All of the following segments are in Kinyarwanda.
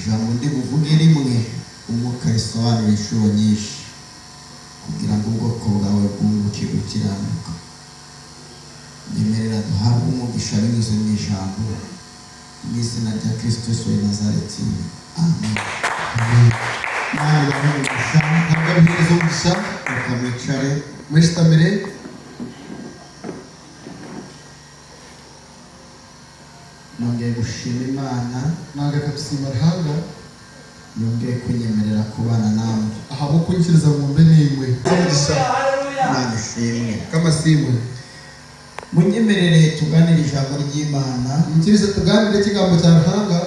ijambo ndi buvuge rimwe umwuka risobanura inshuro nyinshi kugira ngo ubwoko bwawe bwunguke gukiranuka. Nyemerera duhabwe umugisha binyuze mu ijambo mu izina rya Kristo Yesu w'i Nazareti. Amen. Imana ibahe umugisha, reka mwicare mwisitamire. nongeye gushima Imana Nanga kusima Ruhanga yongeye kunyemerera kubana namwe. ahabo kunyikiriza mu mbe nimwe umugisha Imana ishimwe. kama simwe. Munyemerere tuganire ijambo ry'Imana. Mukirize tuganire ikigambo cya Ruhanga.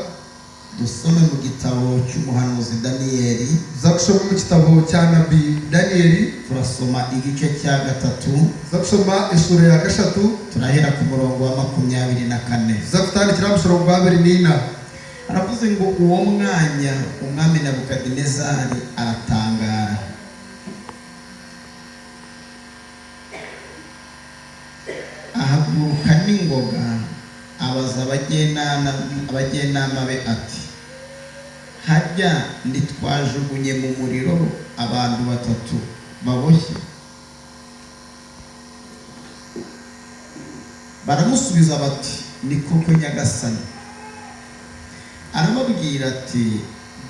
Dusome mu gitabo cy'umuhanuzi Daniyeli. Zakushoma mu gitabo cya Nabi Daniyeli. Turasoma igice cya 3. Zakushoma isura ya 3. Turahera ku murongo wa 24. Zakutandikira mushoro wa 24. Aravuze ngo uwo mwanya umwami Nebukadinezari aratangara. Ahaguruka n'ingoga abaza abagenama be ati, harya ntitwajugunye mu muriro abantu 3 baboshye? Baramusubiza bati, ni koko nyagasani. Aramubwira ati,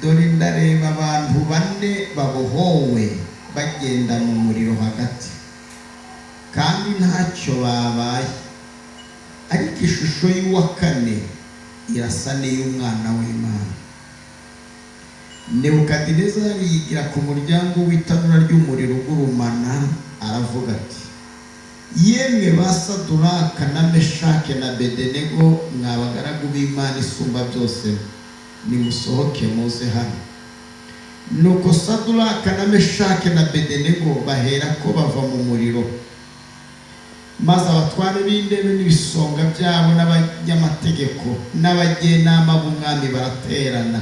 dore ndareba abantu 4 babohowe bagenda mu muriro hagati, kandi ntacyo babaye, ariko ishusho y'uwa 4 irasa n'iy'umwana w'Imana. Nebukadinezari yigira ku muryango w'itanura ry'umuriro ugurumana, aravuga ati, yemwe ba Saduraka na Meshake na Abedenego, mwa bagaragu b'Imana isumba byose, nimusohoke muze hano. Nuko Saduraka na Meshake na Abedenego bahera ko bava mu muriro, maze abatware b'indebe n'ibisonga byabo n'abanyamategeko n'abagenama b'umwami baraterana.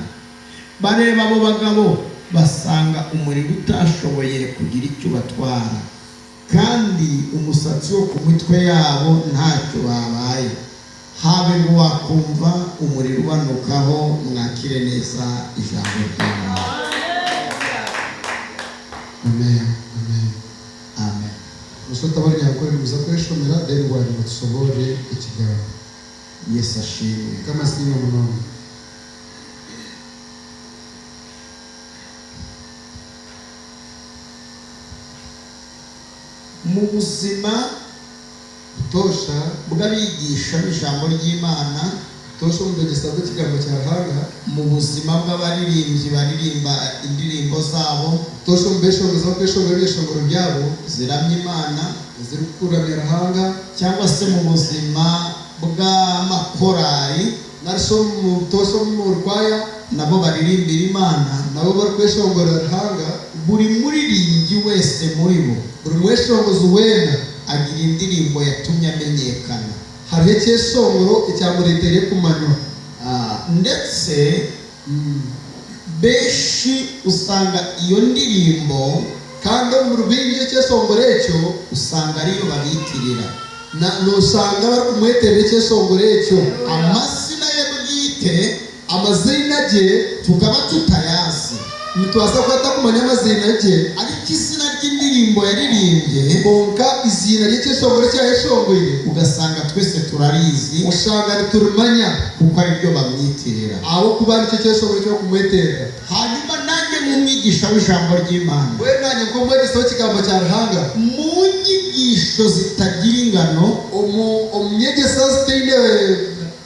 Bareba abo bagabo basanga umuriro utashoboye kugira icyo batwara, kandi umusatsi wo ku mitwe yabo ntacyo babaye, habe ngo wakumva umuriro ubanukaho. Mwakire neza ijambo ry'Imana. Amen. Amen. Amen. Musota bari yakore muzakoreshomera rero wari mutusobore ikigambo. Yesu ashimwe. Kama simwe munono. Mu buzima Tosha bw'abigisha b'ijambo ry'Imana, tosha mu gisabo kigambo cya Ruhanga, mu buzima bw'abaririmbyi baririmba indirimbo zabo, tosha mu beshongozo kweshongoro byabo ziramya Imana, zirikuramya Ruhanga, cyangwa se mu buzima bw'amakorari, narisho mu tosha mu rwaya nabo baririmbira Imana. nabo bari kweshongora Ruhanga. Buri muririmbyi wese muri bo, buri mweshongozo wena agira indirimbo yatumye amenyekana. hariho icyeshongoro icyamuretere kumanywa. Ndetse benshi usanga iyo ndirimbo, kandi mu rubingi cyeshongoro ecyo usanga ariyo babitirira, nusanga bari kumweterera icyeshongoro ecyo. amazina ye bwite amazina ge tukaba tutayazi, ntitwaza kwata kumenya amazina ge, ariko izina ry'indirimbo yaririmbye konka izina ry'icyeshongoro cyaheshongoye ugasanga twese turarizi, usanga ntiturumanya kuko ari ryo bamwitirira. abo kuba nicyo cyeshongoro cyo kumweterera. Hanyuma nanjye nk'umwigisha w'ijambo ry'Imana, we nanjye ngo mwegiseho ikigambo cya Ruhanga, mu nyigisho zitagira ingano, umunyegesa zitinde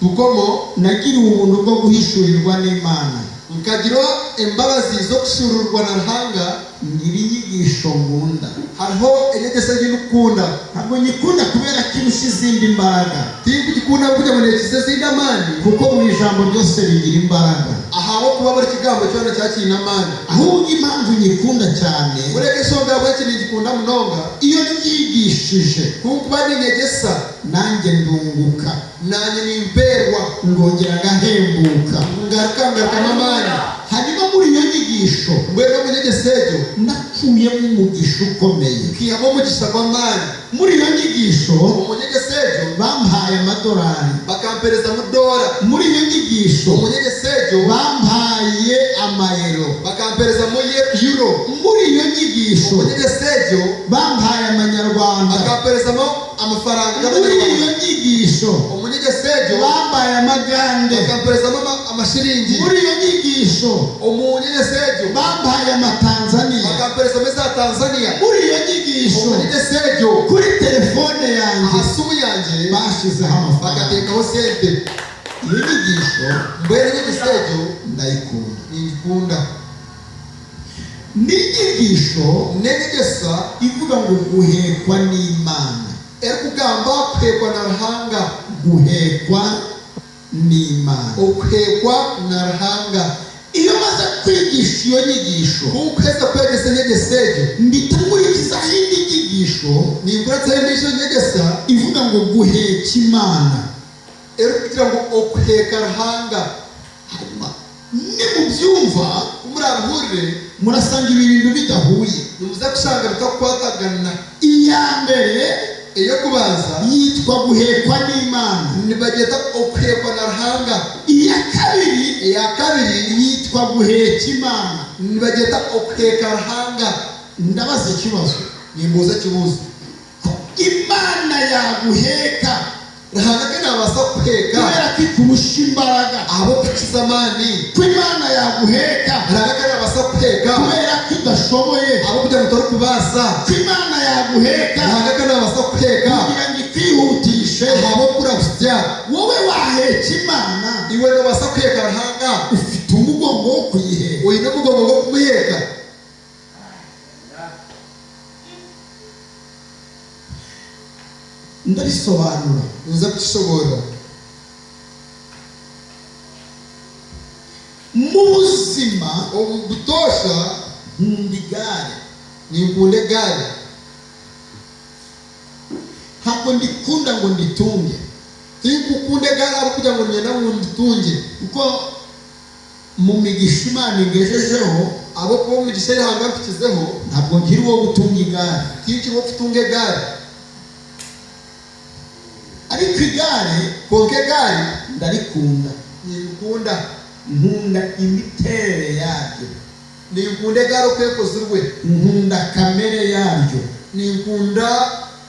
bukomo, nagiriwe ubuntu bwo guhishurirwa n'Imana, nkagira imbabazi zo gushurirwa na Ruhanga. ngira inyigisho ngunda. hariho inyegesa y'ukunda, Ntabwo nyikunda kubera ko irusha izindi imbaraga, tibu gikunda kugira ngo nekize zindi amani, kuko buri jambo ryose rigira imbaraga. ahabo kuba bari kigambo cyone cyakina amani. Ahubwo impamvu nyikunda cyane, ureke shonga bwaki gikunda munonga, iyo ryigishije kuba ni nyegesa nanjye ndunguka, nanye nimperwa ngongera ngahembuka. ngaruka amani. Hanyuma muri iyo nyigisho mbwira munyegesejo nakuyemo umugisha ukomeye. kiyamo mugisha kwa mani. Muri iyo nyigisho umunyegesejo bampaye bampaye amadolari bakampereza $1 muri iyo nyigisho umunyegesejo bampaye amayero bakampereza euro muri iyo nyigisho umunyegesejo bampaye amanyarwanda bakamperezamo amafaranga muri iyo y'abanyarwanda nyigisho umunyegesejo bampaye amagande bakamperezamo amashiringi muri iyo nyigisho umunyegesejo bampaye amatanzaniya bakamperezamo za Tanzania muri iyo nyigisho umunyegesejo kuri telefone yanjye asumu yanjye bashizeho amafaranga bakatekaho sente iyo nyigisho mbere y'inyigisho ndayikunda nikunda ni inyigisho negegesa ivuga ngo guhekwa n'Imana kugamba kwekwa na Ruhanga guhekwa n'Imana okwekwa na Ruhanga iyo maze kwigisha iyo nyigisho kukweza kwegesa nyegesejo mbitangurikiza indi nyigisho nimburatse n'icyo nyegesa ivuga ngo guheka Imana kugira ngo okweka Ruhanga hanyuma ni mubyumva murahurire murasanga ibi bintu bidahuye nimuza gushanga bitakwatagana iya mbere iyo kubanza yitwa guhekwa n'Imana nibageta okwekwa na Ruhanga iya kabiri yitwa guheka Imana nibageta okweka Ruhanga ndabaza ikibazo nimbuza kibuza Imana yaguheka Ruhanga ke nabasa kweka kubera ko ikurusha imbaraga abo kukizamani ko Imana yaguheka Ruhanga ke nabasa kweka kubera ko udashoboye abo kujya mutari kubaza ko Imana yaguheka Ruhanga ke nabasa kweka kugira ngo ikwihutishe abo kurasya wowe waheka Imana iwe nabasa kweka Ruhanga ufite umugongo wo kuyiheka uyu n'umugongo wo kumuyeka ndabisobanura uza kushobora mu buzima ubutosha nkunda igare nikunde gare ntabwo ndikunda ngo nditunge tikukunde gare abo kugira ngo nyina nditunge kuko mu migisha Imana ingejejeho abo kuba umugisha y'ihanga mfikizeho ntabwo nkiri uwo gutunga igare tiki wo kutunge gare ariko igare konke gare ndarikunda nikunda nkunda imiterere yaryo nikunde gare ukwekozurwe nkunda kamere yaryo nikunda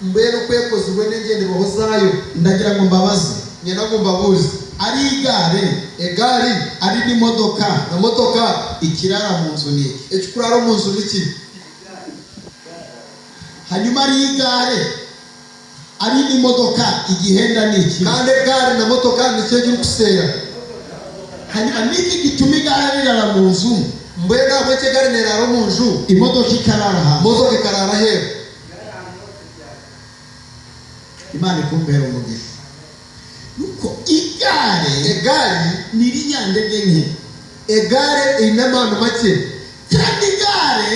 mbere ukwekozurwe n'ingenderoho zayo ndagira ngo mbabaze nyina ngo mbabuze ari igare egari ari n'imodoka na motoka ikirara mu nzu ni iki ekikuraro mu nzu niki hanyuma ari igare ari n'imodoka igihenda ni iki kandi gare na motoka nicyo kiri kusera hanyuma niki gituma igare rirara mu nzu mbere ntabwo gare neraro mu nzu imodoka ikarara hanze motoka ikarara hera Imana ikumbera umugisha nuko igare egari ni irinyandege nke egare ina abantu make kandi igare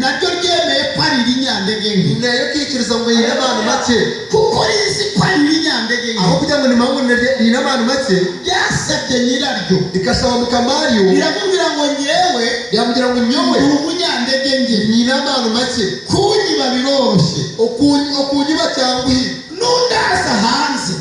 naryo ryemeye ko ari irinyandege nke nayo kikiriza ngo ina abantu make kuko rizi ko ari irinyandege nke aho kugira ngo ni mpamvu ina abantu make ryasabye nyiraryo rikasaba mukamariyo riramubwira ngo nyewe yamubwira ngo nyowe uri umunyandege nke ina abantu make kunyiba biroroshye okunyiba cyangwa ihi nundaza hanze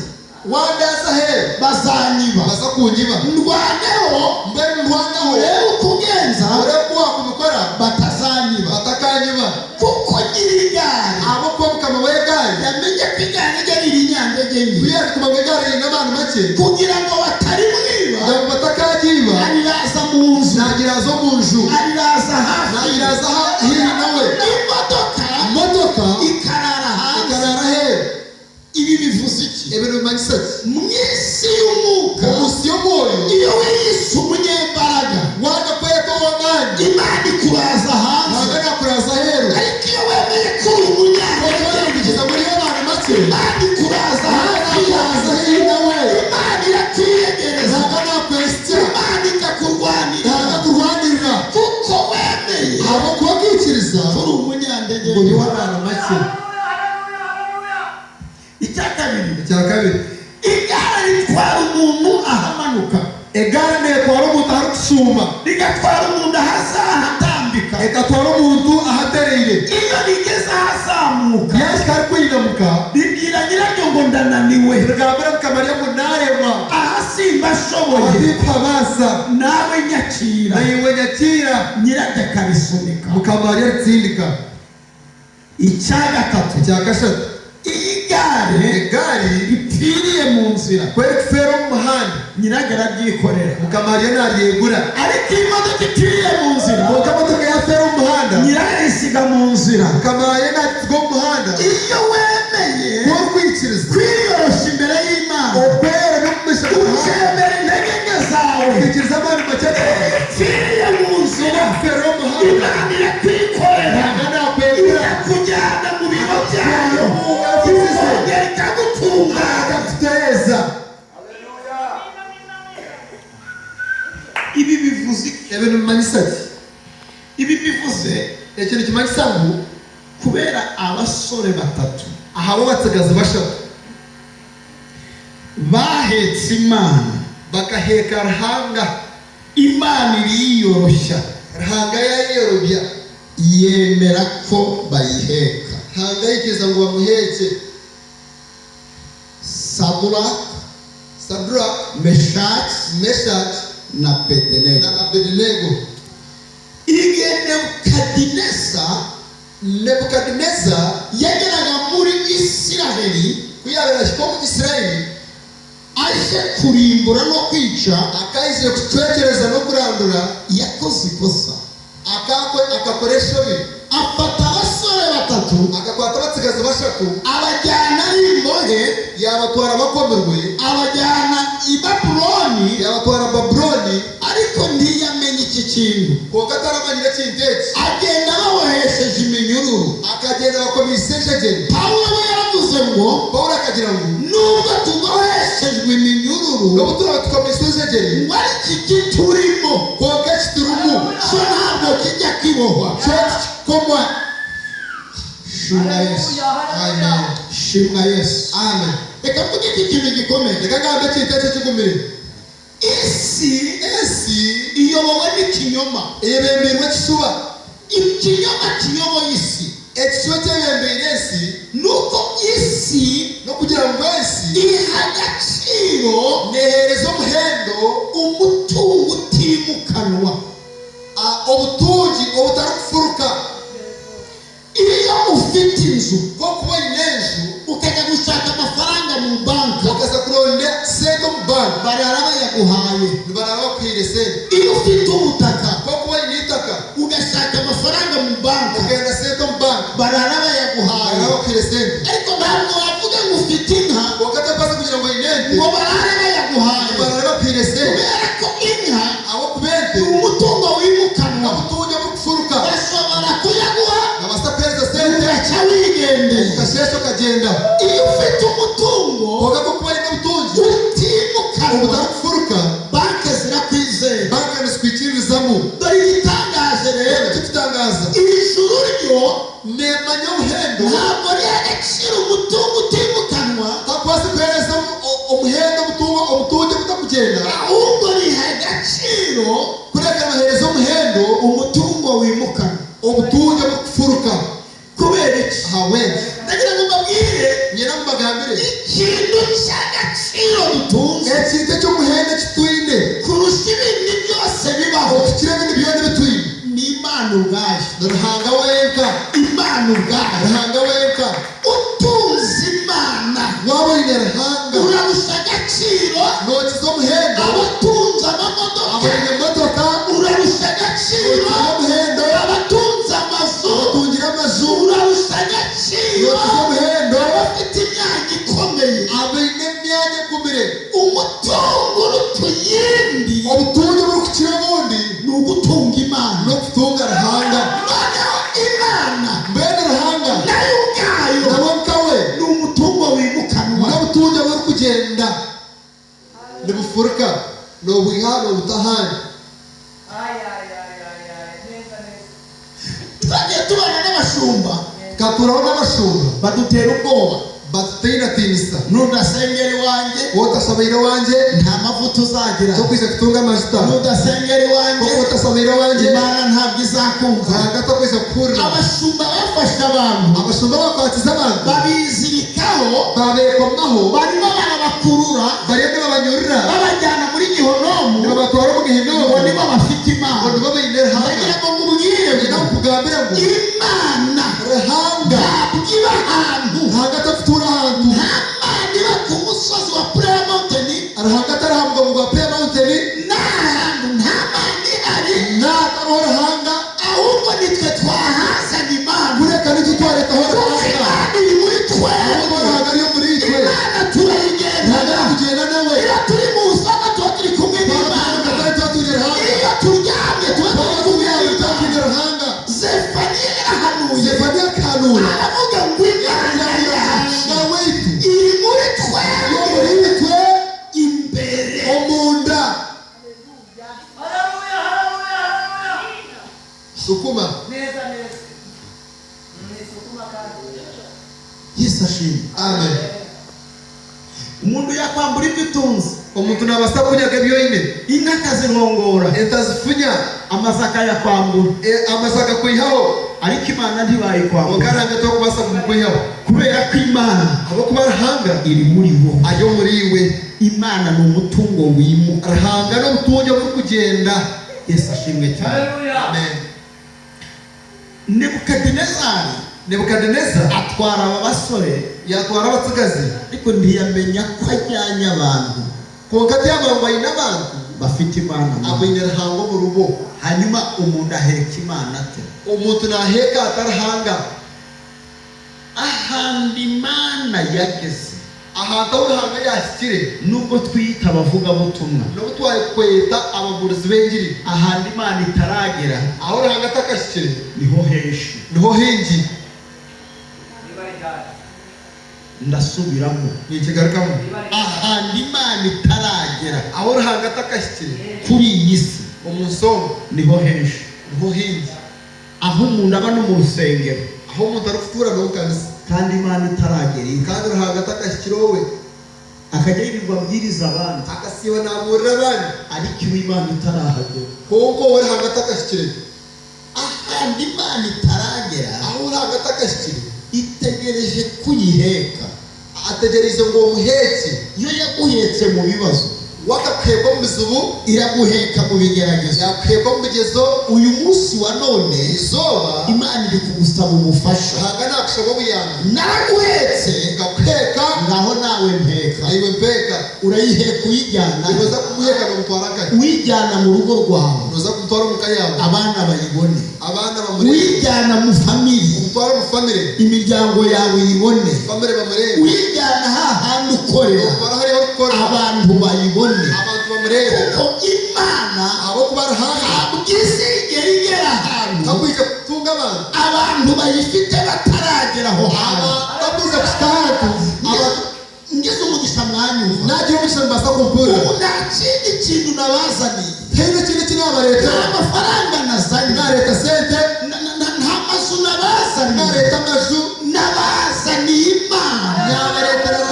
wandaza he bazanyiba baza kunyiba ndwaneho mbere ndwaneho urebe uko ugenza urebe ko wakubikora batazanyiba batakanyiba kuko nyiri igare abo kuba mukama we gare yamenye ko igare rye riri inyandege nke kuyari kuba ngo gare ina abantu make kugira ngo batarimwiba kugira ngo batakanyiba ariraza mu nzu nagirazo mu nzu ariraza hafi nagiraza hino nawe imodoka ikarara hanze ikarara he ibi bivuze iki ibintu bimanitse mu isi y'umwuka umunsi y'umwoyo iyo wiyise umunyembaraga wagakweko wangani Imana ikuraza hanze ntabwo nakuraza hero ariko iyo wemeye ko uri umunyambaraga muri yo abantu make Imana ikuraza hanze iraza hino we Imana irakwiyegereza ntabwo nakwesitya Imana ikakurwanira ntabwo kurwanirira kuko wemeye abo kuba kwikiriza ko uri umunyandege ngo ni w'abantu make icya kabiri igare ritwara umuntu ahamanuka egare netwara umuntu ahari gusuma rigatwara umuntu ahatambika igatwara umuntu ahatereye iyo rigeze ahazamuka yashika ari kwinamuka ribwira nyiraryo ngo ndananiwe rugambira mukamariya munarema aha simba ashoboye abikwa basa nawe nyakira nayiwe nyakira nyirajya akabisunika mukamariya tsindika icya gatatu cyakashatu iyi gare ipfiriye mu nzira kweri fero mu muhanda nyirajya arabyikorera mukamariya nariyegura ariko iyi modoka ipfiriye mu nzira mukamodoka ya fero mu muhanda nyirajya ayisiga mu nzira mukamariya natwo mu muhanda iyo wemeye kwikiriza kwiyoroshya imbere y'Imana opera no kumesha ukemera intege nke zawe kwikiriza abantu bakene ipfiriye mu nzira fero mu muhanda Imana irakwikorera irakujyana mu biro byayo ikongera ikagutunga akaguteza. ibi bivuze ibintu bimanyisa ati ibi bivuze ikintu kimanyisa ngo kubera abasore batatu aha bubatsagaza bashaka bahetse Imana bakaheka Ruhanga Imana iriyoroshya Ruhanga yayiyorobya yemera ko bayiheka Ruhanga yikiza ngo bamuheke Sadrak Meshach na Abednego na Abednego igihe Nebukadineza yageraga muri Isiraheli kuyabera ko mu Isiraheli aje kurimbura no kwica akayije kutekereza no kurandura yakoze ikosa akakoresha bibi afata abasore batatu akakwata batsigaza bashatu abajyana y'imbohe yabatwara bakomerwe abajyana i Babuloni yabatwara Babuloni ariko ntiyamenye iki kintu kuko ataramanyira cy'indege agenda babohesheje iminyururu akagenda bakomisheje Pawulo yaravuze ngo Pawulo akagira ngo nubwo tuboheshejwe iminyururu nubwo tukomisheje ngo ari iki turimo kuko kiturumu cyo ntabwo kijya kibohwa komwa shimwa Yesu amen shimwa Yesu amen reka mvuge iki kintu gikomeye reka ngambe cy'indege cy'ugumire isi iyobowe n'ikinyoma iyebemerwe kisuba ikinyoma kiyoboye isi ekisho cy'iyembere isi nuko isi no kugira ngo isi iha agaciro nehereza umuhendo umutungo utimukanwa obutungi obutarukufuruka iyo ufite inzu ko kubona inenju ukajya gushaka amafaranga mu banki ukaza kuronda sente mu banki barara bayaguhaye baraba bakwiriye sente iyo ufite ubutaka ko kubona n'itaka ugashaka amafaranga mu banki ukagenda sente mu banki barara bayaguhaye baraba bakwiriye sente ariko ntabwo wavuga ngo ufite inka ukatapaza kugira ngo inente ngo barare bayaguhaye baraba bakwiriye sente kubera ko inka abo kubente ni umutungo wimukanwa ubutunge bwo kufuruka bashobora kuyaguha abasapeza sente ugaca wigendeye ukashesha ukagenda iyo ufite umutungo koga ko kubona ubutungi utimukanwa ubutarukufuruka banki zirakwizera banki nizikwikirizamo dore igitangaje rero tugitangaza iri juru ryo nemanya umuhendo ntabwo riha agaciro umutungo utimukanwa takwasi kuhereza umuhendo umutunge butakugenda ahubwo riha agaciro kureka amaherezo umuhendo umutungo wimukanwa ubutunge bwo kufuruka kubera iki hawe ndagira ngo mbabwire nyina mu magambire ikintu cy'agaciro dutunze ekintu cy'umuhendo kitwine kurusha ibindi byose bibaho okukira ibindi byone bitwine ni Imana ubwayo Ruhanga wenka Imana ubwayo Ruhanga wenka utunze Imana wabonye Ruhanga urarusha agaciro nokiza umuhendo abatunze amamodoka abonye imodoka urarusha agaciro umuhendo abatunze amazu abatungira amazu urarusha agaciro nokiza umuhendo abafite imyanya ikomeye abine myanya kumire umutungo uruta iyindi ubutunge bwo kukira bundi ni ugutunga Imana no kutunga Ruhanga noneho Imana mbene Ruhanga nayo ubwayo nawe kawe ni umutungo wimukanwa n'ubutunge bwo kugenda nibufuruka n'obwihano butahani twagiye tubana n'abashumba katuraho n'abashumba badutera ubwoba tinatinisa nudasengera iwanjye wotasabira wanje nta mavuta uzagira zo kwisa kutunga amavuta nudasengera iwanjye wotasabira wanje Imana ntabwo izakumva hagata kwisa kurira abashumba bafasha abantu abashumba bakwatiza abantu babizirikaho babekomaho barimo barabakurura barende babanyurira babajyana muri gihonomu babatwara mu gihenomu ngo nibo bafite Imana ngo babine hanga ndagira ngo mubwire ngira kugambira ngo Imana rahanga ntabwo iba ahantu hagata futura ahantu nta Mana iba ku musozi wa Prayer Mountain arahagata arahabwa mu Prayer Mountain n'ahantu nta Mana ihari n'aho rahanga ahubwo nitwe twahazana Imana kureka nitwe twaretaho rahanga Imana iri muri twe ahubwo rahanga ariyo muri twe Imana turayigenda kugenda nawe iyo turi mu usanga tuba turi kumwe n'Imana iyo turyamye tuba turi kumwe rahanga Zefaniya yarahanuye Zefaniya kanura aravuga ngo Imana yacu wetu iri muri twe muri twe imbere omunda sukuma Neza sukuma kandi Yesu ashimwe amen umuntu yakwambura ibyo utunze omuntu nabasa kunyaga ebyoine inka akazinkongora entazifunya amasaka yakwambura amasaka kwihaho ariko Imana ntibayikwambura ogaranga tokubasa kumukwihaho kubera ko Imana abo kuba rahanga iri muri wo ayo muriwe Imana ni umutungo wimuka rahanga no mutungo buri kugenda Yesu ashimwe cyane Haleluya amen Nebukadinezari atwara aba basore yatwara abatsigazi ariko ntiyamenya ko ajyanye abantu konkati y'abambaye n'abantu bafite Imana abine rahango mu rugo hanyuma umuntu aheka Imana ate umuntu naheka atarahanga ahandi Imana yageze ahantu aho rahanga yashyikire nubwo twiyita abavugabutumwa no twari kweta abagurizi b'ingiri ahandi Imana itaragera aho rahanga atakashyikire niho henshi niho hingi ndasubiramo ni ikigarukamo ahandi Imana itaragera aho rahanga atakashyikire kuri iyi si umusongo niho henshi niho hingi aho umuntu aba no mu rusengero aho umuntu ari gutura no kanisa kandi Imana itaragera kandi rahanga atakashyikire wowe akajya yirirwa abwiriza abandi agasiba naburira abandi ariko iwe Imana itarahagera kuko wowe rahanga atakashyikire ahandi Imana itaragera aho rahanga atakashyikire itegereje kuyiheka ategereje ngo umuheke iyo yaguhetse mu bibazo wakakwebwa mu bizubu iraguheka mu bigeragezo yakwebwa mu bigezo uyu munsi wa none izuba Imana iri kugusaba ubufasha rahanga nakushaka buyanga naraguhetse ngakweka ngaho nawe mpeka ayiwe mbega urayiheka uyijyana unoza kumuheka no mutwara kare uyijyana mu rugo rwawe unoza kumutwara mu kayawe abana bayibone abana bamurebe uyijyana mu famili umutwara mu famire imiryango yawe iyibone famire bamurebe uyijyana hahandi ukorera umutwara hariho gukora abantu bayibone abantu bamurebe kuko Imana abo kuba rahanga ntabwo izigera igera ahantu kabwije kutunga abantu abantu bayifite bataragera aho hantu kabwije gushika hantu ngeze umugisha mwanyumva nagira umugisha mbasa kumpura ubu nta kindi kintu nabazaniye hino kindi kinaba leta nta mafaranga nazanye na leta sente nta mazu nabazaniye na leta amazu nabazaniye Imana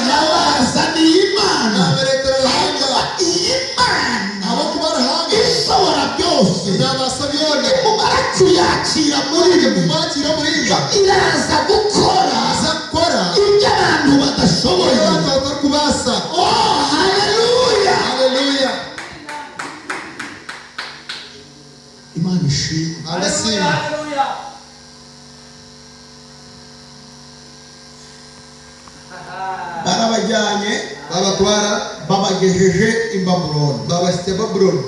nabazaniye Imana na leta rahanga iyi Mana abo kuba rahanga ishobora byose nabasa byone mumara kuyakira muri muri mwe mwakira muri mwe iraza gukora aza gukora ibyo abantu badashoboye abantu batari kubasa oh haleluya haleluya Imana ishimwe agasimba Haleluya barabajyanye babatwara babagejeje i Babuloni babashyitse babuloni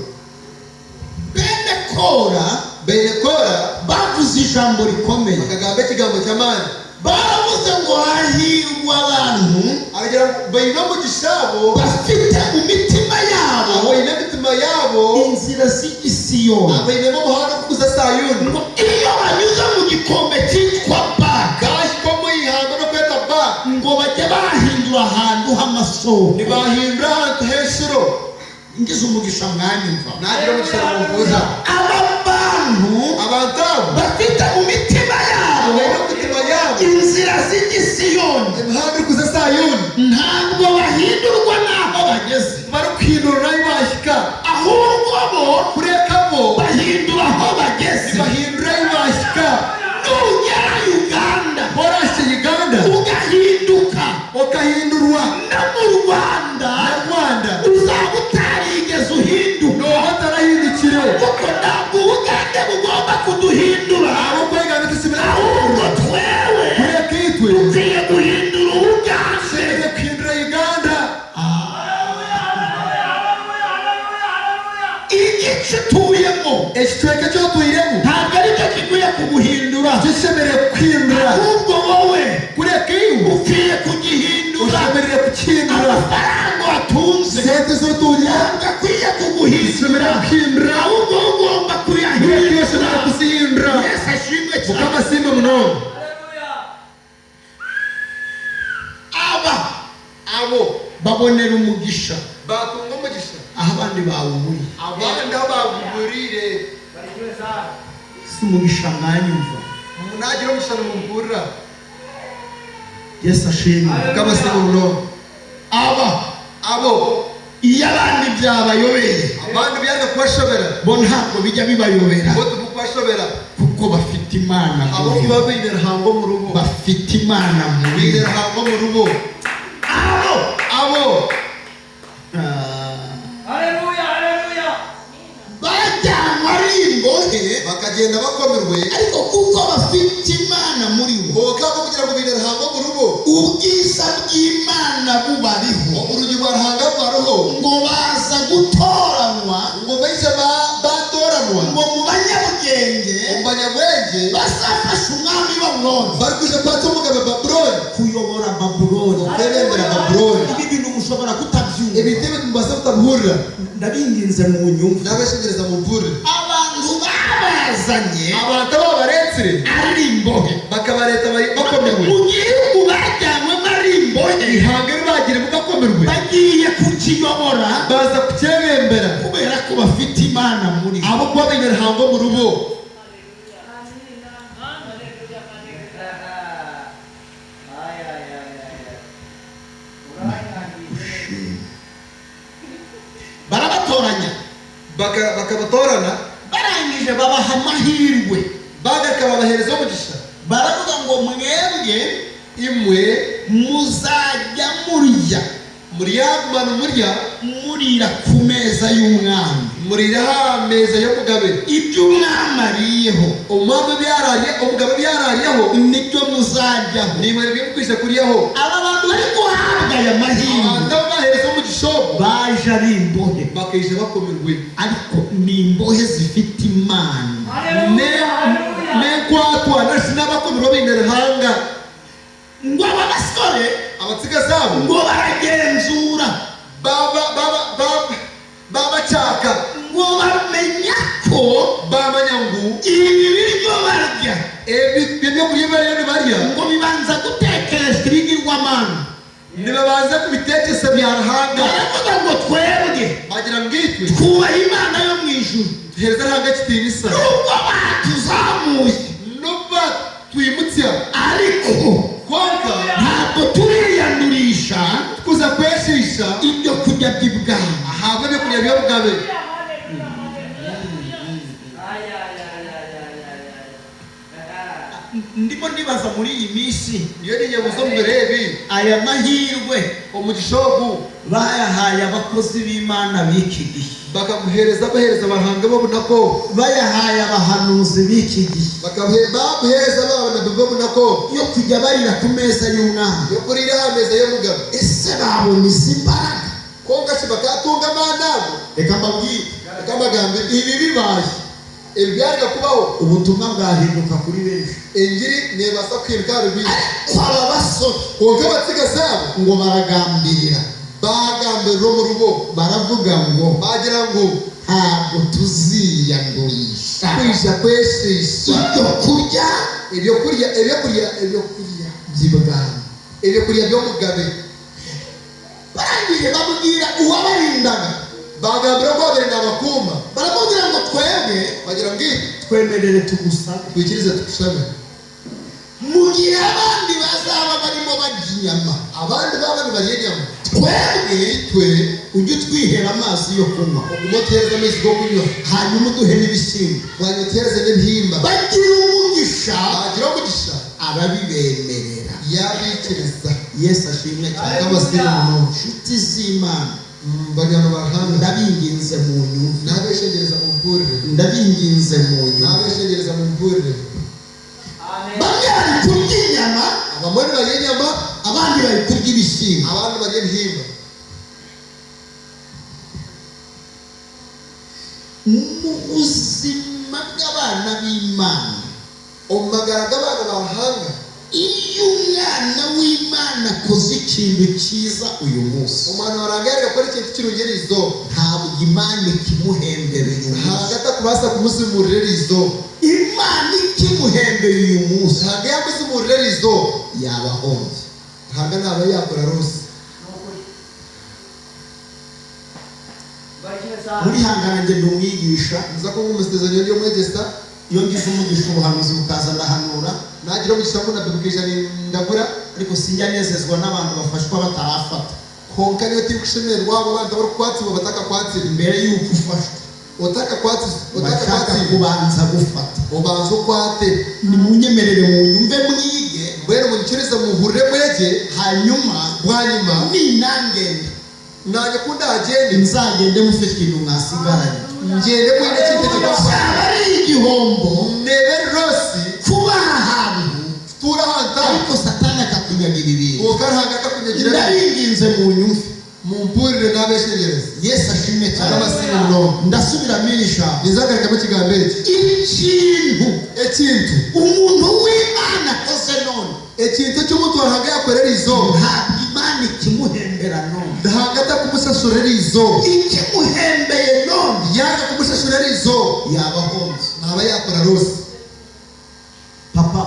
bene Kora bene kora bavuze ijambo rikomeye bakagamba ikigambo cy'amani baravuze ngo hahirwa abantu agira bayina mu gishabo bafite mu mitima yabo abayina mitima yabo inzira z'igisiyoni abayina mu muhanda wo kuza sayuni ngo iyo banyuze mu gikombe cyitwa Baka gashyiko mu ihanga no kweta ba ngo bajye bahindura ahantu h'amasoko ntibahindura ahantu hejuru ngeze umugisha mwanyumva nagira umugisha muvuza aba bantu abantu abo bafite mu mitima yabo abayina mu mitima yabo inzira z'igisiyoni umuhanda uri kuza sayuni ekitweke cyo tuyiremo ntabwo ari cyo kikwiye kuguhindura gishemereye kwihindura ahubwo wowe kureka iyo ukwiye kugihindura ushemereye kukihindura amafaranga watunze sente zo tunya ntabwo akwiye kuguhindura kwihindura ahubwo ugomba kureka iyo kuyahindura ushobora kuzihindura Yesu ashimwe cyane ukamasimba muno abo babonera umugisha batunga umugisha aho abandi bawuburiye abandi aho bagurire si umugisha mwanyumva nagira umushana mugurira Yesu ashimwe ukamasimba muno abo iyo abandi byabayobeye abandi byaga kubashobera bo ntabwo bijya bibayobera bo tukubashobera kuko bafite imana abo muri bo. kuba bibera hango mu rugo bafite imana muri bo. bibera hango mu rugo abo Haleluya, haleluya. bajyanwa ari imbohe bakagenda bakomerwe ariko kuko bafite imana muri bo boka kugira ngo bibera hango mu rugo ubwiza bw'imana bubariho urugi rwa hanga rwaroho ngo baza gutoranywa ngo bahise batoranwa ngo mu banyabugenge banyabwenge bazafasha umwami babuloni bari kuje kwatsa umugabo babuloni kuyobora babuloni kurembera babuloni ibi bintu mushobora kutabyumva ibitebe mubaza kutabihurira ndabinginze mu nyumva n'abashengereza mu mvura abantu babazanye abantu abo baretsire ari imbohe bakabareta bakomerwe mu gihugu bajyanwemo ari imbohe ihanga ribagire mugakomerwe bagiye kukiyobora baza kucyebembera kubera ko bafite imana muri bo abo kuba bibera hango mu rugo barabatoranya bakabatorana barangije babaha amahirwe bagaka babahereza umugisha baravuga ngo mwebwe imwe muzajya murya muriyagumana umurya murira ku meza y'umwami muriraho ameza yo mugabe ibyo umwami ariyeho umwami byarariye umugabo byarariyeho nibyo muzajyaho nimara ibyo mukwisha kuriyaho aba bantu bari guhabwa aya mahirwe abantu bahereza umugisha baje ari imbohe bakisha bakomerwe ariko ni imbohe zifite imana nekwatwa n'abakomerwa b'indera hanga ngo aba basore abatsiga zabo ngo baragenzura babacaka ngo bamenya ko bamanya ngo ibi biryo barya ibyo kurya barya barya ngo bibanza gutekerezwa ibigirwamana ntibabanza kubitekesa byarahanga baravuga ngo twebwe bagira ngo itwe twubaha imana yo mu ijuru duhereza hanga kitinisa nubwo batuzamuye nubwo twimutse ariko konka ntabwo turiyandurisha kuza kweshisha ibyo kurya by'ibwami ahabwa ibyo kurya byo mugabe ndimo ndibaza muri iyi minsi iyo ni inyama zo mu birebi aya mahirwe umugisha wo bayahaye abakozi b'imana b'iki gihe babahereza abahanga babona ko bayahaye abahanuzi b'iki gihe bamuhereza babona babona ko yo kujya barira ku meza y'umwami yo kurira ameza yo mugabe ese babona izi mbaraga konka si bakatunga amandago reka mbabwire reka amagambo ibi bibaye ibi byarga kubaho ubutumwa bwahinduka kuri benshi ingiri ntibasa kwiruka rubisi ariko aba basore konka abatsiga zabo ngo baragambirira bagambirira mu rugo baravuga ngo bagira ngo ntabwo tuziyandurisha kwisha kweshisha ibyo kurya by'ibwami ibyo kurya byo mugabe barangije babwira uwabarindaga bagambira ko babarinda abakuma baramubwira ngo twebwe bagira ngo twemerere tugusabe twikirize tugusabe mu gihe abandi bazaba barimo barya inyama abandi babandi bariye inyama twebwe ujye utwihera amazi yo kunywa umutereza amazi yo kunywa hanyuma uduhe n'ibishyimbo wanyotereze n'ibihimba bagira umugisha bagira umugisha arabibemerera yabikiriza Yesu ashimwe cyane n'abasirimu inshuti z'Imana banyana bahanga ndabinginze mu nyumva n'abeshengereza mu mvurire ndabinginze mu nyumva n'abeshengereza mu mvurire bamwe bari kurya inyama abamwe bariye inyama abandi bari kurya ibishyimbo abandi bariye ibihimba mu buzima bw'abana b'Imana, omagara g'abaana bahanga. iyo umwana w'Imana akoze ikintu cyiza uyu munsi, Omwana warangaye gakora ikintu cy'urugerizo, ntabwo Imana ikimuhembera uyu munsi. hagata kubasa kumuzimurira rizo. Imana ikimuhembera uyu munsi Ntabwo yakuzimurira rizo, yaba ahombye. ntabwo naba yakora rose. Muri hangange ndi umwigisha, Nza ko nk'umusezerano yo mwegesa, iyo ngize umugisha ubuhanuzi bukaza ndahanura, nagira umugisha ko nabibukije ndagura, ariko sinjya nezezwa n'abantu bafashwa batarafata. konka niyo tikushimira wabo bandi bari kwatsi bataka kwatsi. Mbere y'uko ufashwa Otaka kwatsi, otaka bashaka kwatsi. kubanza gufata. Obanza kwate. Nimunyemerere munyumve mwige, Mbere munyikiriza muhure mwege, hanyuma bwanyuma ninangende nanye kunda agende. nzagende mufite ikintu mwasigaranye. Ngende mwene kindi Cyaba ari igihombo nebe rosi kuba ahantu tura hanta ariko Satani akakunyagira ibintu. ukarhanga kakunyagira Ndabinginze munyumve, mumpurire n'abeshegereza. Yesu ashimwe cyane. Abasiri muno Ndasubiramo ijambo. nizagarika mu kigambo iki. Ikintu Ekintu umuntu w'Imana akoze none, ekintu cy'umuntu warhanga yakorera izo, ntabwo Imana ikimuhembera none. hagata kumusashurira izo, Ikimuhembeye none yaga kumusashurira izo, yaba ahombye. naba yakora rose. Papa,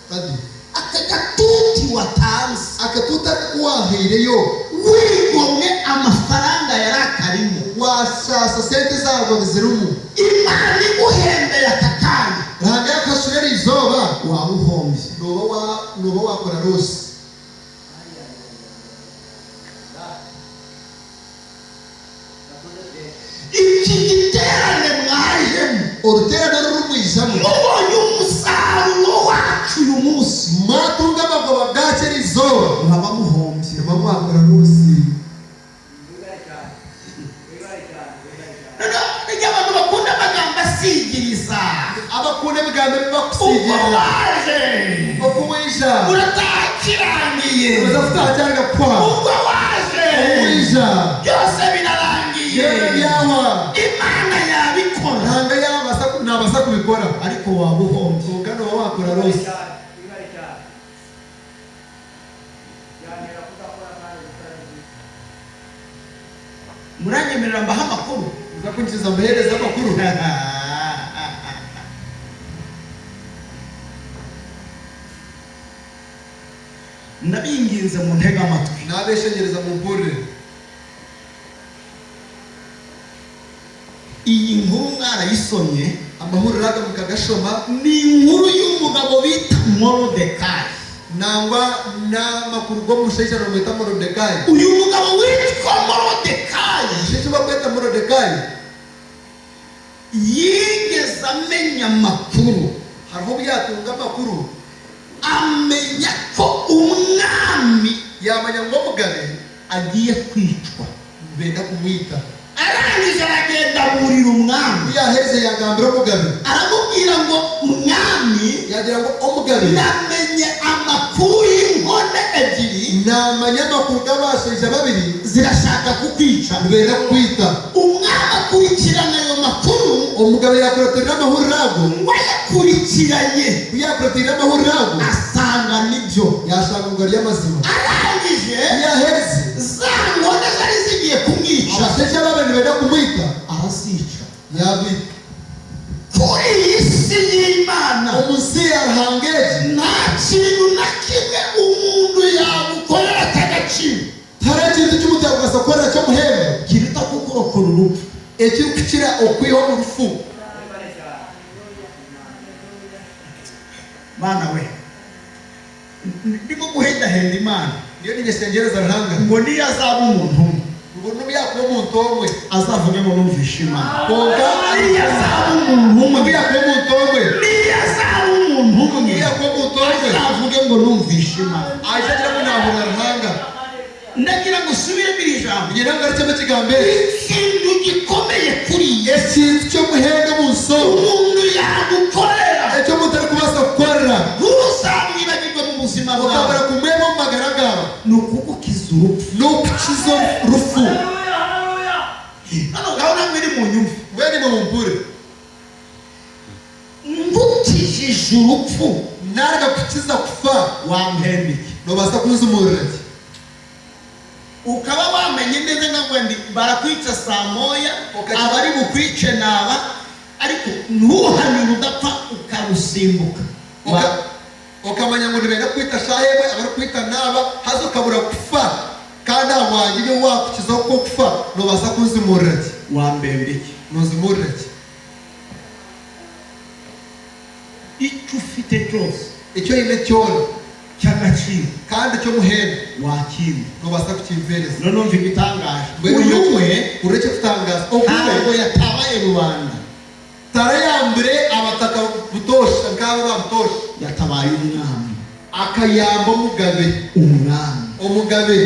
Kadi aka gatuti watanze akatuta kuwahireyo wigomwe amafaranga yari akarimo, washasa sente zabo bizirumu, Imana iguhembeye aka kanya, hanga yakashurira izoba, waba uhombye. nuba wakora rose. Iki giterane mwajemo, Uruterano rumwijamo mubonye umusaruro wacu uyu munsi, matunga amagoba bwakera izoba, mwaba muhombye. nuba wakora rose. Nijya abantu bakunda amagambo asigiriza, Abakunda ibigambo ubwo bibakusigirira waje okuwisha uratakirangiye, uzafutacyanga kwa ubwo waje okuwisha byose birarangiye, yewe byawa Imana yabikora, hanga nabasa kubikora, ariko waba uhombye. ungana uba wakora rose. Muranyemerera mbaha amakuru. uza kunjiza amahereza amakuru. Ndabinginze mu ntega amatwi, Nabeshegereza mu mpurire. iyi nkuru mwarayisomye, Amahuriro aga mukagashoma, ni inkuru y'umugabo bita Morodekayi. nangwa n'amakuru go mushaija no mwita Morodekayi. Uyu mugabo witwa Morodekayi Mushaija bakwita Morodekayi yigeze amenya amakuru, hariho byatunga amakuru, amenya ko umwami yamanya ngo mugabe agiye kwicwa. benda kumwita, Arangije aragenda aburira umwami, yaheze yagambira mugabe, aramubwira ngo mwami, yagira ngo omugabe namenye amakuru y'inkone ebyiri namanya amakuru g'abashaija babiri zirashaka kukwica. benda kwita. Umwami akurikirana ayo makuru, Omugabe yakoroterera amahuriro ago, ngo ayakurikiranye yakoroterera amahuriro ago, asanga nibyo. yashaka ngo ry'amazima, Arangije yaheze za nkone zari zigiye kumwica abashaija babiri benda kumwita, arazica. yabita Kuri iyi si y'Imana omusi yahangeje nta kintu na kimwe umuntu yagukorera atagaciro tara kintu cy'umuntu yakugasa korera cyo muhembe kiruta kukurokora urupfu. ekirukukira okwiho mu rufu. Mana we, ndimo guhendahenda Imana niyo ninyesengereza ruhanga ngo niyo azaba umuntu umwe ngo nubyakwa umuntu omwe azavuge ngo numvishe Imana. konka Niyo azaba umuntu umwe, nubyakwa umuntu omwe niyo azaba umuntu umwe nubyakwa umuntu omwe azavuge ngo numvishe Imana. ajagira ngo nahura ruhanga. Ndagira ngo usubiremo iri jambo. ngira ngo aricyo kigambe Ikintu gikomeye kuri iyi si ekintu cyo muhembe mu nsoro umuntu yagukorera ecyo umuntu ari kubasa gukorera ntuzamwibagirwe mu buzima bwawe, ukabura kumwema mu magara gawe ni ukugukiza urupfu. ni ukukiza rufu. Haleluya, haleluya. Hano ngaho namwe ni mu nyumva, Mbweni mumpure. ngukijije urupfu Naraga kukiza kufa. wampembike. Nobasa kunzumurira. Ukaba wamenye neza ngo ndi barakwica saa moya abari bukwice naba ariko ntuhanire udapfa ukarusimbuka. Okamanya ngo nibenda kwita shahebe abari kwita naba hazo kabura kufa. Kandi abanje ni wakukiza ko kufa nobasa kunzumurira. Wambembeke. Nuzumurira. Icyo ufite cyose Icyo ine cyoro cy'agaciro kandi cyo muhembe wakimba. nobasa kukimvereza. None umva igitangaje. Uyu Uyu we ureke kutangaza. ntabwo yatabaye rubanda, Tara yambere abataka butosha ngabo babutosha. yatabaye umwami. Akayamba mugabe. Umwami. Omugabe.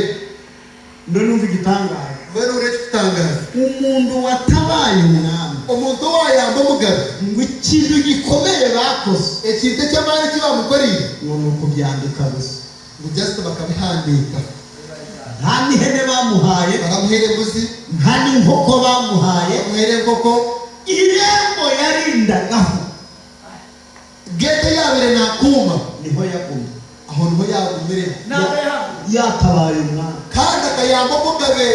None umva igitangaje. Mbere ureke kutangaza. Umuntu watabaye umwami Omuntu wayamba mugabe. ngo ikintu gikomeye bakoze Ekintu cy'amani kibamukoreye. ngo ni ukubyandika gusa. Mujyase bakabihandika. Nta n'ihene bamuhaye, Baramuhere mbuzi. nta n'inkoko bamuhaye. Bamuhere nkoko. Irembo yarindagaho Gete yabere nakuma. niho yagumye. Aho niho yagumire. Yatabaye umwami. Kandi akayamba mugabe.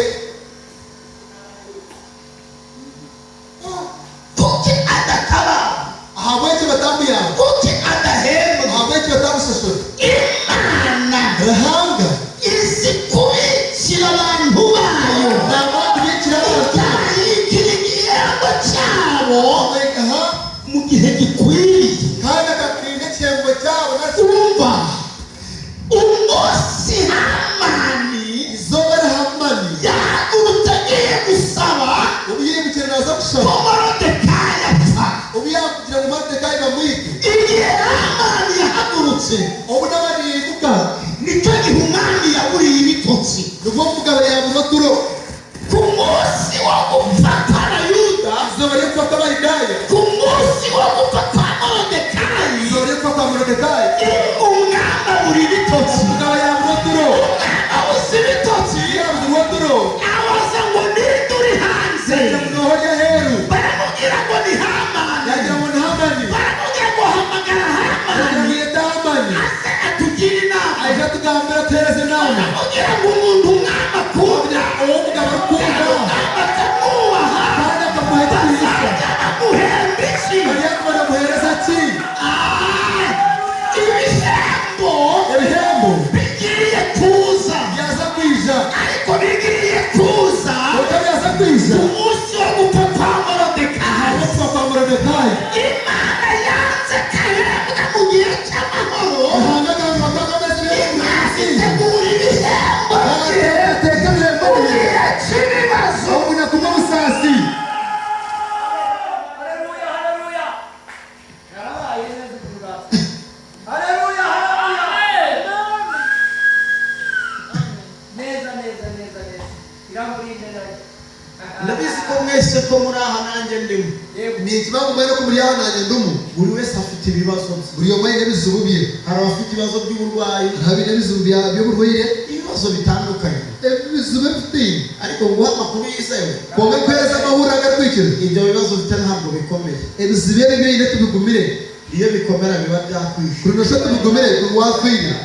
Kuki adatabara? Ahabweke batambuyamba. Kuki adahembwa? Ahabweke batamusosora. Imana Rahanga. izi kubikira abantu bayo. Nabandi bikira abantu. Ikayikira igihembo cyabo Aha. mu gihe gikwiriye. Kandi akakirinda cyembo cyabo nasi. Umva umunsi Hamani Izoba rahamani. yahagurutse agiye gusaba Ubiye gukira naza ko gushaka. Moridekayi apfa. Ubiye kugira ngo Moridekayi bamwite. Igihe Hamani yahagurutse Ubu n'abaribuka. nicyo gihe umwami yaburiye ibitotsi. Nubwo mugabo yabura turo. Ku munsi wo gupfa kwa Yuda, Izoba ryo kwa Kabaridaya. ku munsi wo gupfa kwa Moridekayi, Izoba ryo kwa Moridekayi. umwami abura ibitotsi. Mugabo yabura turo. Abuze ibitotsi Yabura turo. abaza ngo ninde uri hanze. Nohoja heru. Baramubwira ngo ni Hamani. Yagira ngo Hamani. Baramubwira ngo hamagara Hamani. Yagira Hamani. Ase atugira inama. Aje tugambira tereze nama. Baramubwira ngo umuntu umwami akunda, Uwo mugabo akunda. umwami akamwubaha, Kandi akamuheta kwisa. bazajya bamuhemba iki? Mariya kubona muhereza ki? Ibihembo Ibihembo. bigiye kuza, Yaza kwija. ariko bigiye kuza Kuko yaza kwija. ku munsi wo gupfa kwa Moridekayi. Abapfa kwa Moridekayi. Imana yanze kahembwa mu gihe cy'amahoro. Ahangagara mu magambo ameze Imana neza. itegura ibihembo bye Ateka ibihembo mu bye. gihe cy'ibibazo. Ubunya kuba busasi. Haleluya, haleluya. Yarabaye neza kuvuga. Haleluya, haleluya. Neza, neza, neza, neza. Iramurinde nayo. Ndabizi ko mwese ko muri aha nanjye ndimo. Ni ikibazo mbere ko muri yahananye ndumu. Buri wese afite ibibazo bye. Buri yo mwene bizububye. Hari abafite ibibazo by'uburwayi, Habine bizubya byo burwire. ibibazo bitandukanye. Bizube bifite. Ariko guha amakuru yizewe, Konga kweza amahura agatwikira. ibyo bibazo bifite ntabwo bikomeye. Ebizibere byo tubigumire. Iyo bikomera biba byakwishe. Kuri nosho tubigumire kuwatwira.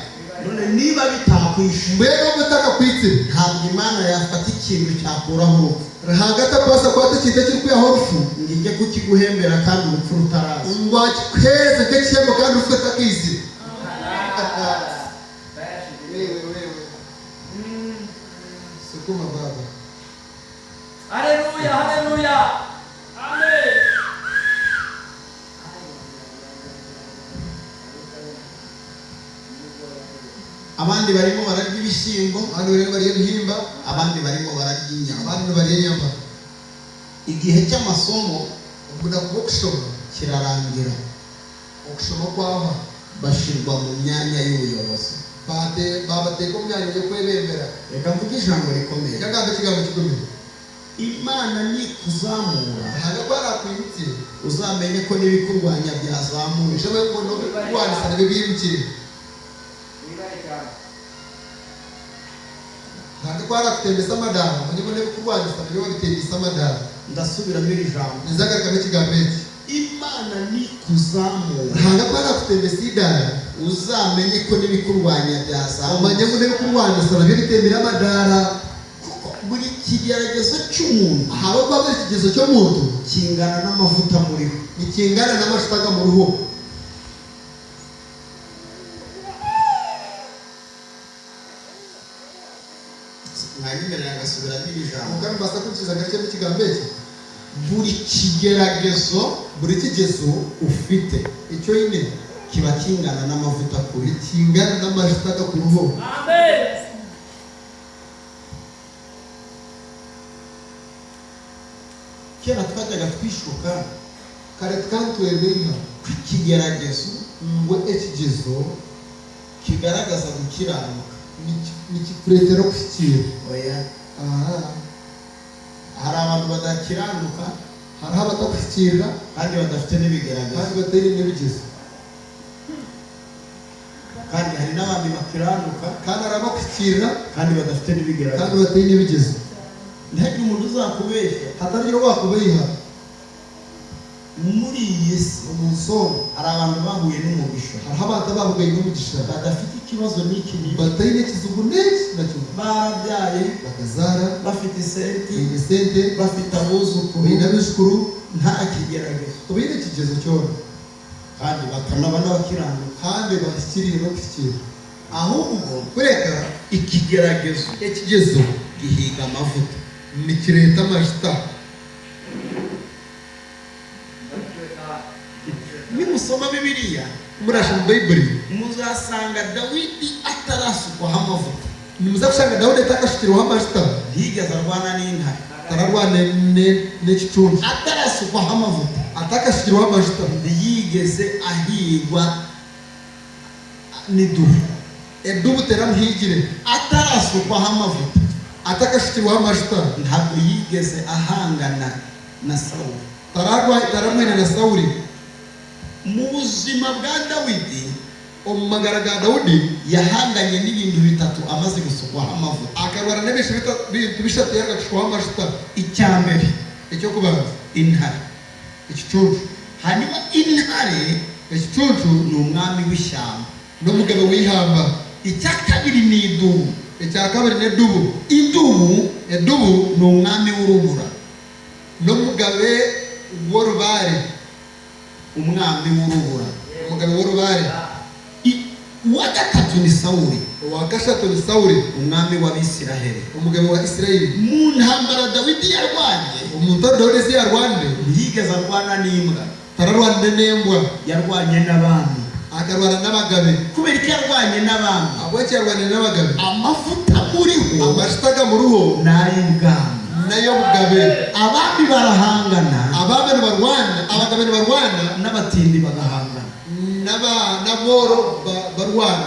None niba bitakwishe, Mbega mutaka kwitse. ntabwo Imana yafata ikintu cyakuraho urupfu Hagata kwasa kwata kintu kiri kuyaho rufu. ngo ijye kukiguhembera kandi urupfu rutaraza. Ngwakweze kekiyemo kandi ufite akizi. Sukuma baba. Haleluya, haleluya. Amen. Abandi barimo bararya ibishyimbo, Abandi rero bariye bihimba. abandi barimo bararya inyama. Abandi bariye nyamba. Igihe cy'amasomo Ukunda kuba kushoma. kirarangira, Okushoma kwaha. bashyirwa mu myanya y'ubuyobozi. Babateka umwanya yo kwebembera. Reka mvuge ijambo rikomeye. Yagambe kigambo kigumye. Imana nikuzamura, Haga kwarakwibutse. uzamenye ko n'ibikurwanya byazamuye. Ushoboye kubona kwanisa nabyo bimukire. ntabwo kwara kutembesa amadara umunyabone kurwanyisa nabyo babitembesa amadara ndasubiramo iri jambo nizagaruka n'ikigambo iki imana nikuzamura ntabwo kwara kutembesa idara uzamenye ko n'ibikurwanya byazamutse umunyabone kurwanyisa nabyo bitembera amadara kuko buri kigeragezo cy'umuntu haba baba ikigezo cyo muntu kingana n'amavuta muriho ikingana n'amashitaga mu ruhu mwanyemerera agasubiramo iri jambo kandi mbasa kukiza gace n'ikigambo iki buri kigeragezo buri kigezo ufite icyo nyine kiba kingana n'amavuta kuri kingana n'amashitaga ku ruhu Amen. kera twajyaga twishuka kare twantwebwe inka ko ikigeragezo ngo ekigezo kigaragaza gukiranuka nikikuretera kushyikira oya aha hari abantu badakiranuka hariho abatakushyikira kandi badafite n'ibigaragaza kandi batari n'ibigezo kandi hari n'abandi bakiranuka kandi hari abakushyikira kandi badafite kandi n'ibigaragaza batari n'ibigezo ntihagire umuntu uzakubeshya hatagira wakubayiha muri iyi si umusonga hari abantu bahuye n'umugisha hariho abantu bahugaye n'umugisha badafite ikibazo n'iki n'iki batari n'ikizugu neza nacyo barabyaye bakazara bafite isenti imisente bafite abuzukuru n'abishukuru nta kigeragezo ubu ni ikigezo cyone kandi bakanaba n'abakiranuka kandi bashyikiriye no gushyikira ahubwo kureka ikigeragezo ikigezo gihiga amavuta ni kireta amashita nimusoma bibiliya murasha mu bayibuli muzasanga dawidi atarasukwaho amavuta nimuza gusanga dawudi atakashikiriweho amashita ntiyigeze arwana n'intare atararwana n'igicumbi atarasukwaho amavuta atakashikiriweho amashita ntiyigeze ahigwa n'idubu edubu teramuhigire atarasukwaho amavuta atakashikiriweho amashita ntabwo yigeze ahangana na sawuli taramwene na sawuli mu buzima bwa dawidi omu magara ga dawudi yahanganye n'ibintu bitatu amaze gusukwaho amavuta akarwana n'ibintu bishatu yaragashikwaho amashita icya mbere icyo kubanza intare igicucu hanyuma intare igicucu ni umwami w'ishyamba n'umugabo w'ihamba icya kabiri ni idubu icya kabiri ni edubu edubu ni umwami w'urubura n'umugabe w'urubare umwami w'urubura umugabe w'urubare uwa gatatu ni sawuli uwa gatatu ni sawuli umwami w'abisiraheli umugabo wa isirayeli mu ntambara dawidi yarwanye umuntu wa dawudi si yarwane ntiyigeze arwana n'imbwa tararwane n'embwa yarwanye n'abami akarwana n'abagabe kubera ko yarwanye n'abami abonye yarwane n'abagabe amavuta muriho amashitaga mu ruhu ni ay'ubwami nayo bugabe abami barahangana abami barwana abagabe barwana n'abatindi bagahangana n'aboro barwana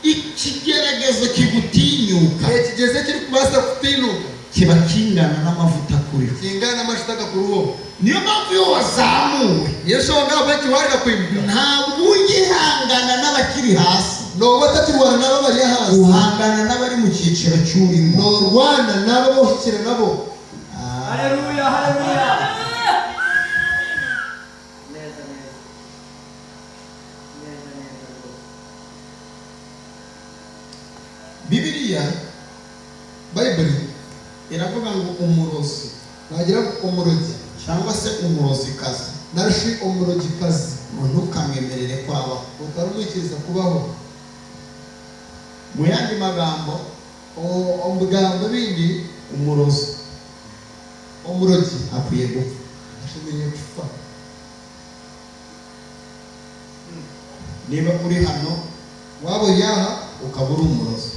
ikigeragezo kigutinyuka ikigeze kiri kubasa kutinuka kiba kingana n'amavuta kuriho kingana n'amashitaga ku ruhu niyo mpamvu iyo wazamuwe yesu ngaho benshi warira kwimuka ntabwo ugihangana n'abakiri hasi noba atakirwana nabo bari hasi uhangana n'abari mu cyiciro cy'urimo norwana nabo boshyikira nabo Haleluya, haleluya. Neza, neza. Neza, neza. bibiliya bayibuli iravuga ngo umurozi nagira umurogi cyangwa se umurozikazi nashi umurogikazi ntukamwemerere kwaba utarumwikiriza kubaho mu yandi magambo omugambo bindi umurozi umurogi akwiye gupfa ashobora gupfa niba uri hano waba yaha ukaba uri umurozi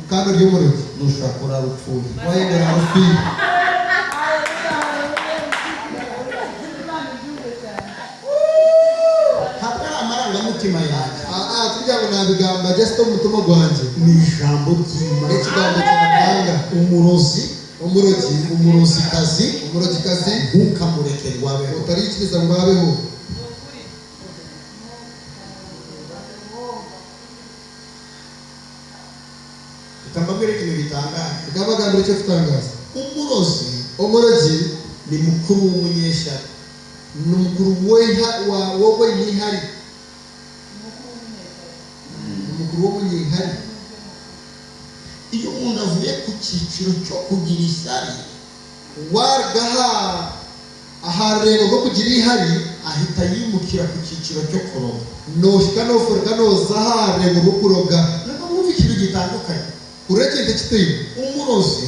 kandi ry'umurogi nushobora kurara upfuye wayendera rufiye ntabwo ari amarangamutima yanjye kugira ngo nabigamba just umutima gwanjye ni ijambo ry'Imana n'ikigambo cy'amahanga umurozi umurozikazi umurogikazi ntukamureke rwabeho utarikiriza ngo abeho reka mbabwire ikintu ngabagambira icyo tutangaza umurozi umurozi ni mukuru w'umunyeshyari ni umukuru wowe n'ihari umukuru w'umunyihari iyo umuntu avuye ku cyiciro cyo kugira ishyari wargaha aharego ko kugira ihari ahita yimukira ku cyiciro cyo kuroga noshika noforga noza aharego ko kuroga ntabwo mwumva ikintu gitandukanye urekende kiteye umurozi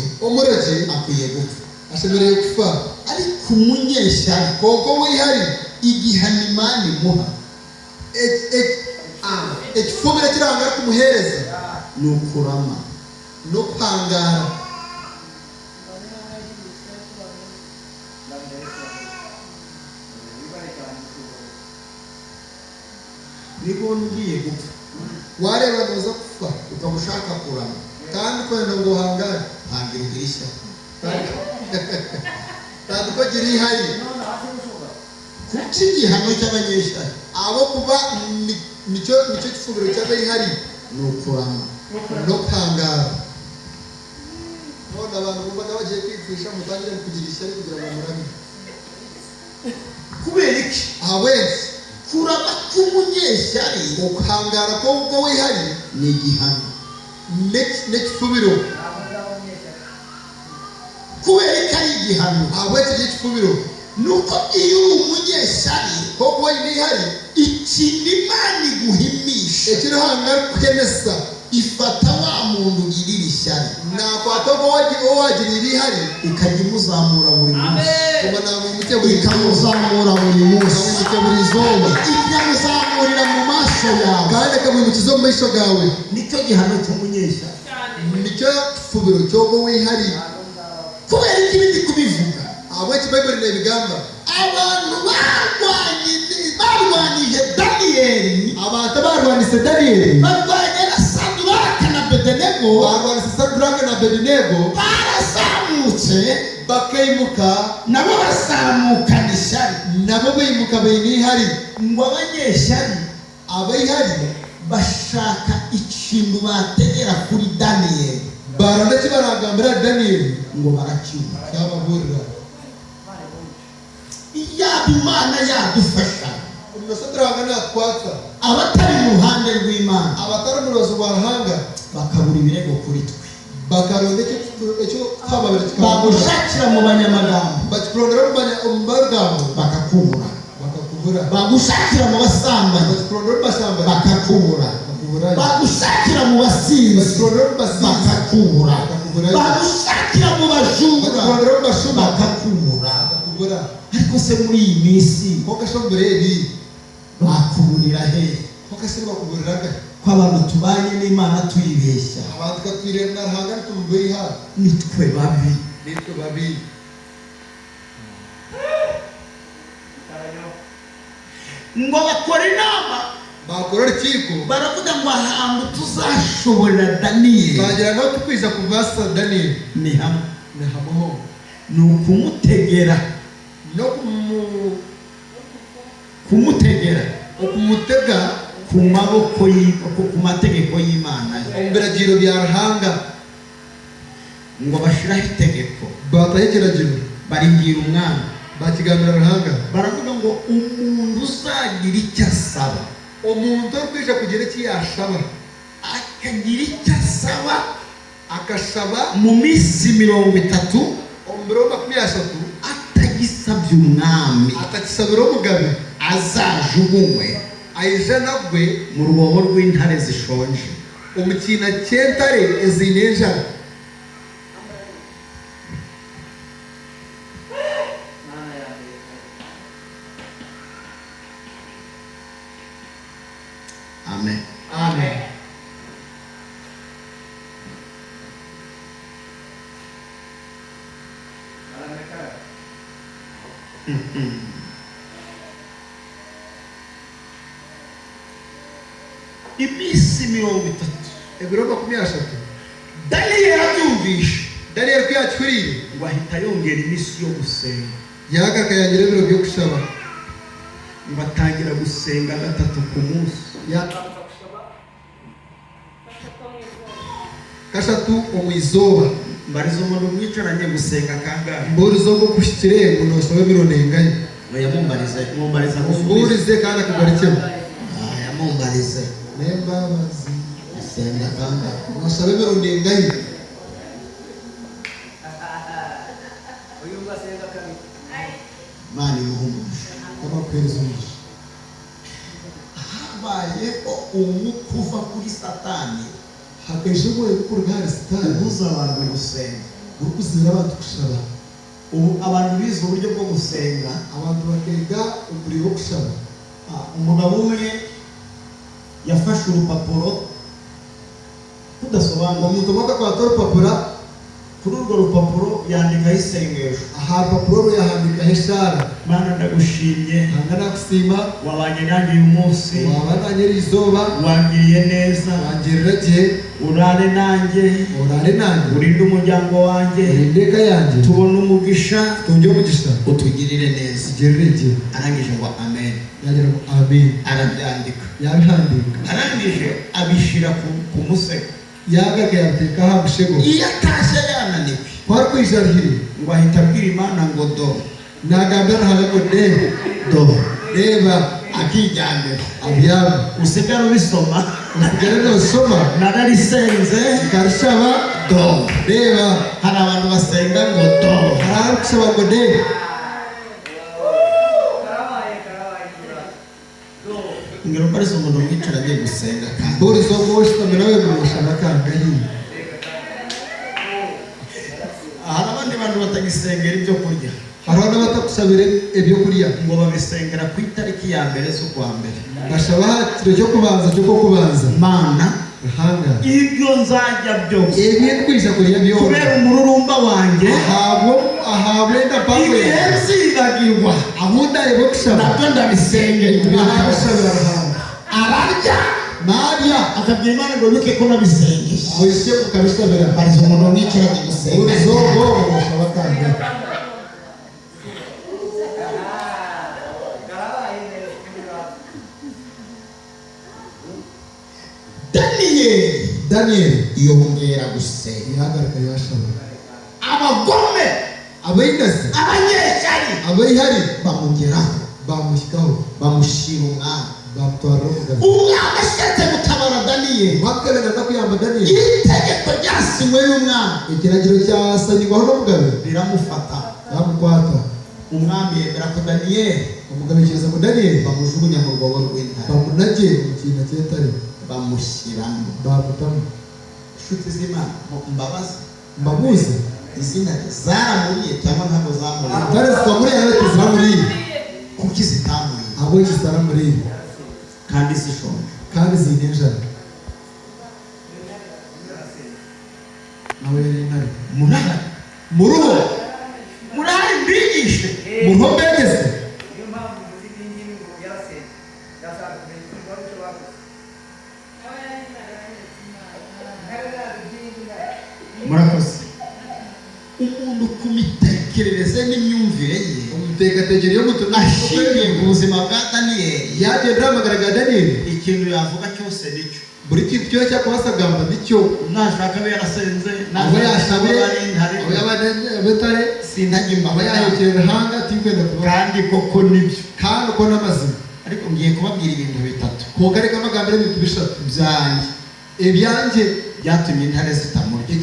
akwiye gupfa ashemereye gupfa ariko umunyeshyari koko wihari igihano Imana imuha ekifumira kiranga kumuhereza ni ukurama no kwangara niba ngiye gupfa wareba noza gupfa ukaba ushaka kurama kandi kwenda ngo hangare ntangira idirishya kandi ko gira ihari kuki igihano cy'abanyeshyari abo kuba nicyo gifubiro cy'abihari ni ukurama no kwangara none abantu bumva bagiye kwipfisha mutangire kugira ishyari kugira ngo murame kubera iki wese kurama k'umunyeshyari ukangara ko ubwo wihari ni igihano n'ekifubiro kubera ko ari igihano wese n'ekifubiro nuko iyo uri umunyeshyari koko we n'ihari ikintu Imana iguhimisha ekiri hangara kukemesa ifata wa muntu ugirira ishyari nakwata ko wagirira ihari ikajya imuzamura buri munsi kuba ntabwo umuke buri ikamuzamura buri munsi umuke buri zoba ikamuzamurira mu maso yawe kandi akamuhimukiza mu maso gawe nicyo gihano cy'umunyeshyari nicyo fubiro cy'ubwo wihari kubera iki ndi kubivuga abaki bayibuli n'ebigamba abantu barwanije Daniyeli abantu barwanise Daniyeli barwanya na Saduraka na Bedenego barwanise Saduraka na Bedenego barazamutse bakimuka nabo bazamukana ishyari nabo bimuka n'ihari ngo abanyeshyari abayihari bashaka ikintu bategera kuri Daniyeli barandetse baragambira Daniyeli ngo baracyuka cyababurira yaba Imana yadufasha umusadraga natwatsa abatari mu ruhande rw'Imana abatari mu ruzo rwahanga bakabura ibirego kuri twe bakaronda icyo twababira bagushakira mu banyamagambo bakikurondera mu magambo bakakubura bagushakira mu basambanyi bakikurondera mu basambanyi bakakubura bagushakira mu basinzi bakikurondera mu basinzi bakakubura bagushakira mu bajura bakikurondera mu bashuma bakakubura bakakubura ariko se muri iyi minsi ko gashombereri bakuburira he ko kasiri bakuburiraga ko abantu tubanye n'Imana tuyibeshya abantu katwirira narahanga tumbeha nitwe babi nitwe babi ngo bakora inama bakora urukiko baravuga ngo ahantu tuzashobora Daniyeli bagira ngo tukwiza kuvasa Daniyeli ni hamwe ni hamaho ni ukumutegera no kumutegera ukumutega ku maboko ku mategeko y'Imana ombiragiro byarahanga ngo bashiraho itegeko batahekeragira baringira umwana bakigambira ruhanga baravuga ngo umuntu uzagira icyo asaba umuntu urwisha kugira icyo yashaba akagira icyo asaba akashaba mu minsi 30 ombiro 30 atagisabye umwami atakisabira umugabe azajugunywe ayijana gwe mu rwobo rw'intare zishonje umukina cyentare ezineja amen amen iminsi 30 ebiro 30 Daniyeli abyumvishe Daniyeli kwiyakiriye ngo ahita yongera iminsi yo gusenga yagakayangira ibiro byo gushaba ngo atangira gusenga 3 ku munsi kashatu omwizoba mbarizo umuntu mwicaranye gusenga kangahe mburi zo gukushikire muno sobe bironengaye mumbariza mburize kandi akugarikemo mumbarize nemba bazi gusenga kangahe musobe bironengaye uyu ngasenga kabiri mani muhumurisha kama kwezi umugisha habayeho umukuva kuri satani hakajemo ibikorwa sitani ubuza abantu gusenga urukuzira abantu kushaba ubu abantu bize uburyo bwo gusenga abantu bakega umuriro wo kushaba umugabo umwe yafashe urupapuro tudasobanura umuntu moka kwa torupapura kuri urwo rupapuro yandikaho isengesho aha papuro yahandika heshara mana ndagushimye hangana kusima wabanye nanjye uyu munsi wabananyera izuba wangiriye neza wangiriragiye urare nanjye urare nanjye urinde umuryango wanjye urindeka yanjye tubone umugisha twongere umugisha utugirire neza ugirire arangije ngo amen yagira ngo amen arabyandika yabihandika arangije abishyira ku musego yagaga yateka habushego iyo atashye yananiwe kwari kwijarihiri ngo ahita abwira imana ngo do nagambira halago do reba akijyambere abyaba usigara ubisoma usigara n'usoma nararisenze karishaba do reba hari abantu basenga ngo do hari kusaba ngo ngero mbariza umuntu mwicara agiye gusenga kandi mburi zo gushtamira we gushana kangahi hari abandi bantu batagisengera ibyo kurya hari n'abatakusabire ibyo kurya ngo babisengera ku itariki ya mbere z'ukwa mbere bashaba hatiro cyo kubanza mana hanga ibyo nzajya byose ibi kwisha kurya byo kubera umururumba wanjye ahabwe ndapangwe ibihe byibagirwa ahunda ibo kushaba nabyo ndabisengera kubashabira hanga ararya narya akabwira imana ngo bibuke ko nabisengesha wese ukabishabira mbariza umuntu mwicara agiye gusenga uri zo go gushaba kangahi Daniel yongera gusenga yahagarika yashaba abagome abayindazi abanyeshyari abayihari bamugeraho bamushyikaho bamushyira umwami bamutwara umugabe umwami ashatse gutabara daniyeli mpakabena no kuyamba Daniel itegeko ryasinywe y'umwami ikiragiro cyasanyirwaho n'umugabe biramufata bamukwata umwami yemera ko daniyeli umugabikiriza ngo Daniel bamujugunya mu rwobo rw'intare bamunage mu kintu cy'intare bamushyiramo bamutamo inshuti z'imana mbabazi mbabuze izina zaramuriye cyangwa ntabwo zamuriye intare zitamuriye ariko ziramuriye kuki zitamuriye abo zitaramuriye kandi zishonje kandi zinenjana nawe yari intare murahari muruho murahari mbigishe muruho mbegeze niyo mpamvu muziki y'indimi ngo yarasenze yashaka kumenya icyo wari cyo bakoze murakoze umuntu ku mitekerereze n'imyumvire ye umutegategero yo mutu ashingiye ku buzima bwa daniyeli yagenda ahamagaraga Daniel ikintu yavuga cyose nicyo buri kintu cyose cyakubasagamba nicyo nashaka abe yarasenze abo yashabe ari intare abo y'abatare sintajya abo imbaho yahekera hanga atikwenda kuba kandi koko nibyo kandi uko n'amazima ariko ngiye kubabwira ibintu bitatu kogarika amagambo y'ibintu bishatu byanjye ibyanjye byatumye intare zitamurya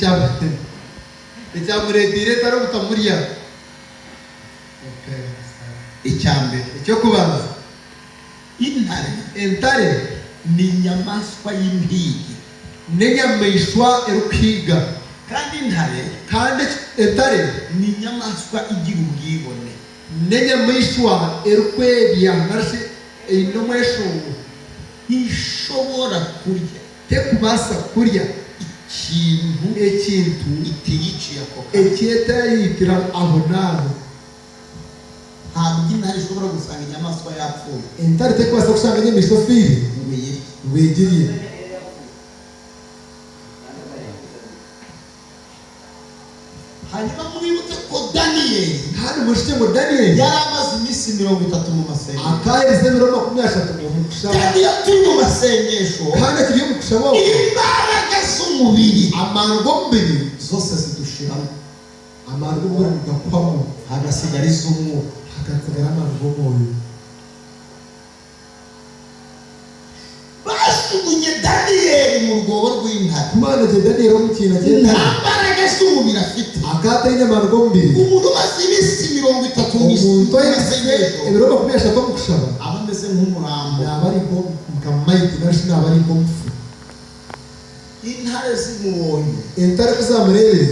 icyamuretire tari ubutamurya icya mbere icyo kubanza intare ni inyamaswa y'impigi n'inyamishwa irukwiga kandi intare kandi intare ni inyamaswa igira ubwibone n'inyamishwa irukwebya ngarse inomweshungu ntishobora kurya te kubasa kurya ikintu itiyiciye ako kanya ecyetayitira aho naho ntabwo intare ishobora gusanga inyamaswa yapfuye intare te kubasa gusanga inyamishwa firi ngo iyirye wegiriye hanyuma mwibuke ko daniyeli kandi mushike ngo Daniel yari amaze iminsi 30 mu masengesho akaherize 30 mu kushaba kandi iyo turi mu masengesho kandi akiri mu kushaba imbaraga z'umubiri amango mbere zose zidusha zishiramo amarwo muri mugakwamo hagasigara iz'umwuka. hakasigara amarwo moyo. Basugunye Daniyeli mu rwobo rw'intare. Kumana je Daniel mukina je Nta mbaraga z'umubiri afite. akata ine amarwo mbiri. Umuntu umaze iminsi 30 Umuntu yese ebiro kumesha ko mukushaba. aba ameze nk'umurambo. Nabariko mukamayiti nashi nabariko mfu. Intare zimubonye Entare kuzamurere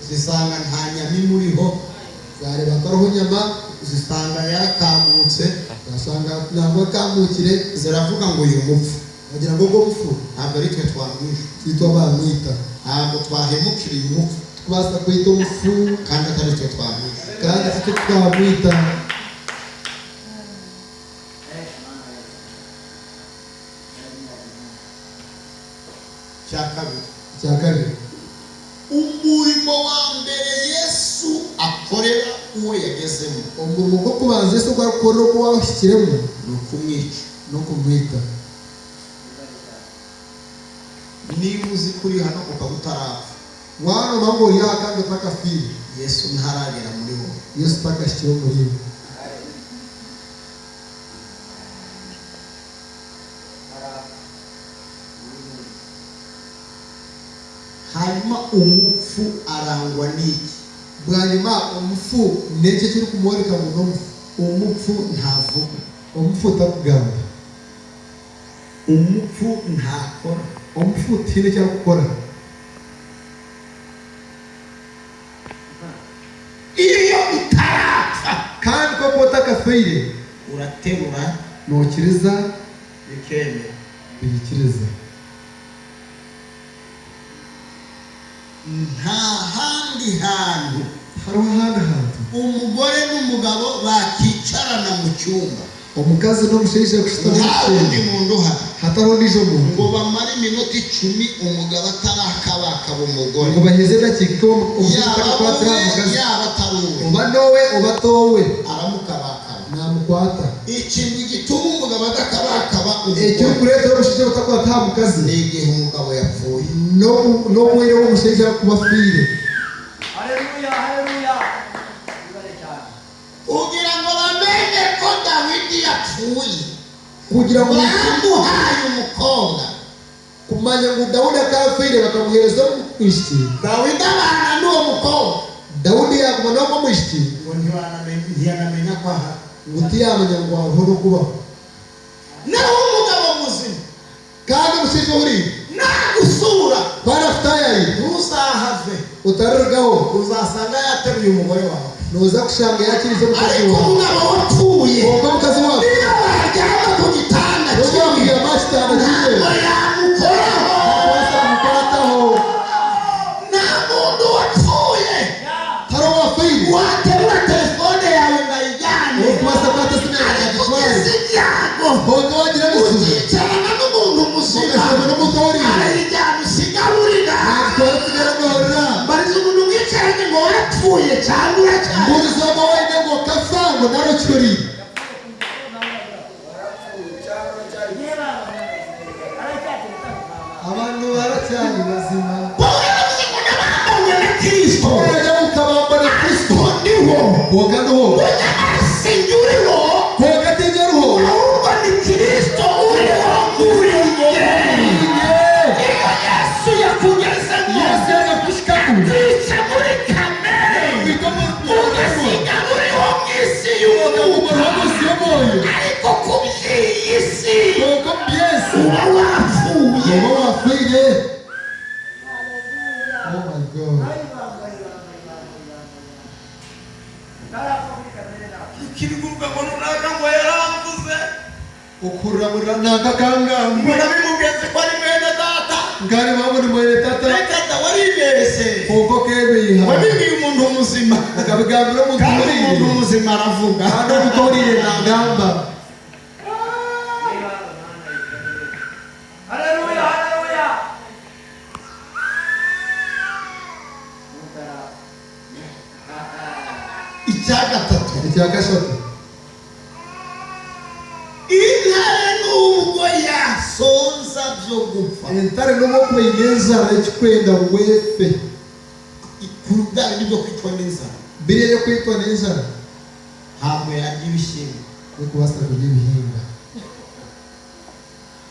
zisanga nta nyama imuriho, zareba ko roho nyama zisanga yarakamutse, zasanga ntabwo kamukire ziravuga ngo uyu mupfu. bagira ngo go mfu Ntabwo ari twe twamwishe, twitwa bamwita ntabwo twahemukira uyu mupfu, twasa kwita umfu kandi atari twe twamwishe. kandi afite twamwita. Cya kabiri, Cya kabiri umurimo wa mbere Yesu akorera uwo yagezemo umurimo wo kubanza Yesu gukora no kuwashyikiremo ni ukumwica. no kumwita. Niba uzi kuri hano ukaba utarapfa, Wana mambo yakanga takafiri Yesu ntaragera muri wowe. Yesu takashyikira muri we. Hanyuma umupfu arangwa n'iki? Bwanyuma umfu neke kiri kumworeka mu nomfu. Umupfu ntavuga, Umfu takugamba. umupfu ntakora. Umfu tine cyo gukora. Iyo utarapfa Kandi ko potakafire uraterura nokiriza bikemera. bigikiriza. Nta handi hantu Hariho ahandi hantu umugore n'umugabo bakicarana mu cyumba, omukazi n'omushaija kushitama nta wundi mukyenda muntu uhari, hataho ndijo muntu ngo bamare iminota 10 umugabo atarakabakaba umugore, ngo baheze dakika omushaija yaba takakwatira wowe omukazi yaba atari uwe, oba nowe oba towe aramukabakaba. namukwata. Ikintu gituma umugabo adakabakaba Ekyo umugore kureeta omushaija utakwata aha mukazi ni igihe umugabo yapfuye. n'obwire bw'omushaija kuba afiire. Haleluya, haleluya. Ibare cyane. Kugira ngo bamenye ko Dawidi yapfuye, kugira ngo bamuhaye umukobwa. kumanya ngo Dawudi akafiire bakamuhereza omwishiki. Dawidi abana n'uwo mukobwa Dawudi yaguma n'ogwo mwishiki ngo ntiyanamenya ko ahari. ngo tiyamanya ngo hariho n'okubaho. Naho umugabo muzima Kandi omushaija ori nagusura barafutayari ntuzahave, utarugaho uzasanga yateruye umugore wawe. noza kushanga yakiriza omukazi Ariko wawe. umugabo wapfuye Oba omukazi wawe niyo waryama ku gitanda nobwambwira kimwe amakitanda ntabwo kiwe yamukoraho. akwasa kumukwataho. Nta muntu wapfuye Hariho wafiire waterura telefone yawe ngayijyane okwasa kwata simu yawe agitware. ugeze ibyago Hoga wagira n'isuku ukicarana n'umuntu muzima ugasanga n'umutori arayijyana usigaburira. twari tugera gahorera Mbariza umuntu mwicaranye ngo warapfuye cyangwa uracyari. mburizamo wende ngo kafango narocuri abantu baracyari bazima. Pawulo yavuze ngo n'abambonye na Kristo Bajya mukabamba na Kristo niho hoga n'uho unyamarasingi uriho, hoga atinyaruho ahubwo ni Kristo uriho muri njye. Iyo Yesu yakugezemo Yesu yagakushikaku wica muri kamere ugasiga uriho mu isi y'umwuka, ariko ku by'iyi si hoga byesi uba wapfuye. uba wafiye. Oh my God. Ikiriguruka ngo runaka ngo yaramvuze Ukuramurira nakakangamba ngo nabimubwize ko ari mwene data. ngari babona mwene tata Reka da waribese uko kebeyiha wabibwiye umuntu muzima akabigambira umuntu kandi uriye umuntu muzima aravuga. kandi umutoriye nagamba. Haleluya, haleluya. Icya gatatu, Icya gashatu intare nubwo yasonza byo gupfa entare n'ubu kwinezara ekikwenda wefe byari byo kwitwa n'inzara biriya yo kwitwa n'inzara ntabwo yarya ibishyimbo yo kubasaba kurya ibihingwa.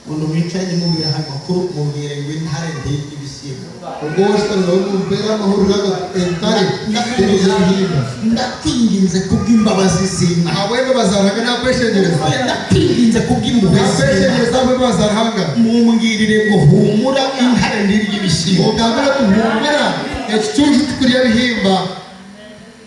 umuntu wicaye mubwira hano makuru mubwire ngo intare ntirya ibishyimbo ubwo washaka nawe mumpera amahoro uraga entare n'ibihingwa. ndakwinginze kubw'imbabazi z'Imana abwembe bazaranga nakweshengereza ndakwinginze kubw'impuhwe z'Imana nakweshengereza abwembe bazaranga mumbwirire ngo humura intare ntirya ibishyimbo mugambira kuhumura ekitunju tukurya bihimba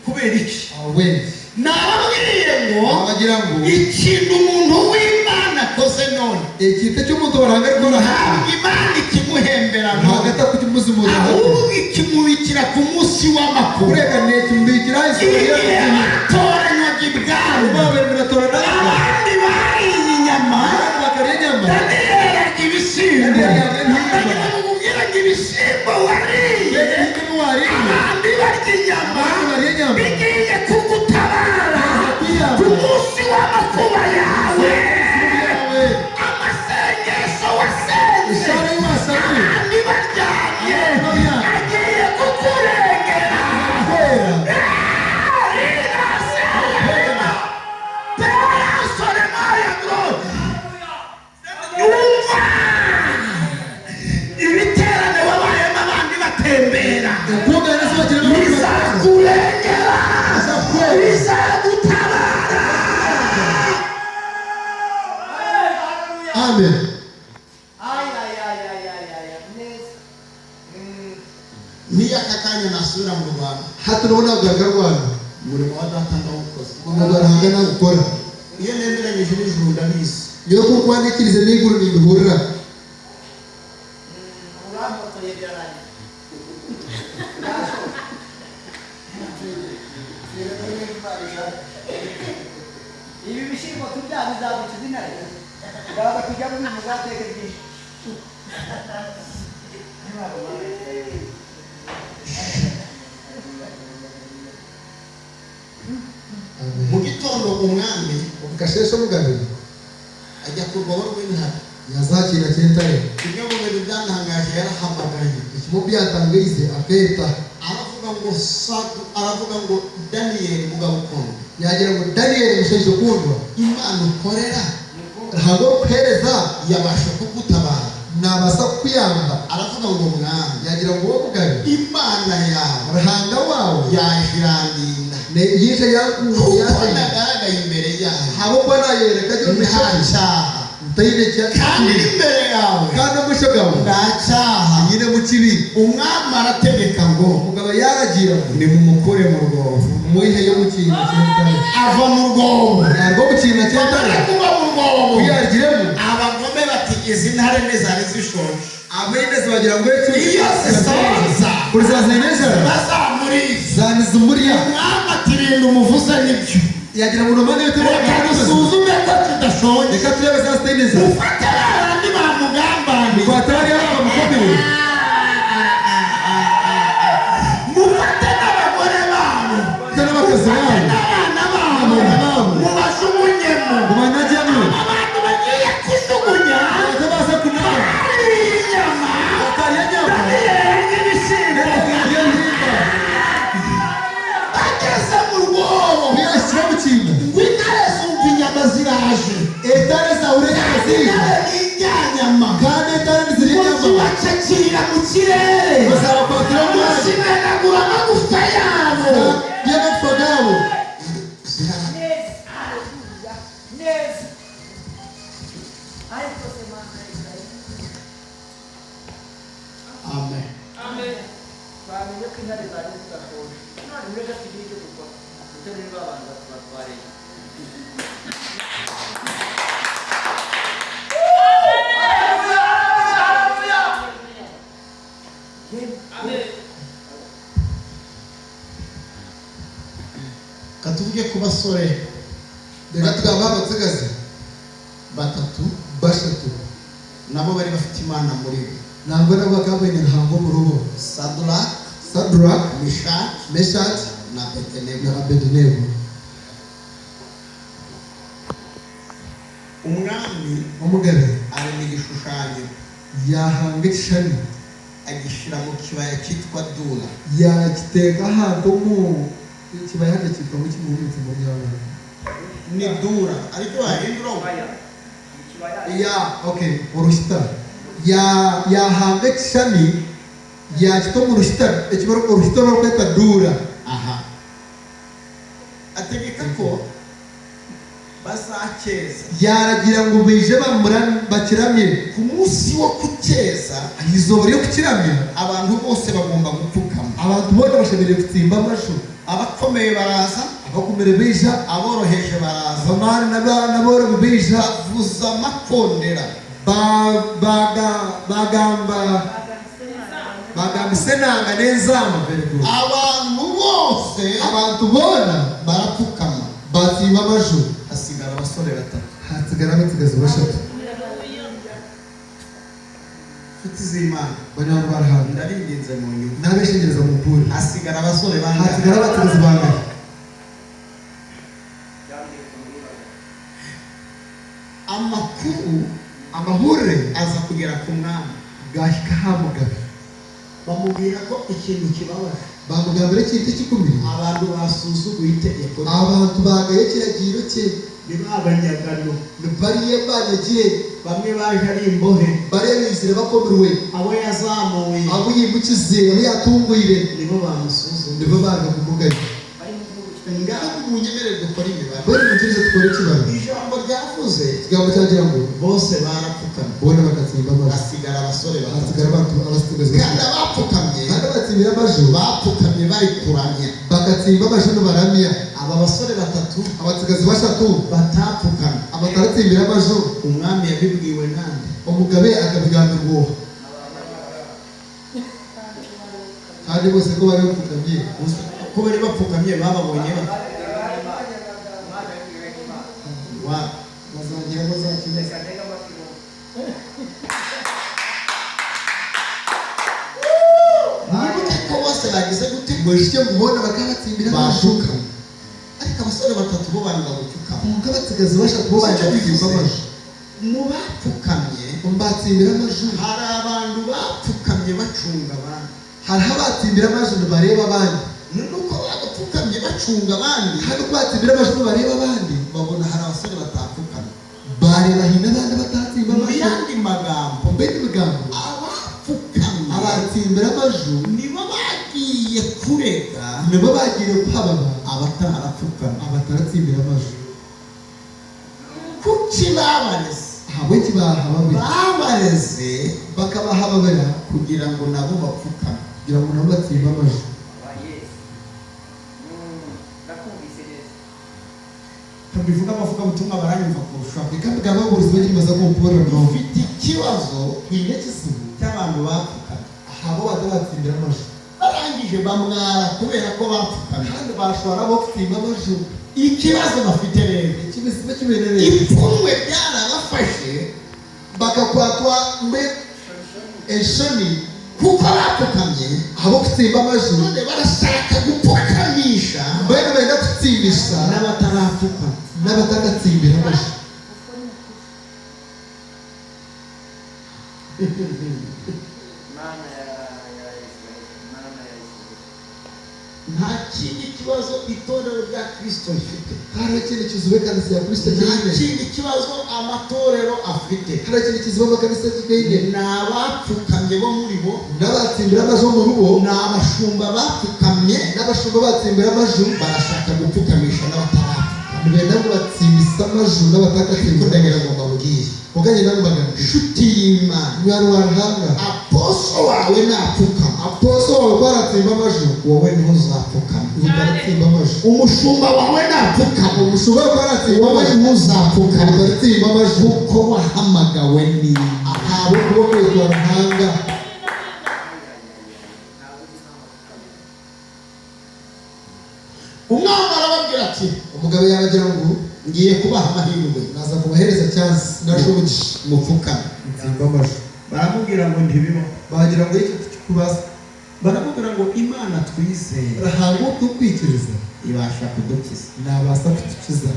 kubera iki abwembe nababwiye ngo abagira ngo ikintu umuntu w'Imana akoze none ikintu cy'umuntu baranga rikora ntabwo Imana ikimuhembera ntabwo atakukimuzimuza ahubwo ikimubikira ku munsi w'amakuru ureka ne kimbikira igihe batoranywaga ibwami ubabere biratorana abandi bariye inyama bakariye inyama Daniyeli arya ibishyimbo Daniyeli arya ibishyimbo. ndagira ngo mubwire ngo ibishyimbo wariye abandi barya inyama bigiye kugutabara ku munsi w'amakuba yawe amasengesho wasenze abandi baryamye agiye kukurengera yumva ibiterane wabayemo abandi batembera bizakurengera bizagutabara. Amen. niyo aka kanya nasubira mu Rwanda hata urabona kugaragara Rwanda umurimo wa data ndawukoze umugaranga nawe ukora iyo nemeranyije n'ijuru ndabizi niyo kuko wandikirize n'iguru ntibihurira. ibi bishyimbo turya bizagukiza intare uraza kujya mu muzateke byinshi mu gitondo umwami Ukashesha mugabiro ajya ku rwobo rw'intare yazakira cyentare bimwe mu bintu byantangaje yarahamagaye ikimu byatangize aketa aravuga ngo Daniyeli mugabo ukundwa yagira ngo Daniyeli mushaje ukundwa Imana ukorera ntabwo kuhereza yabasha kugutabara nabasa kuyamba. aravuga ngo mwami yagira ngo wowe mugabiro Imana yawe ruhanga wawe yaje irandinda ne yije yakuye kuko yaje nagaragaye imbere yawe habo bwana yereka cyo nta mishaje cyaha ndayine cya kandi imbere yawe kandi mushogaho nta cyaha nyine mu kibi umwami arategeka ngo umugabo yaragira ni mumukure mu rwobo muyihe yo mukinga cyentare ava mu rwobo ntabwo mukinga cyentare kuba mu rwobo uyargiremo abagome batigeze intare zari zishonje abendeze bagira ngo iyo zisoza kuzazineza bazamuriza zaniza umuriya umwami atirinda umuvuze n'ibyo yagira ngo nomane reka yote dusuzume ko tudashonje reka turebe za steneza ufate abandi bamugambaniye twatari aba mukomeye mufate n'abagore babo n'abakazi babo n'abana abana babo babo mubajugunyemo kubanajyamo abantu bagiye kujugunya batabaza kunama ari inyama atari nyama Daniyeli ibishyimbo bageze mu rwobo uyashyira mukinga ngo intare zumva inyama ziraje etare zahure ziri intare n'inyanyama kandi etare ziri ngo nyama zibacakira mu kirere bazabapatira mu mazi zimenagura amagufa yabo y'amapfa gabo neza ariko se mana amen bamenye ko intare zari zidashonje none mureke tugire icyo dukora duterure abantu batwareye katuvuge ku basore reka tugamba abatsigazi batatu bashatu nabo bari bafite Imana muri bo ntabwo nabwo kabaye ntango mu rugo Sadraki Sadrak Meshaki Meshach na Abedenego na Abednego umwami umugabe arema igishushanyo yahanga ishami agishira mu kibaya cyitwa Dura. yakiteka ahantu mu ikibaya cyitwa mu kimuhitse mu by'abantu Ni Dura ariko bahindura okay urushita yahambe kishami yakito mu rushita ekibaro urushita no kweta Dura. aha ategeka ko bazakeza yaragira ngo bije bakiramye ku munsi wo kukeza. izuba ryo kukiramya Abantu bose bagomba gupfukama, abantu bose bashemereye gutsimba amashu abakomeye baraza, abakumere bija aboroheje baraza, abamana n'aboro bija bavuza amakondera, bagamba isenanga n'enzamba. abantu bose abantu bona barapfukama. batsimba amashu Hasigara abasore batatu. hasigara abatsigazi bashatu Inshuti z'Imana, banyarwanda barahanga ndabinginze mu nyuma. n'abeshengereza mu mpuri Hasigara abasore bangahe? hasigara abatsigazi bangahe Amakuru amahurire aza kugera ku mwami, gahika hamugabe bamubwira ko ikintu kibabaje, bamugambira ikintu kikumiriye abantu basuzuguye itegeko rye. abantu bagaye kiragiro cye Ni babanyagano, bariye banyagiye bamwe baje ari imbohe, barebizire bakomerwe abo yazamuye abo yimukize abo yatungwire nibo bamusuzumye. nibo baga kumugari Ngaho munyemerere dukora imibare. bari mutirize tukore kibara Ijambo ryavuze ikigambo cyagira ngo bose barapfukamye, bona bagatsimba amashu hasigara abasore batatu. hasigara abantu abasigazi Kandi abapfukamye kandi batsimbira amashu bapfukamye bari kuramya. bagatsimba amashu baramya Aba basore batatu abasigazi bashatu batapfukamye, abataratsimbira amashu umwami yabibwiwe nande? umugabe akabigambira uwo kandi bose ko bari bapfukamye Ko bari bapfukamye bababonye bate? bazagira bazakina Nibuke ko bose bagize gute? mwishike mubona bakabatsimbira amashu Bashuka. Ariko abasore batatu bo banga gupfukama. umugabe abatsigazi bashatu bo bajya kwigirwa amashu Mu bapfukamye batsimbira amashu hari abantu bapfukamye bacunga abandi. hariho abatsimbira amashu bareba abandi Nuko bagapfukamye bacunga abandi, hano batsimbira amashu bareba abandi babona hari abasore batapfukamye. bareba hino abandi batatsimba Mu amashu yandi magambo, mbere ibigambo abapfukamye abatsimbira amashu nibo bagiye kurega nibo bagiye kuhababa abatarapfukamye. abataratsimbira amashu Kuki babareze? habwe kibahababira Babareze bakabahababira kugira ngo nabo bapfukame. kugira ngo nabo batsimba amashu Tubivuga abavugabutumwa baranyumva kurushaho. reka mugabo burizi bakimaze kumpora no Ufite ikibazo twine kisimu cy'abantu bapfukamye, habo batabatsimbira amashu barangije bamwara kubera ko bapfukamye. kandi bashobora bo gutsimba amashu Ikibazo bafite rero, ikibisiba kibereye ipfunwe ryarabafashe bakakwatwa mbe eshoni kuko bapfukamye, habo gutsimba amashu none barashaka gupfukamisha mbere benda gutsimbisha n'abatarapfukama. n'abatagatsimbira amashu Nta kindi kibazo itorero rya Kristo rifite, hari ikindi kizuwe kanisa ya Kristo nta cyane kindi kibazo amatorero afite. hari ikindi kizuwe amakanisa cyane Ni abapfukamye bo muri bo, n'abatsimbira amashu mu rugo ni abashumba bapfukamye n'abashumba batsimbira amashu barashaka gupfukamisha n'abatarapfukama. mbere nabo batsimbisa amashu n'abatagatsimbira Ndagira ngo mbabwire, uganye nabo bagana inshuti y'Imana, mwana warahanga aposo wawe napfukama, aposo wawe baratsimba amashu wowe niho uzapfukama. utaratsimba amashu Umushumba wawe napfukama, umushumba wawe baratsimba wowe amashu niho uzapfukama. utaratsimba amashu Kuko wahamagawe n'Imana. abo kuboko warahanga Umwami arababwira ati, umugabo yabagira ngo ngiye kubaha amahirwe, naza kubahereza chance nashoboje mupfukame. nsimba amashu Baramubwira ngo ntibibaho. bagira ngo iki kubaza Baramubwira ngo Imana twizeye rahango tukwikiriza ibasha kudukiza. nabasa kutukiza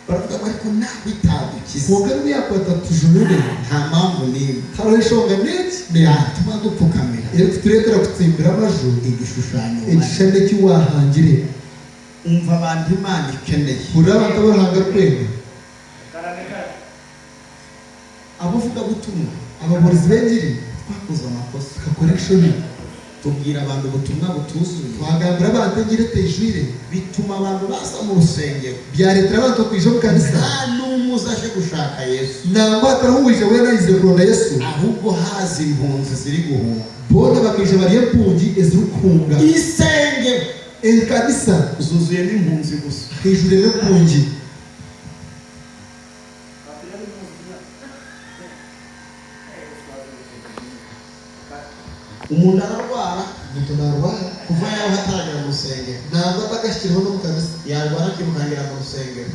baravuga ngo ariko nawe itadukiza Kuongani yakwata tujurire. nta mpamvu n'imwe Haroshonga neti. yatuma dupfukamira Eri turetera kutsimbira amaju. igishushanyo Igishane kiwahangire. umva abantu Imana ikeneye Uraba tabaranga kwenda. abavuga butumwa Ababurizi b'enjiri twakoze amakosa kakoreshoni. tubwira abantu ubutumwa butuzuye Twagambira abantu ngire tejwire. bituma abantu baza mu rusengero Byaretera abantu kwijo mu kanisa. nta n'umwe aje gushaka Yesu Nangwa atarahuje we narize kuronda Yesu. ahubwo haza impunzi ziri guhunga Bona bakije bari impungi ezirukunga. isengero Kanisa zuzuyemo impunzi gusa hejuru y'impungi. umuntu ararwara Umuntu narwara. kuva yaho hataragera mu rusengero Ntabwo atakashyiriho no mu kanisa. yarwara akimukangira mu rusengero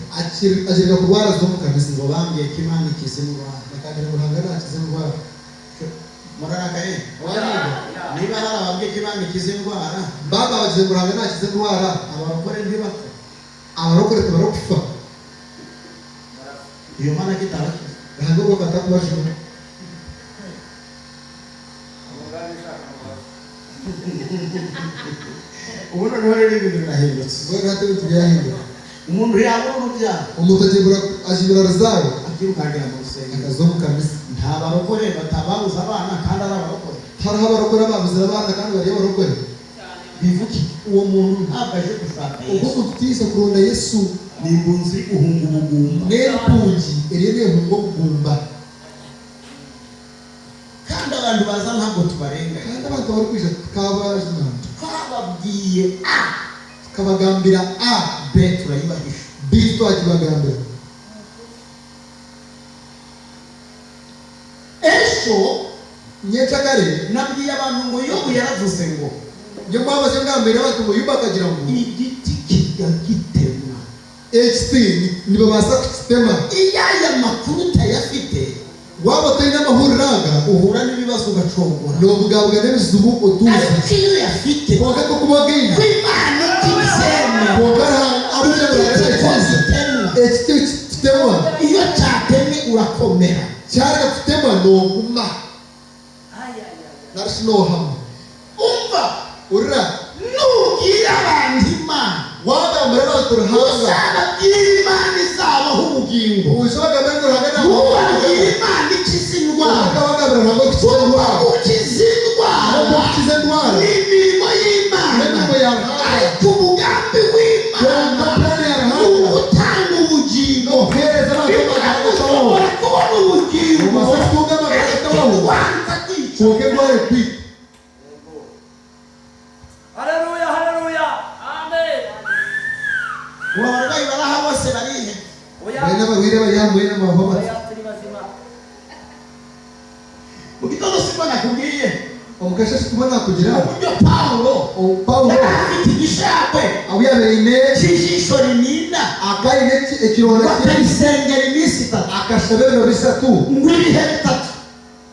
Ajirika kurwara zo mu kanisa. ngo bambwiye ko Imana ikiza indwara Bakandira guhanga nakize indwara. murarakaye Wariga. niba hari ababwiye ko Imana ikiza indwara Baba bagize guhanga nakize indwara. abarokore ntibapfa Abarokore tabarokupfa. iyo Mana kitabakiza Ntabwo bafata kubajura. ubu noneho rero ibintu birahindutse Ubwo gato tubyahinduka. umuntu yabura urubyaro Umuntu ajibura rozari. akirukangira mu rusengero Akazo mu kanisa. nta barokore batababuza abana kandi ari abarokore Hariho abarokore babuzira abana kandi bari abarokore. bivuga uwo muntu ntabwo aje gushaka Ubwo Yesu mutise kuronda Yesu. ni impunzi uhunga ubugumba N'impungi eriye hungo kugumba. kandi abantu baza ntabwo tubarenga Kandi abantu bari kwija tukabajina. twababwiye A Tukabagambira A. B turayibahisha B twakibagambira. ejo Nyecakare. nabwiye abantu ngo Yobu yaravuze ngo Nyo mwaba se ngambira abantu ngo yubakagira ngo igiti kijya gitemwa HT nibabasa kukitema. iyo aya makuru utayafite Waba tari n'amahuriraga uhura n'ibibazo ugacogora n'ubugabwa n'ebizubu utuza. ariko iyo uyafite Koga ko kubagina. ko Imana itizemera Koga aruje baracyeza. gitemwa HT kitemwa. iyo cyatemwe urakomera Cyari kitemwa no guma. Narishino hamwe. umva Urra nubwira abantu Imana waba mureba turahanga. uzababwira Imana izabaho ubugingo Ushaka mbere turahanga ubabwira Imana ikiza indwara Bakabagabira ngo kuba kitendwa. ukiza indwara Ukize ndwara. ni imirimo y'Imana Imirimo y'Imana. ariko umugambi w'Imana ni ugutanga ubugingo Uhereza abantu Imana ushobora kubona ubugingo Umasatunga magana ubanza kwica Koge bwari kwita. Haleluya, haleluya. Amen. ubu abarwayi baraha bose barihe Oya. Bari n'abagwire bari hamwe n'amahoma. Oya, turi bazima. mu gitondo siko nakubwiye Omukasha kubona kugira uburyo Pawulo Paulo yari afite igishakwe abuyabereye cy'ijisho rinina akaine ekirona bakayisengera iminsi itatu akashabero bisatu ngo ibihe bitatu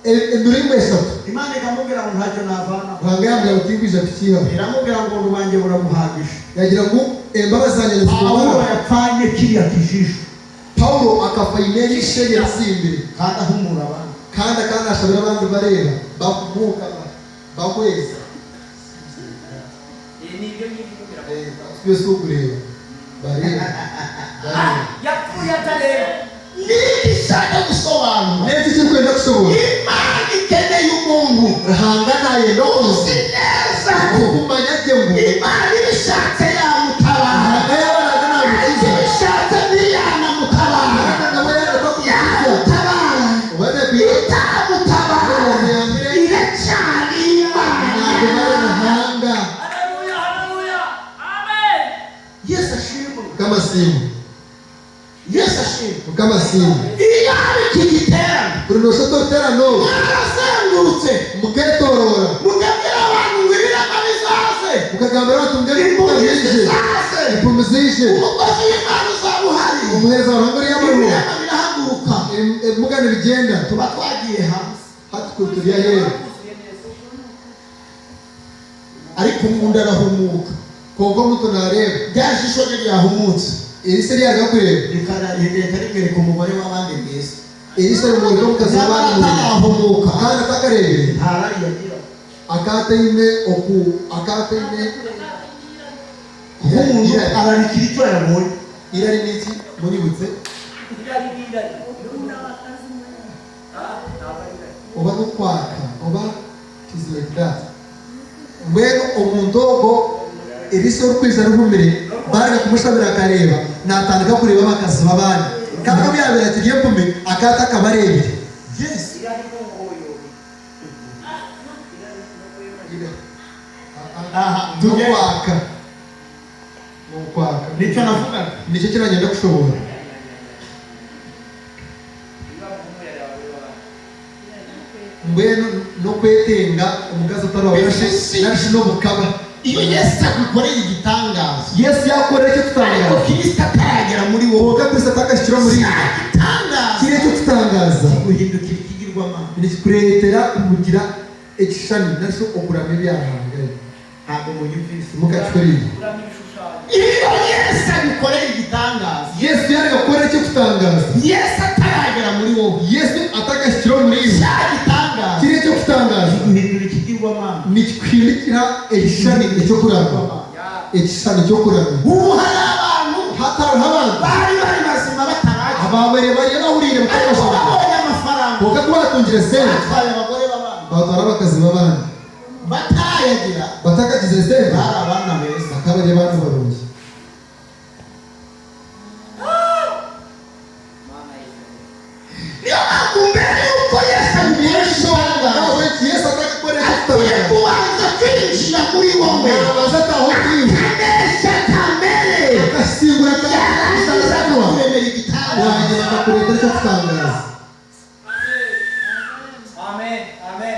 emiringo esatu Imana ikamubwira ngo ntacyo navana ruhanga yambwira utigwiza kukiha iramubwira ngo urubange buramuhagisha yagira ngo embabazi zanjye Pawulo nizikubona. yapfanye kiriya kijisho Paulo akafa ineni ishenge yasimbire kandi ahumura abandi kandi ashabira abandi bareba bakumuka bakweza Ni ibyo nyibwira. twese ukureba bareba Yapfuye atareba. n'iki ishaka gusobanura neza icyo kwenda gushobora Imana ikeneye umuntu ruhanga naye uzi ndozi neza ko kumanya bye ngo Imana ibishatse yamutabara ayabanaga namukiza ibishatse ntiyanamutabara nawe yarakukiza yamutabara ubane kwita itamutabara iracyari Imana ruhanga Haleluya, haleluya. Amen. Yesu ashimwe kama simu Yesu ashimwe kama simu iyo hari iki giterane kurunoshoto terano mwarazengurutse muketorora mukabwira abantu ngo ibirema bizaze ukagambira watu mgeni impumyi kupumzishe zizaze ipumzishe umukozi w'Imana uzaba uhari umuheza warangori y'amahoro ibirema birahaguruka mugane bigenda tuba twagiye hanze hatukutulia hera ariko umuntu arahumuka kongo mtu nareba rya jisho rye ryahumutse Elisa yaje kureba rikara rimwereka umugore w'abandi mwiza Elisa rumuri ko mukazi w'abandi atarahomoka kandi atakarebe ntarari yagira akatayime oku akatayime nk'umuntu ararikira icyo yabonye irari n'iki muributse oba gukwaka oba kizireda mbwenu omuntu ogo Elisa urukwiza ruhumire baraga kumushabira akareba natandika kureba abakazi b'abandi kandi byabera ati giye pumi akata akabarebye yes tukwaka mukwaka nicyo navugaga nicyo kiragenda gushobora mbwenu no kwetenga umugazi utarawaje narishe no bukaba iyo Yesu agukoreye igitangaza Yesu yakoreye icyo ariko tutangaza Kristo ataragera muri wowe woga Kristo atakashyira muri nta gitangaza kire cyo tutangaza guhindukira ikigirwamana ni kuretera kumugira ekishani narisho okurama ibyahangaye ntabwo munyumvise mukatwereye iyo Yesu agukoreye igitangaza Yesu yarakoreye icyo tutangaza Yesu ataragera muri wowe Yesu atakashyira muri cya gitangaza kire cyo tutangaza guhindura ikigirwamana ni kwimikira ekishani cyo kurama ekishani cyo kurama ubu hari abantu hatari abantu bari bazima bataragera ababere bari bahurire ariko bakabashaka babonye amafaranga woga kubatungira sente batwaye abagore b'abandi batwara abakazi b'abandi batayagira batakagize sente bari abana beza bakabari abantu barungi niyo mpamvu mbere y'uko Yesu agukoresha nawe Yesu atakakorera akwiye kubanza kwinjira muri wowe abaza taho kwiwe kanesha kamere akasingura yarangiza akakuremera kuremera igitangaza wanjye bakakureka icyo tutangaza Amen. Amen.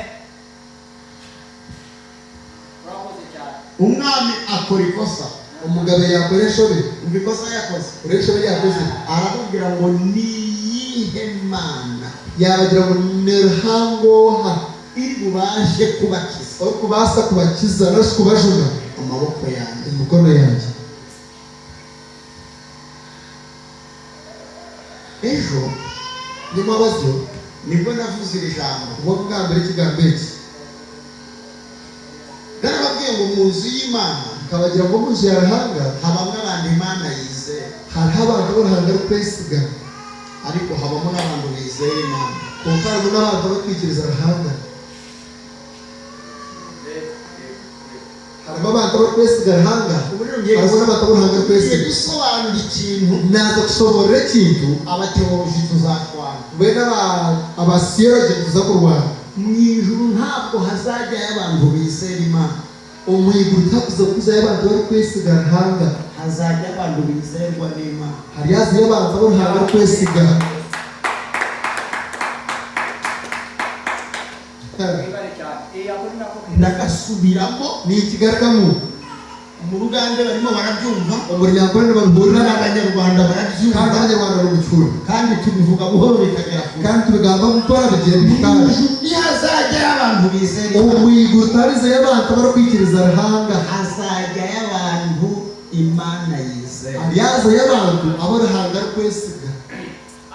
Urakoze cyane. umwami akora ikosa umugabo yakoresha be umva ikosa yakoze uresha be yakoze aramubwira ngo niyihe mana yabagira ngo nerhangoha iri bubashe kubakiza aho kubasa kubakiza no kubajuna amaboko yanjye imikono yanjye ejo nimwabazo nibwo navuze iri jambo ubwo bwa mbere ikigambo iki narababwiye ngo mu nzu y'Imana kabagira ngo mu nzu yarahanga habamo abantu Imana yizera hariho abantu b'uruhanga rw'kwesiga ariko habamo n'abantu bizera Imana kuko harimo n'abantu batwikiriza arahanga harimo abantu b'ukwesiga arahanga ubu rero harimo n'abantu b'uruhanga ngiye rw'kwesiga gusobanura ikintu naza gusobanura ikintu abateoloji tuzatwara we n'abasiyologi tuza kurwana mu ijuru ntabwo hazajyayo abantu bizera Imana umuyiguru utakuza kuzayo abantu bari kwesiga arahanga hazajya abantu bizerwa n'Imana hari yaziyo abantu b'uruhanga rw'kwesiga Wibare cyane. Ako ni nako. ndagasubiramo ni ikigaragamo mu ruganda barimo barabyumva umuryango rero bahurira n'abanyarwanda kandi barabyumva abanyarwanda bari gucura kandi tubivuga buhoro bikagera kure kandi tubigamba gukora bigira mu bitanga ijuru ntihazajyayo abantu bizera ubu Imana muyiguru utarize y'abantu bari kwikiriza arahanga hazajyayo abantu Imana yizera hari yazo y'abantu ab'uruhanga rw'kwesiga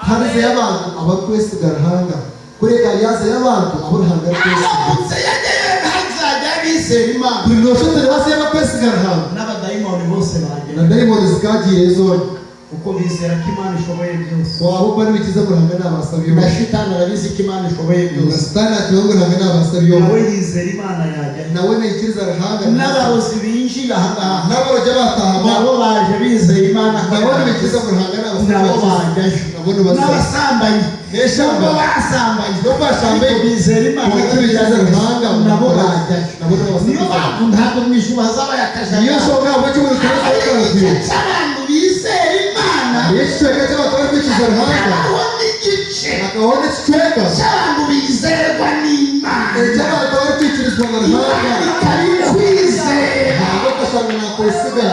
harize y'abantu abakwesiga arahanga kureka hari yazo y'abantu ab'uruhanga rw'kwesiga aramutse yagerewe hazajyayo bizera Imana buri noshotere hasi y'abakwesiga arahanga n'abadayimoni bose bagera na dayimoni zikagiye zone kuko bizera ko Imana ishoboye byose waba uko n'ibikiza kuranga n'abasabiyo na shitani arabizi ko Imana ishoboye na byose sitani atiwe kuranga n'abasabiyo nawe yizera Imana yajya nawe nayikiriza arahanga n'abarozi binjiye aha ngaha n'abarojya bataha nabo baje bizeye Imana ko nabo yabakiza. n'ibikiza kuranga nabo n'abasabiyo bajyayo nabo n'abasabiyo n'abasambanyi Eshamba. nubwo basambanye Nubwo basambanye. ariko bizera Imana Kuko ko bikiza arahanga nabo bajyayo nabo n'abasabiyo niyo mpamvu ntabwo mu ijuru hazaba akajagari niyo shoga abo cy'uburi kibazo hari cy'abantu igice cy'abantu bizera Imana iyo cyeka cy'abantu bari kwikiza arahanga hariho n'igice akabona cyeka cy'abantu bizerwa n'Imana cy'abantu bari kwikirizwa arahanga Imana ikaba ikwizera ntabwo gasanga nakwesiga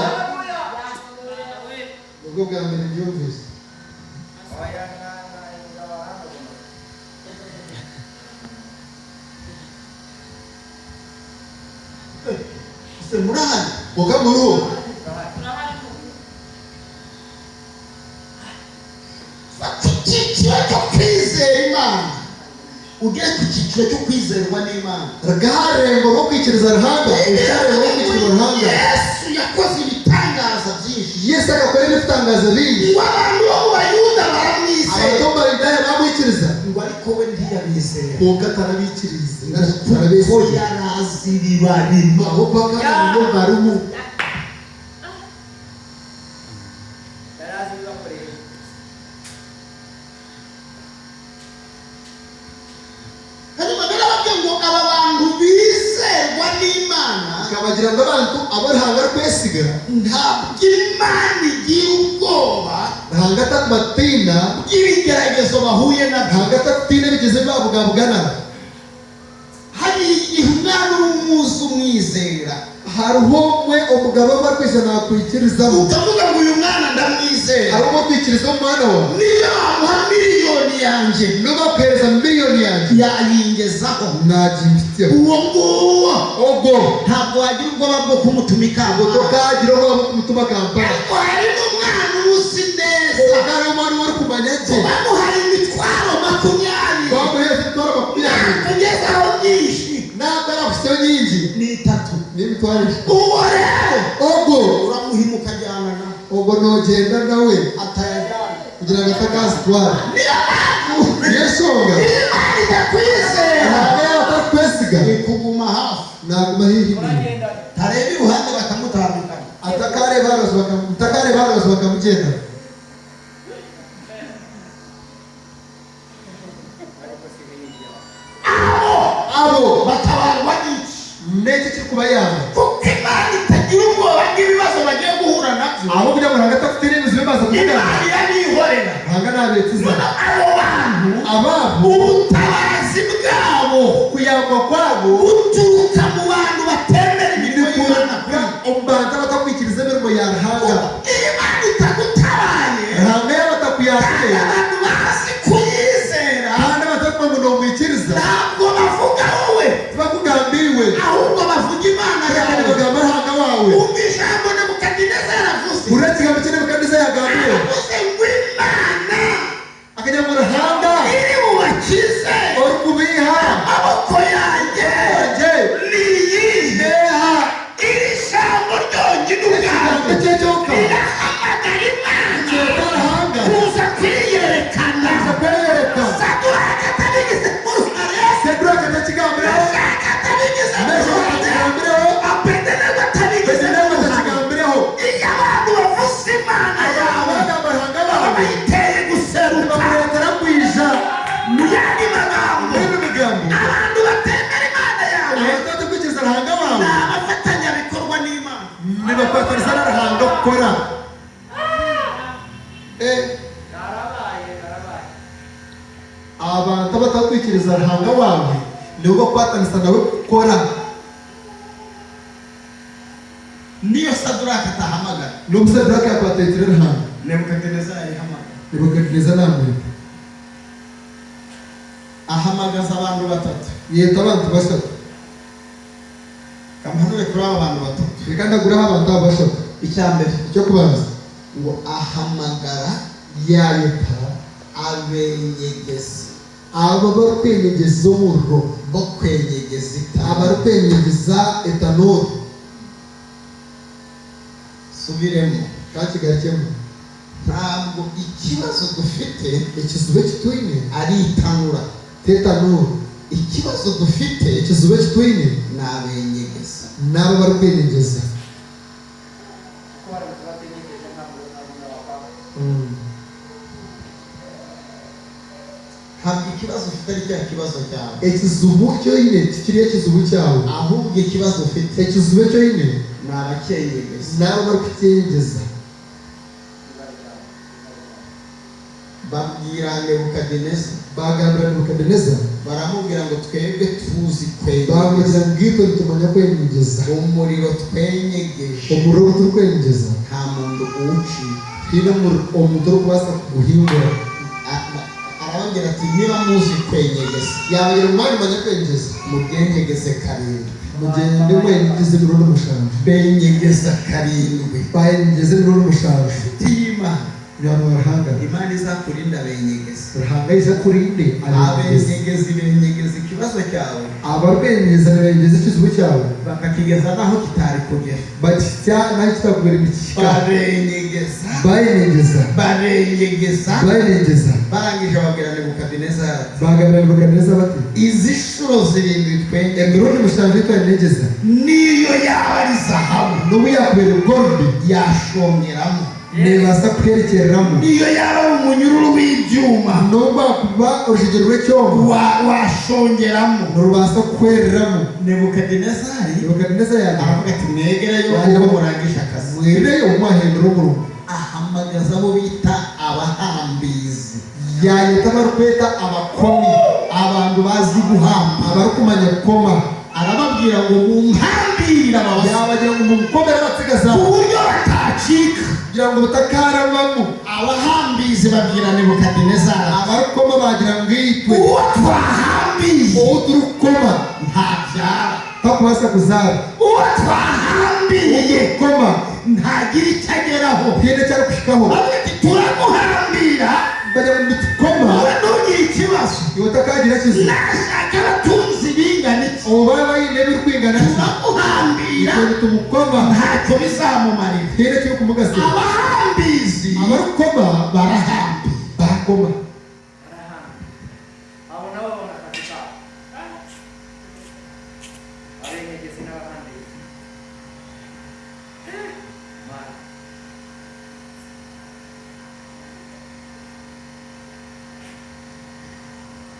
ubwo bwa mbere byumvise se murahari boga muri uwo ugere ku cyiciro cyo kwizerwa n'Imana. ragarengo no kwikiriza ruhanga ushare no kwikiriza ruhanga. Yesu yakoze ibitangaza byinshi. Yesu agakora ibitangaza bingi. Ngo abantu bo mu Bayuda baramwizera. Abatomba bidaya bamwikiriza. Ngo ariko we ntiyabizera. Kuko atarabikiriza. Kuko yarazi ibibarimo. Abo paka ngo barumu. Aba bantu bizerwa n'Imana kabagira ngo abantu abo ruhanga rwesiga ntabwo Imana igira ubwoba ruhanga takumatina ibigeragezo bahuye nabyo. ruhanga takutina bigeze babugabugana. Hari igihe umwana w'umuzi umwizera, hariho mwe umugabo barwisha nakwikirizaho ukavuga ngo uyu mwana ndamwizera, arimo kwikiriza umwana wawe niyo amuha miliyoni yanjye nubapereza miliyoni yanjye yayingezaho nagimbitseho uwo nguwo ubwo ntabwo wagira ubwoba bwo kumutuma ikamba. tukagira ngo mutuma kampani ariko harimo umwana uzi neza ubwo umwana wari kumanya cye bamuhaye imitwaro 20 bamuheze imitwaro 20 kugezaho byinshi ntabwo arafiteho nyinshi ni 3 n'imitwaro. uwo rero ubwo uramuhimuka ajyana na ubwo nogenda nawe atayajyana kugira ngo atakazitwara. niyo mpamvu yesonga Imana idakwizera ntabwo yatakwesiga ni kuguma hafi, naguma hirya tareba iruhande bakamutambikana. atakare barozi bakamugenda. abo batabarwa n'iki? n'iki kiri kuba yaba kuko Imana itagira ubwoba bw'ibibazo bagiye guhura nabyo. abo kugira ngo ntabwo atafite n'ibibazo bibaza kugana Imana irabihorera. ntabwo ntabetiza abo bantu ababo ubutabazi bwabo kuyagwa kwabo buturuka mu bantu batemera imirimo y'Imana. umubanza batakwikiriza imirimo yarahanga Imana itagutabaye ntabwo yaba atakuyakire abantu bazi kuyizera kandi batakuba ngo ntumwikiriza ntabwo bavuga wowe, bakugambiriwe ahubwo bavuga Imana kandi yawe. bagamba ntabwo wawe Umva ijambo Nebukadineza yaravuze. uretse igamba cyane kandi yagambiriwe Yaravuze ngo Imana akajya mu ruhanga iri bubakize uri kubiha amaboko yanjye yanjye ni iyihe? Iri jambo ryonyine ubwaryo cye cyoka rirahamagara Imana cyeka ruhanga kuza kwiyerekana. kwereka Saduraka atabigeze mu ruhare, seduraka atakigambiriho Meshaki atabigeze mu mesha ruhare, atakigambiriho Abedenego atabigeze mu bedenego ruhare. atakigambiriho Iyo abantu bavuze Imana yawe abana amahanga baba bawe bayiteye guseruka. bakuretera kwija Mu yandi magambo, muri bigambo abantu batemera Imana yawe abatatu kwikiriza ruhanga wawe ni abafatanyabikorwa n'Imana. nibakwatiriza ruhanga gukora abantu batakwikiriza ruhanga wawe nibo bakwatanisa nawe gukora. Niyo Saduraka atahamagara, n'umusaduraka yakwatanira ruhanga Nebukadineza yayihamagara. nibukatiriza namwe Ahamagaza abantu 3. yeta abantu bashatu Kamuhanure kuri abo bantu 3. reka ndaguraho abantu abo bashatu. Icya mbere icyo kubanza ngo ahamagara yayeta abenyegezi abo bari kwenyegeza umuriro bo kwenyegeza itara. abari kwenyegeza etanolu Subiremo, kakigarikemo ntabwo ikibazo dufite ikizube kitwine ari itanura. tetanolu Ikibazo dufite ikizube kitwine ni abenyegeza. n'abo bari kwenyegeza. Ntabwo ikibazo ufite ari cya kibazo cyawe, ikizubu cyoine kiriya kizubu cyawe ahubwo ikibazo ufite ikizube cyoine ni abakenyegeza. n'abo bari kukyenyegeza. Babwira Nebukadineza, bagambira Nebukadineza baramubwira ngo twebwe tuzi kwenyegeza, bamubwira ngo bwito bitumanya kwenyegeza umuriro twenyegeje umuriro turi kwenyegeza nta muntu uwucika. hino umuntu uri kubasa guhingura. Arababwira ati niba muzi kwenyegeza yabagira umwanya umanya kwenyegeza mubyenyegeze 7. mugende mwenyegeze biro n'umushanje benyegeza 7. bayenyegeze biro n'umushanje. Tima abantu barahanga Imana izakurinda abenyegezi. barahangayije kurinde Abenyegezi benyegeza ikibazo cyawe abarwenyeza benyeza ikizibu cyawe bakakigeza naho kitari kugera. bakitya naho kitakubera imikika Barenyegeza bayenyegeza barangije babwira Nebukadinezari ati, bagabira neza bati izi nshuro zirindwi twenge emirundi musanzwe yitwanegeza niyo yaba ari zahabu n'ubu yakubera gold yashongeramo, nebasa kwerekeramo niyo yaba ari umunyururu w'ibyuma n'ubwo kuba urugero rw'icyobo washongeramo. n'urubasa kwereramo Nebukadinezari neza yawe aravuga ati mwegereyo Wajya uko mu- murangije akazi. mwireyo umwahindura umurugo Ahamagaza abo bita abahambizi, yayita abarukweta abakomi abantu bazi guhamba. abarukumanya koma Arababwira ngo mumpambire aba basore yabagira ngo umukomere batsigaza ku buryo batacika. kugira ngo butakarabamo Abahambizi babwira Nebukadinezari, abarukoma bagira ngo yitwe uwo twahambiye uwo turukoma ntabyara, takubasa kuzara uwo twahambiye koma ntagira icyo ageraho. hinde cyari kushikaho Bavuga ati turamuhambira bajya mu mitikoma wowe ntugire ikibazo, iwatakagira kizi nashaka abatunzi bingana iki ubu baba bayine birukwingana turamuhambira ikintu tumukoma ntacyo bizamumarira. hinde cyo kumugasira Abahambizi abarukoma barahambiye. barakoma abo nabo babona akazi kabo abenyegezi n'abahambizi. Mana.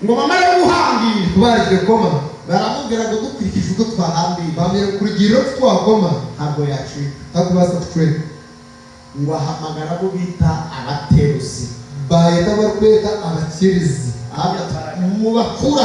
ngo bamare guhambira tubarije koma baramubwira ngo dukurikije uko twahambiye bamira kurugiro twakoma ntabwo yacika. takubasa kutwe Ngo ahamagara abo bita abateruzi, bayita abarukweta abakirizi mu bakura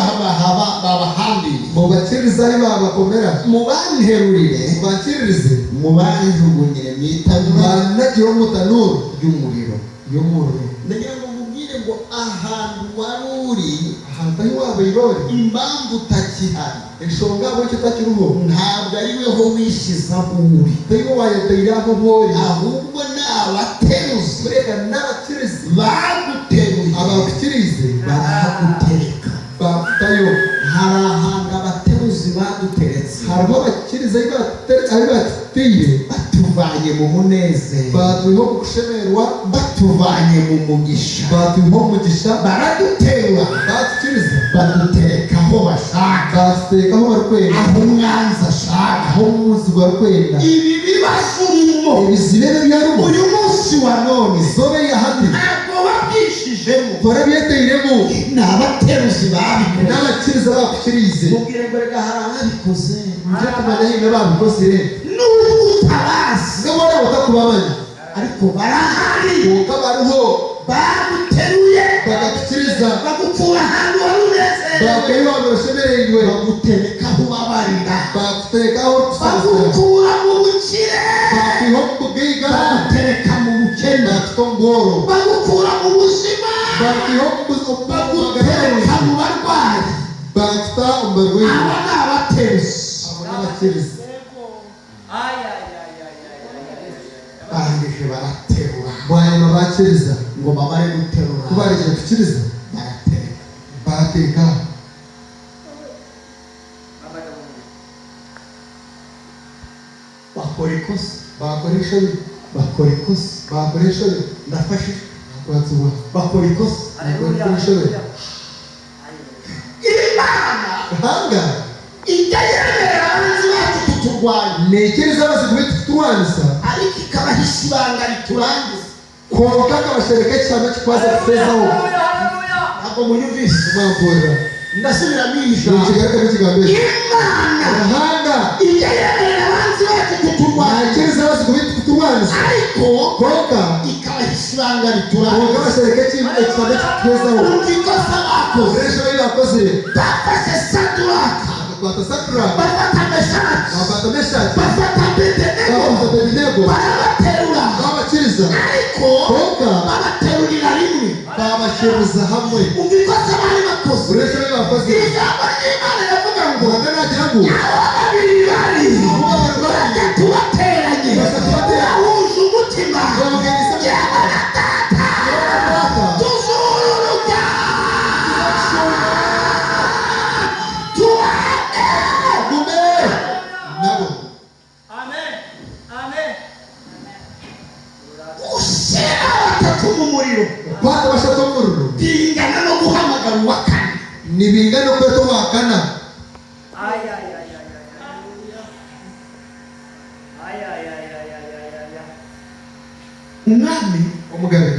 babahambiye, mu bakiriza ari babakomera mu banterurire, bakirize mu banjugunyire mu itanura banagira umutanuru ry'umuriro. y'umuriro Ndagira ngo mubwire ngo ahantu wari uri, ahantu ari wabayirori impamvu utakihari eshonga abo cyo takiruho ntabwo ari weho wishyizeho uri, tayo wayatayira aho bori ahubwo ni abateruzi kureka n'abakirizi baguteruye abakirize baragutereka. bafitayo Hari ahantu abateruzi baduteretse hariho abakiriza ari bateye batuvanye mu munezero, batuyeho gushemerwa batuvanye mu mugisha, batuyeho umugisha baraduterura batukiriza badutereka aho bashaka, bateka aho barukwenda aho umwanzi ashaka. aho umuzi barukwenda Ibi bibazo urimo ibizibere byarumo uyu munsi wa none zobe yahati ntabwo wabyishijemo, barabiyateyiremo ni abateruzi babikoze. n'abakiriza bakukirize Mubwire ngo reka hari ababikoze, nje kumenya hino babikoze nubwo utabazi ngabona batakubabanya ariko barahari, uko bariho baguteruye bagakukiriza bagukura ahantu wari unezerewe, bakwiye wabirashemererwe bagutereka aho ubabarira, bakutekaho gusazira bagukura mu bukire, bakwiho kubwiga bagutereka mu bukene, bakito ngoro bagukura mu buzima, bakwiho bagutereka mu barwayi. bakita umbarwi Aba ni abateruzi. abo n'abakiriza Barangije baraterura bwanyuma bakiriza ngo babare guterura, kubarije gukiriza baratereka. bateka Bakora ikosa, bakoresha bakora ikosa, ndafashe, bakwatsuba bakora ikosa. Imana hanga ijya yemerera abanzi bacu kuturwanya, nekeriza bazikubita kuturwanisa ariko ikabahisha ibanga riturangiza. konka kabashereka cyane kikwaza kutezaho Ntabwo munyumvise, mwamvura ndasubiramo iyi ni jambo. ikigarika n'ikigambiro Imana hanga ijya yemerera abanzi bacu kuturwanya, nekeriza bazikubita kuturwanisa ariko konka ikabahisha ibanga konka riturangiza. bashereka cyane kikutezaho Urumva ikosa bakoze, ukoresha bari bakoze bafashe Saduraka, bakwata sakura bafata Meshaki, bafata meshaki bafata Abedenego, bafata bedenego barabaterura, babakiriza ariko konka babaterurira rimwe. babashiriza hamwe Umva ikosa bari bakoze. ukoresha bari bakoze Ijambo ry'Imana riravuga ngo muhanga nagira ngo abo babiri bari batatu bateranye, bahuje umutima, bavuga igisa yaba na data batatu mu muriro kwata bashatu mu muriro bingana no guhamagara uwa kane nibingana no kweto wakana umwami umugabe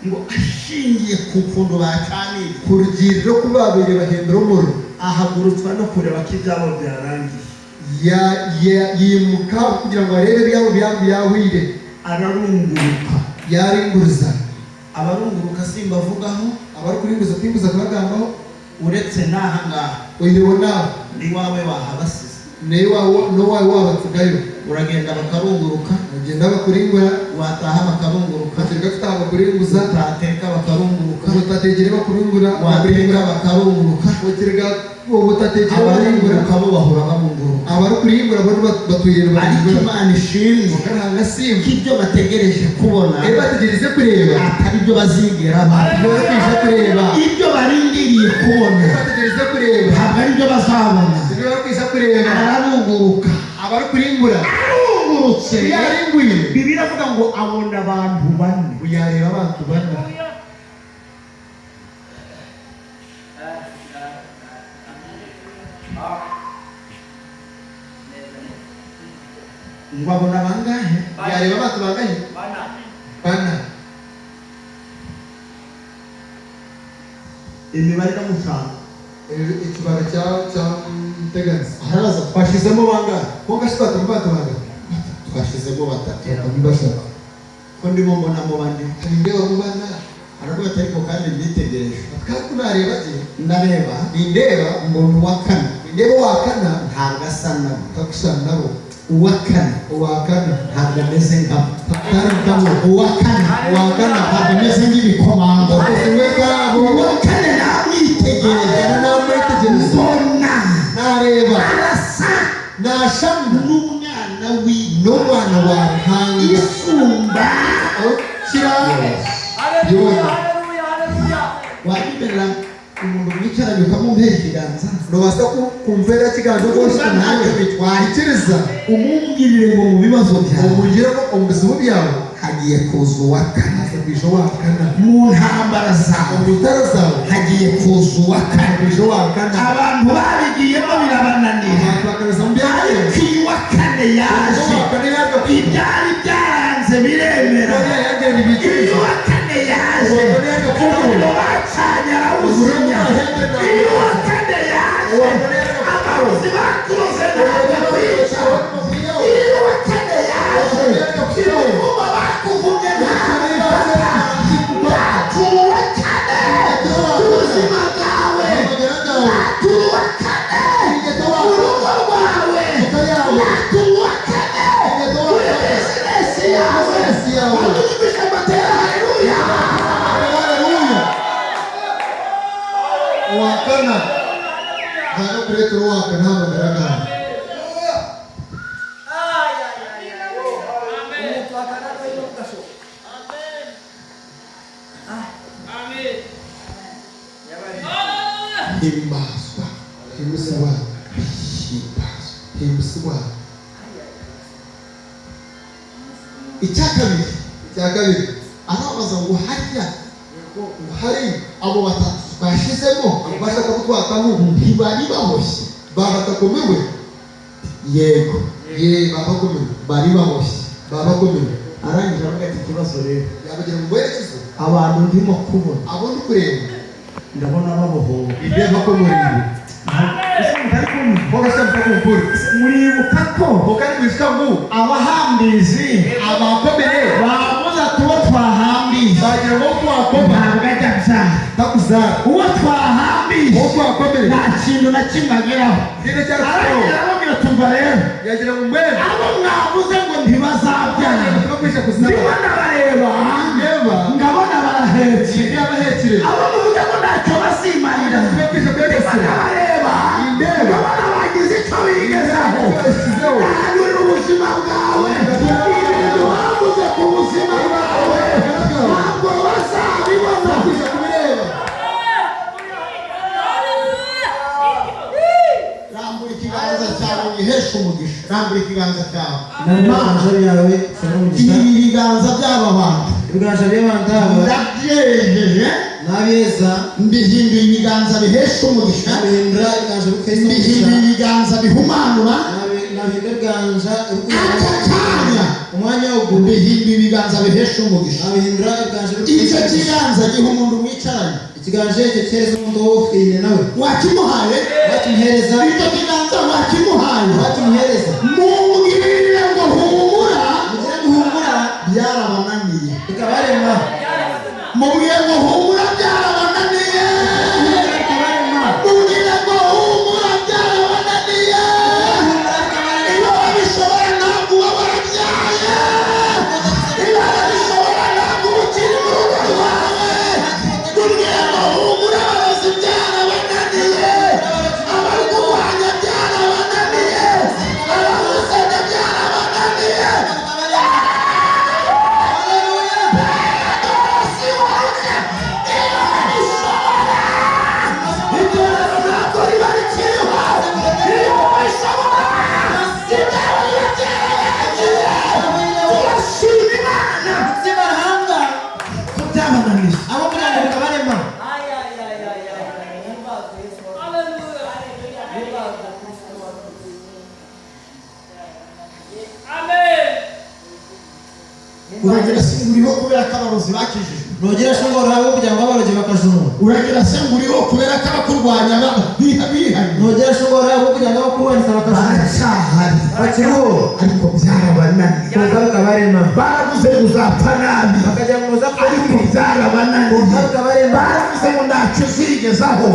ngo ashingiye ku kuntu bacanira ku rugiriro ko babiri bahembera umuriro ahagurutswa no kureba ko ibyabo byarangiye yimuka kugira ngo arebe ibyabo byahwire ararunguruka yaringuruza abarunguruka simbavugaho abari kuringuza kwinguza kubagambaho uretse n'aha ngaha uyu nawe ni wawe wahabasize nayo wawe wabatsigayo uragenda bakarunguruka bagenda bakuringura wataha bakarunguruka batereka tutaha bakuringuza utateka bakarunguruka utategere bakurungura wateka bakarunguruka batereka ubutategere abarunguruka bo bahora babunguruka abari kuringura bo batuyira ariko Imana ishimwe bakaranga simba ibyo bategereje kubona bategereze kureba atari byo bazigera bategereje kureba ibyo barindiriye kubona bategereze kureba ntabwo ari byo bazabona ibyo bakwiza kureba ararunguruka abari kuringura arungurutse yaringuye Bibiliya iravuga ngo abona abantu bane uyareba abantu bane ngo abona bangahe yareba abantu bangahe bana imibare iramucanga ikibaro cya muteganisi haraza twashizemo bangahe ko gashitatu mbato bangahe twashizemo batatu bashaka ko ndimo mbonamo bane ndeba mu bana aravuga ati ariko kandi byitegereje kandi nareba je ndareba ndeba umuntu wa kane ndeba wakana ntabwo asa nabo takushana nabo uwa kane wakana ntabwo ameze nkabo tatari nkabo uwa kane ntabwo ameze nk'ibikomangoma akozwe nkabo uwa kane namwitegereza namwitegereza mbona nareba arasa nashamna n'umwana n'umwana wa ntanga isumba kira wagimerera umuntu mwicaranye ukamumpera ikiganza nobasa kumvera kiganza rwose ntacyo bitwakiriza umubwirire ngo mu bibazo byawe umugiremo ubuzima byawe hagiye kuza uwa kane azabijo wakana mu ntambara zawe mu bitaro zawe hagiye kuza uwa kane azabijo wakana abantu babigiyemo birabananira bakanaza mu byawe ariko iyo uwa kane yaje ibyari byaranze biremera iyo uwa kane yaje umuriro bacanye arawuzimya iyo uwa kane yaje amazi bakuroze ntabwo kwica iyo uwa kane yaje ibivuma bakuvumye ntabwo bifata batura uwa kane ubuzima bwawe batura uwa kane urugo rwawe batura uwa kane muri bizinesi yawe badumisha amatera haleluya wakana hano kuretera wakana hamagaragara himbazwa himbazwa himbazwa icya kabiri arabaza ngo harya hari abo batatu bashizemo bashaka kutwakamo ntibari baboshye babatakomewe yego babakomewe bari baboshye babakomewe arangije avuga ati ikibazo rero yabagira ngo werekezo abantu ndimo kubona abo ndi kureba ndabona babohowe indeba ko muribu muribuka ko mukari kwishika ngo abahambizi abakomeye babuza tuba twahambije bagira ngo twakoma ntabwo ajya byaha takuzara uwo twahambije uwo twakomeye nta kintu na kimwe ageraho kine cyari arongera arababwira tumva rero yagira ngo mwene abo mwavuze ngo ntibazabyara tukakwisha kuzara ndimo ndabareba ngabona barahetse abahekire abo muvuze ngo ntacyo bazimarira tukakwisha kwerekera ndabareba ngabona bagize icyo bigezaho ahanyurira ubuzima bwawe ibintu bavuze ku buzima bwawe ntabwo bazabibona tukakwisha kubireba rambura ikiganza cyawe wiheshe umugisha rambura ikiganza cyawe nari yawe ibi biganza by'aba bantu ibiganza by'abantu aba ndabyejeje n'abeza mbihinduye ibiganza bihesha umugisha nabihindura ibiganza bikahesha mbihinduye umugisha ibiganza bihumanura nabihindura ibiganza ako kanya umwanya wo guha mbihinduye ibiganza bihesha umugisha nabihindura ibiganza icyo bikahesha umugisha kiganza giha umuntu mwicaranye ikiganza icyo cyereza umuntu wo ufite nawe wakimuhaye wakimuhereza icyo kiganza wakimuhaye wakimuhereza mubwirire ngo humura mugira guhumura byarabananiye bikabarema mubwire ngo humura byarabananiye bikabarema mubwire ngo humura byarabananiye iyo babishobora ntabwo uba warabyaye iyo babishobora ntabwo uba ukiri mu rugo rwawe mubwire ngo humura abarozi byarabananiye abari kurwanya byarabananiye abagusebya byarabananiye abo kugira ngo bikabarema uragira se nguriho kubera ko abarozi bakijijwe nogera shongora abo kugira ngo abarozi bakajunura uragira se nguriho kubera ko abakurwanya bihanye nogera shongora abo kugira ngo abakurwanya bakajunura baracyahari bakiriho ariko byarabananiye kuko bikabarema baravuze ngo uzapfa nabi bakajya mu za ariko byarabananiye bikabarema baravuze ngo ntacyo uzigezaho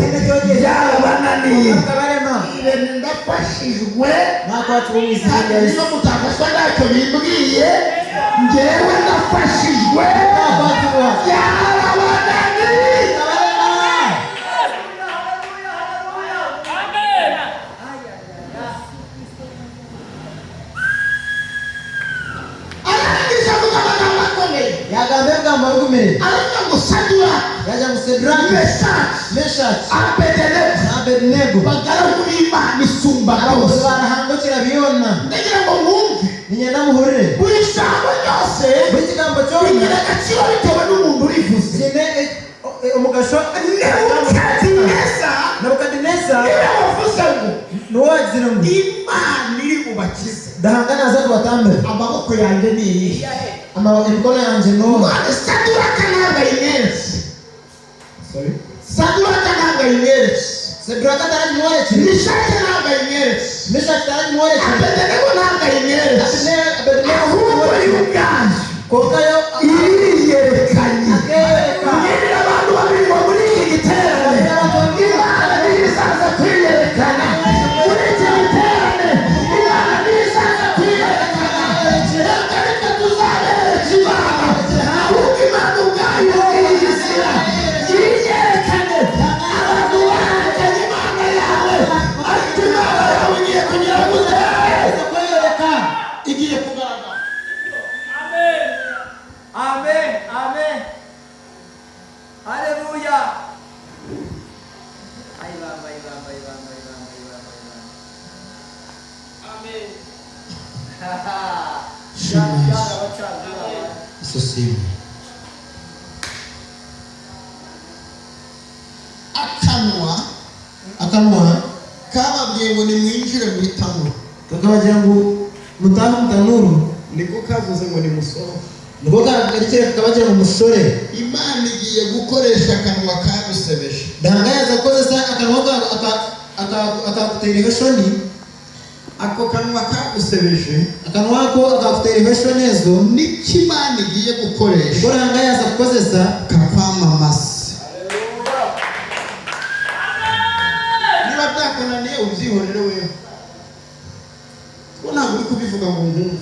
byarabananiye bikabarema ibintu ndafashijwe nakwacu mu izina kandi rya niba mutafashwa ntacyo bimbwiye njyewe ndafashijwe byarabananiye arangije avuga amagambo akomeye yagambe bwamba bugumire aravuga ngo sadura yaja gusedrake meshaki meshaki abedenego abednego bagaragu b'imana isumba abakozi byose barahangukira biyona ndagira ngo mwumve ninyenda muhurire buri jambo ryose buri kigambo cyose rigira agaciro bitewe n'umuntu urivuze kine umugasho nebukadineza nebukadineza niwe wavuze ngo nuwagira ngo imana iri bubakize dahangana aza kubatambira amaboko yanjye ni iyi imikono yanjye no none saduraka ntabwo ayimweretse saduraka ntabwo ayimweretse sedraka taramworeke mishake ntabwo ayimweretse meshaki taramworeke abedenego ntabwo ayimweretse abednego ahubwo y'ubwanjye kokayo iriyerekanye akereka mwirira abantu babiri ngo muri iki giterane imana niyo izaza kwiyerekana muri iki giterane imana niyo izaza kwiyerekana reka reka tuzabereke imana ahubwo imana ubwayo iyizira yiyerekane abantu bahanganye imana yawe ariko imana yawe igiye kugira ngo kwereka igiye kugaragara Amen. Amen. Hallelujah. Ay baba. Amen. akanwa kababwiye ngo nimwinjire mu itanura kakabagira ngo mutahe mutanuru niko kavuze ngo nimusohoke niko kagarikire kakabagira ngo musore imana igiye gukoresha akanwa kagusebeje dangayaza kozesa akanwa akakutera iheshoni ako kanwa kagusebeje akanwa ko akakutera iheshoni ezo niko imana igiye gukoresha ngo dangayaza kozesa kakwamamaza niba byakunaniye ubyihorere wewe ko ntabwo uri kubivuga ngo nkumve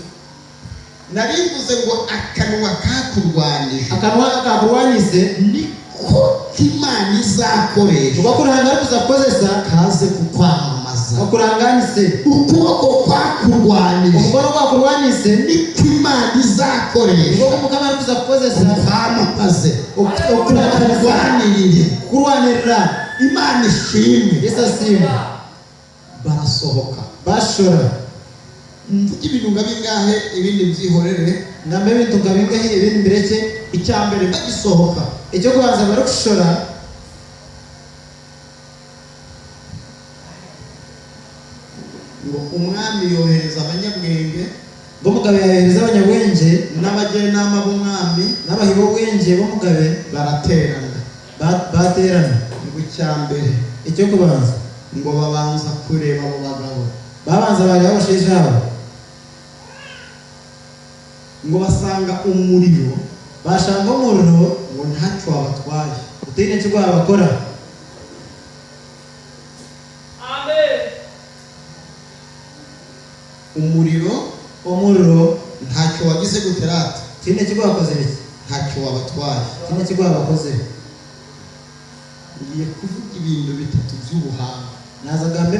narivuze ngo akanwa kakurwanije akanwa kakurwanize niko imana izakoresha ngo kuranga kuzakozesa kaze kukwamamaza akuranganise ukuboko kwakurwanije umukono kwakurwanize niko imana izakoresha ngo kumukama kuzakozesa ukwamamaze ukurwanirire kurwanirira imana ishimwe Yesu asiimwe barasohoka bashora mvuga ibintu nga bingahe ibindi byihorere ngambe bintu ngabingahe ibindi mbireke icyambere bagisohoka icyo kubanza bari gushora ngo umwami yohereza abanyabwenge b'umugabe yahereza abanyabwenge n'abajyanama b'umwami n'abahibo bwenge b'umugabe baraterana baterana ngo icyambere icyo kubanza ngo babanza kureba abo bagabo babanza bareba abasheje abo ngo basanga umuriro bashanga umuriro ngo ntacyo wabatwaye utine cyo bakora umuriro ntacyo wagize guterata tine cyo bakoze biki ntacyo wabatwaye tine cyo bakoze ngiye kuvuga ibintu bitatu by'ubuhanga naza gambe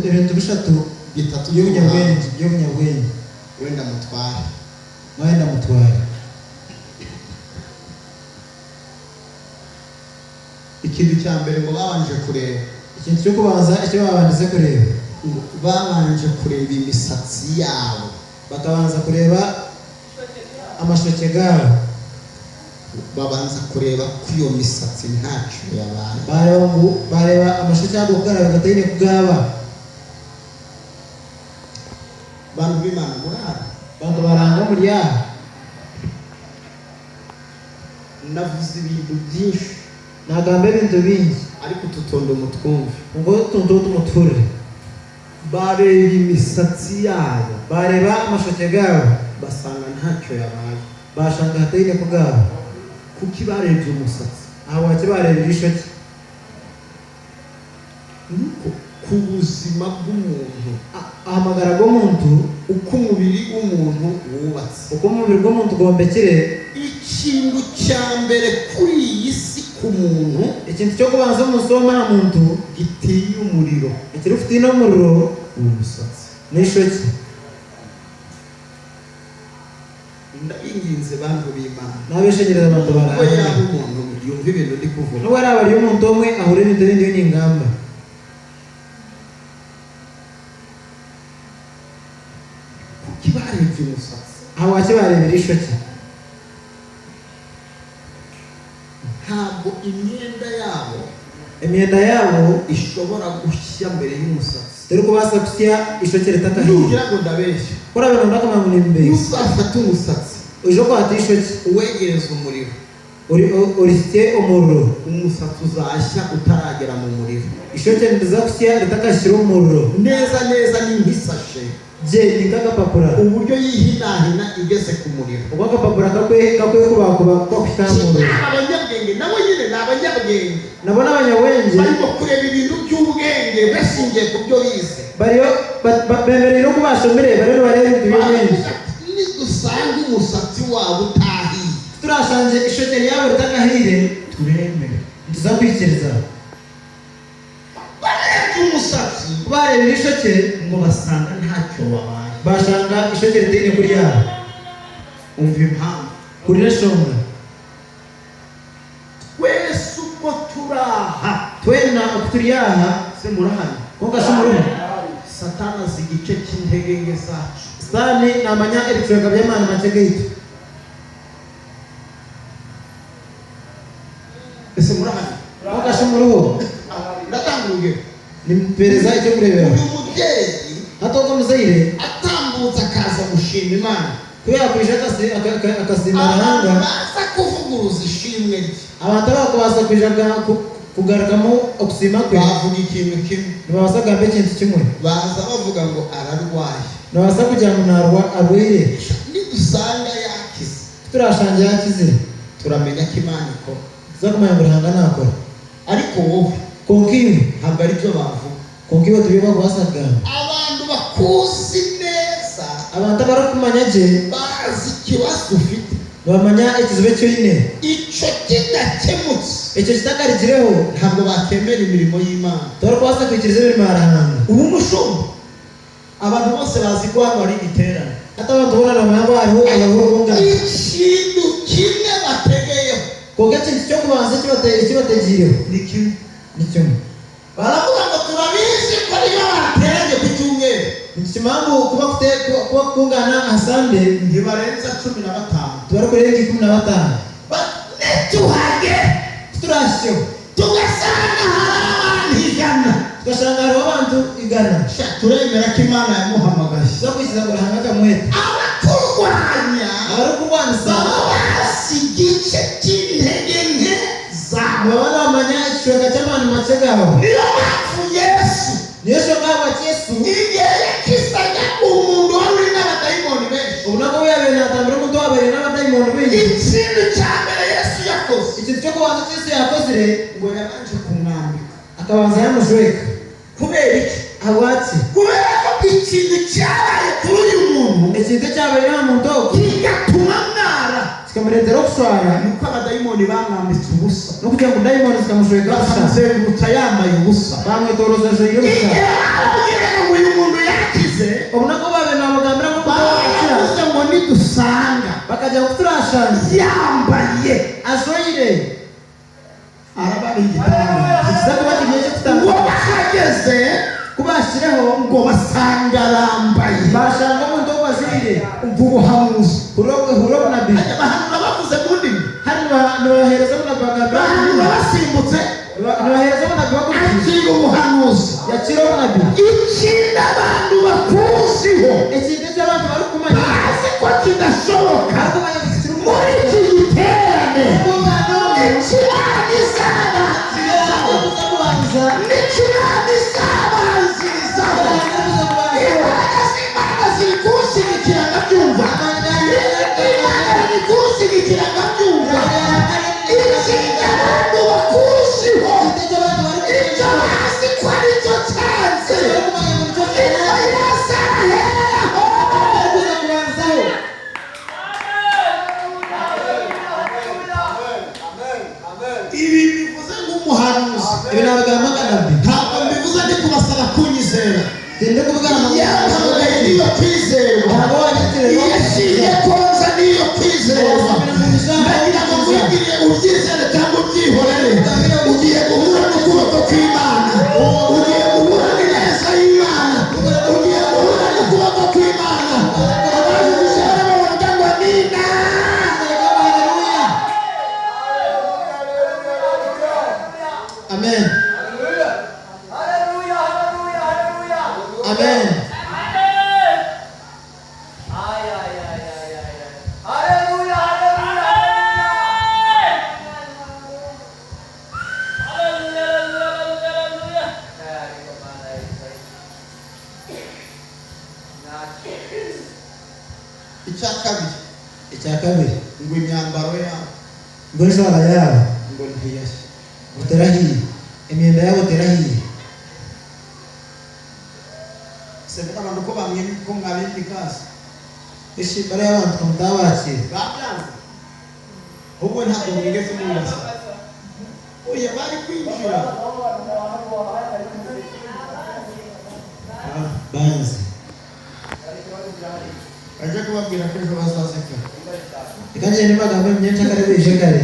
ibintu bishatu bitatu by'ubunyabwenge wenda mutware mwenda mutware ikintu cya mbere ngo babanje kureba ikintu cyo kubanza icyo babanje kureba babanje kureba imisatsi yabo bakabanza kureba amashoke gabo babanza kureba ko iyo misatsi ntacyo yabaye bareba amashoke yabo kugaragara gatayine kugaba bantu b'Imana murara bantu baranga muri yaha navuze ibintu byinshi nagambe ibintu bingi ariko tutonde umutwumve ngo tuntu tumuture bareba imisatsi yabo bareba amashoke gabo basanga ntacyo yabaye bashanga hatayine kugaba kuki barebye umusatsi aho wake bareba ishoke nuko ku buzima bw'umuntu ahamagara bw'umuntu uko umubiri w'umuntu wubatse uko umubiri w'umuntu ugombekere ikintu cya mbere kuri iyi si ku muntu ikintu cyo kubanza umusoma na muntu giteye umuriro ikiri ufite n'umuriro umusatsi n'ishoke ndabinginze bantu b'Imana n'abishengereza abantu ko baranga yaba umuntu yumva ibintu ndi kuvuga nubwo ari abari umuntu umwe ahura ibintu bindi n'ingamba kuki barebye umusatsi aho wake barebera ishoke ntabwo imyenda yabo ishobora gushya mbere y'umusatsi dore ko basa gusya ishoke ritakahiye nugira ngo ndabeshya kuri abantu ndakamara muri mbere uzafata umusatsi uje kwata ishoke uwegereza umuriro urisye umuriro umusatsi uzashya utaragera mu muriro ishoke ndiza gusya ritakashyira umuriro neza ni nk'isashe je ni kagapapura uburyo yihinahina igeze ku muriro ubwo agapapura kakwiye kubakuba bakwishamurira abanyabwenge nabo nyine ni abanyabwenge nabo n'abanyabwenge barimo kureba ibintu by'ubwenge bashingiye ku byo bize bariyo bemereye no kubashomere bariyo bareba ibintu by'ubwenge nidusanga umusatsi wabo utahiye turashanje ishoke yabo ritakahire turemere tuzakwikiriza barebye umusatsi barebera ishoke ngo basanga ntacyo wabaye bashanga ishoke ritine kuri yabo umva impamvu kuri neshonga twese uko turaha twena ukuturiyaha se murahari kongashumuruhu satani azi igice cy'intege nke zacu sani namanya ibicuranga by'Imana make gaitu ese murahari kongashumuruhu ndatanga urugero nimpereza icyo kurebera uyu mubyeyi hatoka muzayire atambutse akaza gushima Imana kubera kwisha akasimba abantu amahanga baza kuvuguruza ishimwe rye abantu bakubasa kwisha kugaragamo okusima kwe bavuga ikintu kimwe ntibabasa gambe ikintu kimwe baza bavuga ngo ararwaye ntibabasa kugira ngo arwire nidusanga yakize turashanje yakize turamenya ko Imana ikora tuzakumenya ngo ruhanga nakora ariko wowe konkiwe ntabwo ari byo bavuga konkiwe tubiba kubasagana abantu bakuzi neza abantu barakumanya je bazi ikibazo ufite bamanya ikizibe cyonyine icyo kidakemutse icyo kitakarikireho ntabwo bakemera imirimo y'Imana dore ko basakwikiriza imirimo yarahanga ubu mushumba abantu bose bazi ko hano hari igiterane hata abantu ubona bamanya hariho abahuru bungana ikintu kimwe bategeyeho kuko ikintu cyo kubanza kibategiyeho ni kimwe ni kimwe baravuga ngo turabizi ko niyo bateranye ku cyumweru Impamvu kuba kungana asande ntibarenza 15 tubarukurenga 15 netuhage turasho tugasanga hari abantu 100 tugasanga hari abantu 100 turemera ko Imana yamuhamagaye zo kwisiza ngo hangaka mwete abakurwanya abarukubanza basi igice cy'intege nke zabo babana bamanya ishoka cy'abantu macegabo niyo mpamvu Yesu niyo shoka wa Yesu igihe yakisaga umuntu wari n'abadayimoni benshi ubunako yabe natambira umuntu wabere n'abadayimoni benshi ikintu cya mbere Yesu yakoze ikintu cyo kubanza Yesu yakoze ngo yabanje kumwambika akabanza yamushweka kubera iki abati kubera ko ikintu cyabaye kuri uyu muntu ikintu cyabaye na muntu kigatuma mwara kikamurendera guswara nuko abadayimoni bamwambitse ubusa no kugira ngo dayimoni zikamushweka bakamuzengurutsa yambaye ubusa bamwitoroza iyo gusa kugira ngo uyu muntu yakize ubunako babe namugambira ngo bavuze ngo nidusanga bakajya kuturashana yambaye azoyire arabari igitanda kiza kuba kigiye cyo ngo gutanga bahageze kubashireho ngo basanga arambaye bashanga umuntu wazirire ubuhanuzi huro nabi bahanura bavuze mu ndimi hari nohereza mu baganga bahanura basimbutse nohereza mu baganga akira ubuhanuzi yakira nabi ikindi abantu bakuziho ikintu cy'abantu bari kumanya bazi ko kidashoboka kumanya kikiri muri iki giterane ikirani z'abanzirizaho imbaraga z'Imana ziri kunshyigikira ndabyumva Imana iri kunshyigikira ndabyumva ikindi abantu bakuziho icyo bazi ko ari cyo cyanze icyo Yesu araheraho ibi bivuze nk'umuhanuzi ibi nabagamba kanabi ntabwo mbivuze ndi kubasaba kunyizera tende kubugana yahamagaye niyo kwizerwa ntabwo wanyitire iyo ashingiye konza niyo kwizerwa ndagira ngo mwigire ubyizere cyangwa ubyihorere ugiye guhura n'ukuboko kw'Imana ugiye guhura n'ineza y'Imana ugiye guhura n'ukuboko kw'Imana abazi gushara bavuga ngo nina amen amen icya kabiri ngo imyambaro yabo ngo inshora yabo ngo ntiyashye uterahiye imyenda yabo uterahiye sevuga abantu ko bamwemye ko mwabindi kazi ishi bare y'abantu tumutabakira babyanze ahubwo ntabwo mwigeze mubaza oya bari kwinjira banze ajya kubabwira ko ejo bazazeka ikanje n'amagambo menshi akarabije kare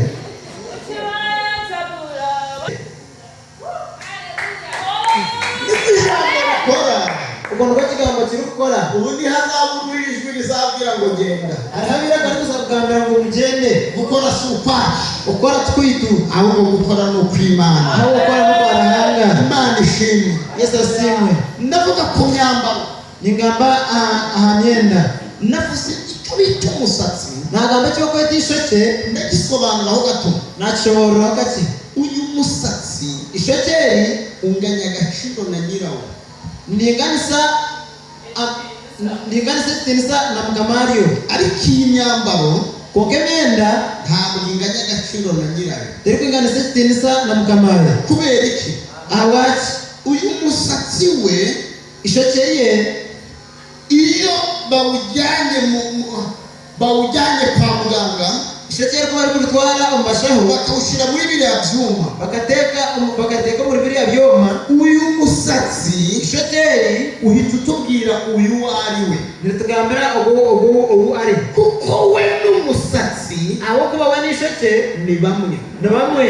kora ukuntu bakigambo kiri gukora ubundi hazabura ijwi rizabwira ngo genda arahabira kandi uzabwambira ngo mugende gukora si ukwacu ukora twitu ahubwo gukora ni ukw'Imana aho ukora no kwarahanga Imana ishimwe Yesu asimwe ndavuga ku myambaro ningamba ahamyenda navuze icyo bita umusatsi nagamba cyo kweta ishoke ndagisobanuraho gato nacyorora gake uyu musatsi ishokeri unganya agaciro na nyirawo ndinganisa tinisa na mugamario ariko iyi myambaro konke myenda ntabwo inganya agaciro na nyirayo turi kwinganisa tinisa na mugamario kubera iki awachi uyu musatsi we ishokeri ye iyo bawujyanye kwa muganga ishokeri ko bari kubitwara umbashaho bakawushyira muri biriya byuma bakateka muri biriya byoma uyu musatsi ishokeri uhita utubwira uyu uwo ari we nitugambira ubu ari kuko we n'umusatsi abo kuba we n'ishoke ni bamwe ni bamwe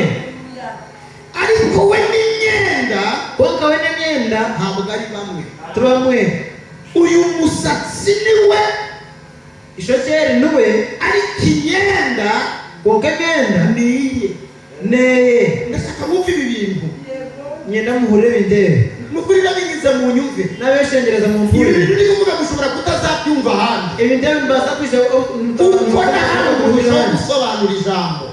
ariko we n'imyenda konka we n'imyenda ntabwo ari bamwe turi bamwe uyu musatsi niwe ishokeri niwe ariko imyenda konka emyenda niye. neye ndashaka mwumva ibi bintu nyenda muhure bindebe nukuri nabigize mu nyumve. n'abeshengereza mu ibi mvurire bintu ndi kuvuga mushobora kutazabyumva ahandi ibi ndebe mbaza kwisha kuko nta muntu ushobora gusobanura ijambo.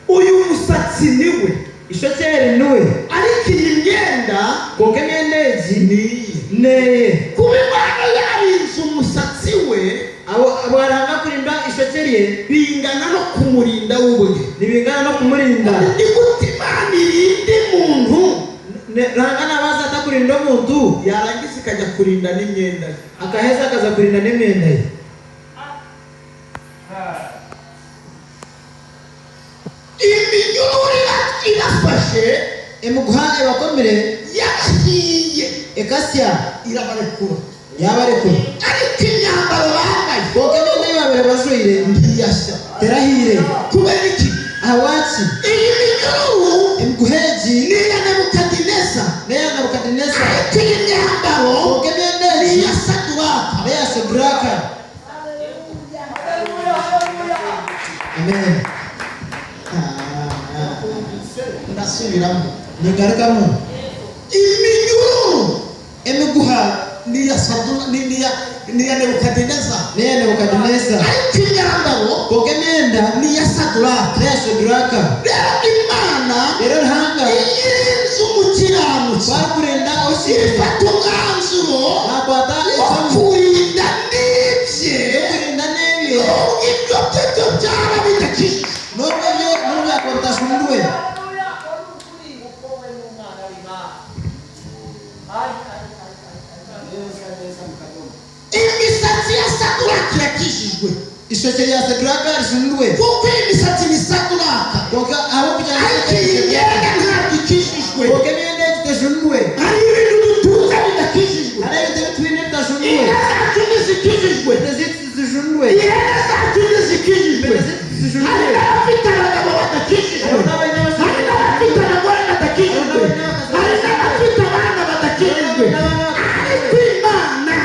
uyu musatsi niwe ishokeri niwe ariko iyi myenda konka emyenda egi niye. neye kuba Imana yarinze umusatsi we abo aranga kurinda ishokeri ye bingana no kumurinda w'ubwe. nibingana no kumurinda ni gute Imana irinde muntu ranga nabaza atakurinda omuntu yarangiza ikajya kurinda n'imyenda ye? akaheza akaza kurinda n'emyenda ye. iminyururu irafashe emuguha ebakomere yahiye ekasya irabarekura, yabarekura ariko imyambaro bambaye konka emyenda y'ibabere bajwire ntiyashya. terahire kubera iki? ahawaki iyi minyururu emuguheji ni iya Nebukadineza, neya Nebukadineza ariko iyi myambaro konka emyenda ni egi iya Saduraka. neya Shadraka. Amen. ndasubiramo, nigarukamo iminyururu emiguha ni iya Nebukadineza, neya Nebukadineza ariko imyambaro konka emyenda ni iya Saduraka. neya Shadraka. rero Imana rero ruhanga iyirinze umukiranutsi bakurinda oshiye ifata umwanzuro nakwata wo ecomu kurinda n'ibye kurinda n'ebye nubwo ibyo byo byaba bidakijijwe. nubwo byo byakora utashunduwe imisatsi ya Saduraka yakijijwe ishokeri ya Shadraka rishunduwe kuko iyi misatsi ni Saduraka, konka abo kugira ariko iyi myenda ntabwo ikijijwe. konka emyenda zitashunduwe hari ibintu dutuza bidakijijwe. hari ibintu twine bitashunduwe ihene zacu ntizikijijwe, zishunduwe ihene zacu ntizikijijwe. hari n'abafite abagabo badakijijwe, hari n'abafite abagore badakijijwe, hari n'abafite abana badakijijwe, ariko Imana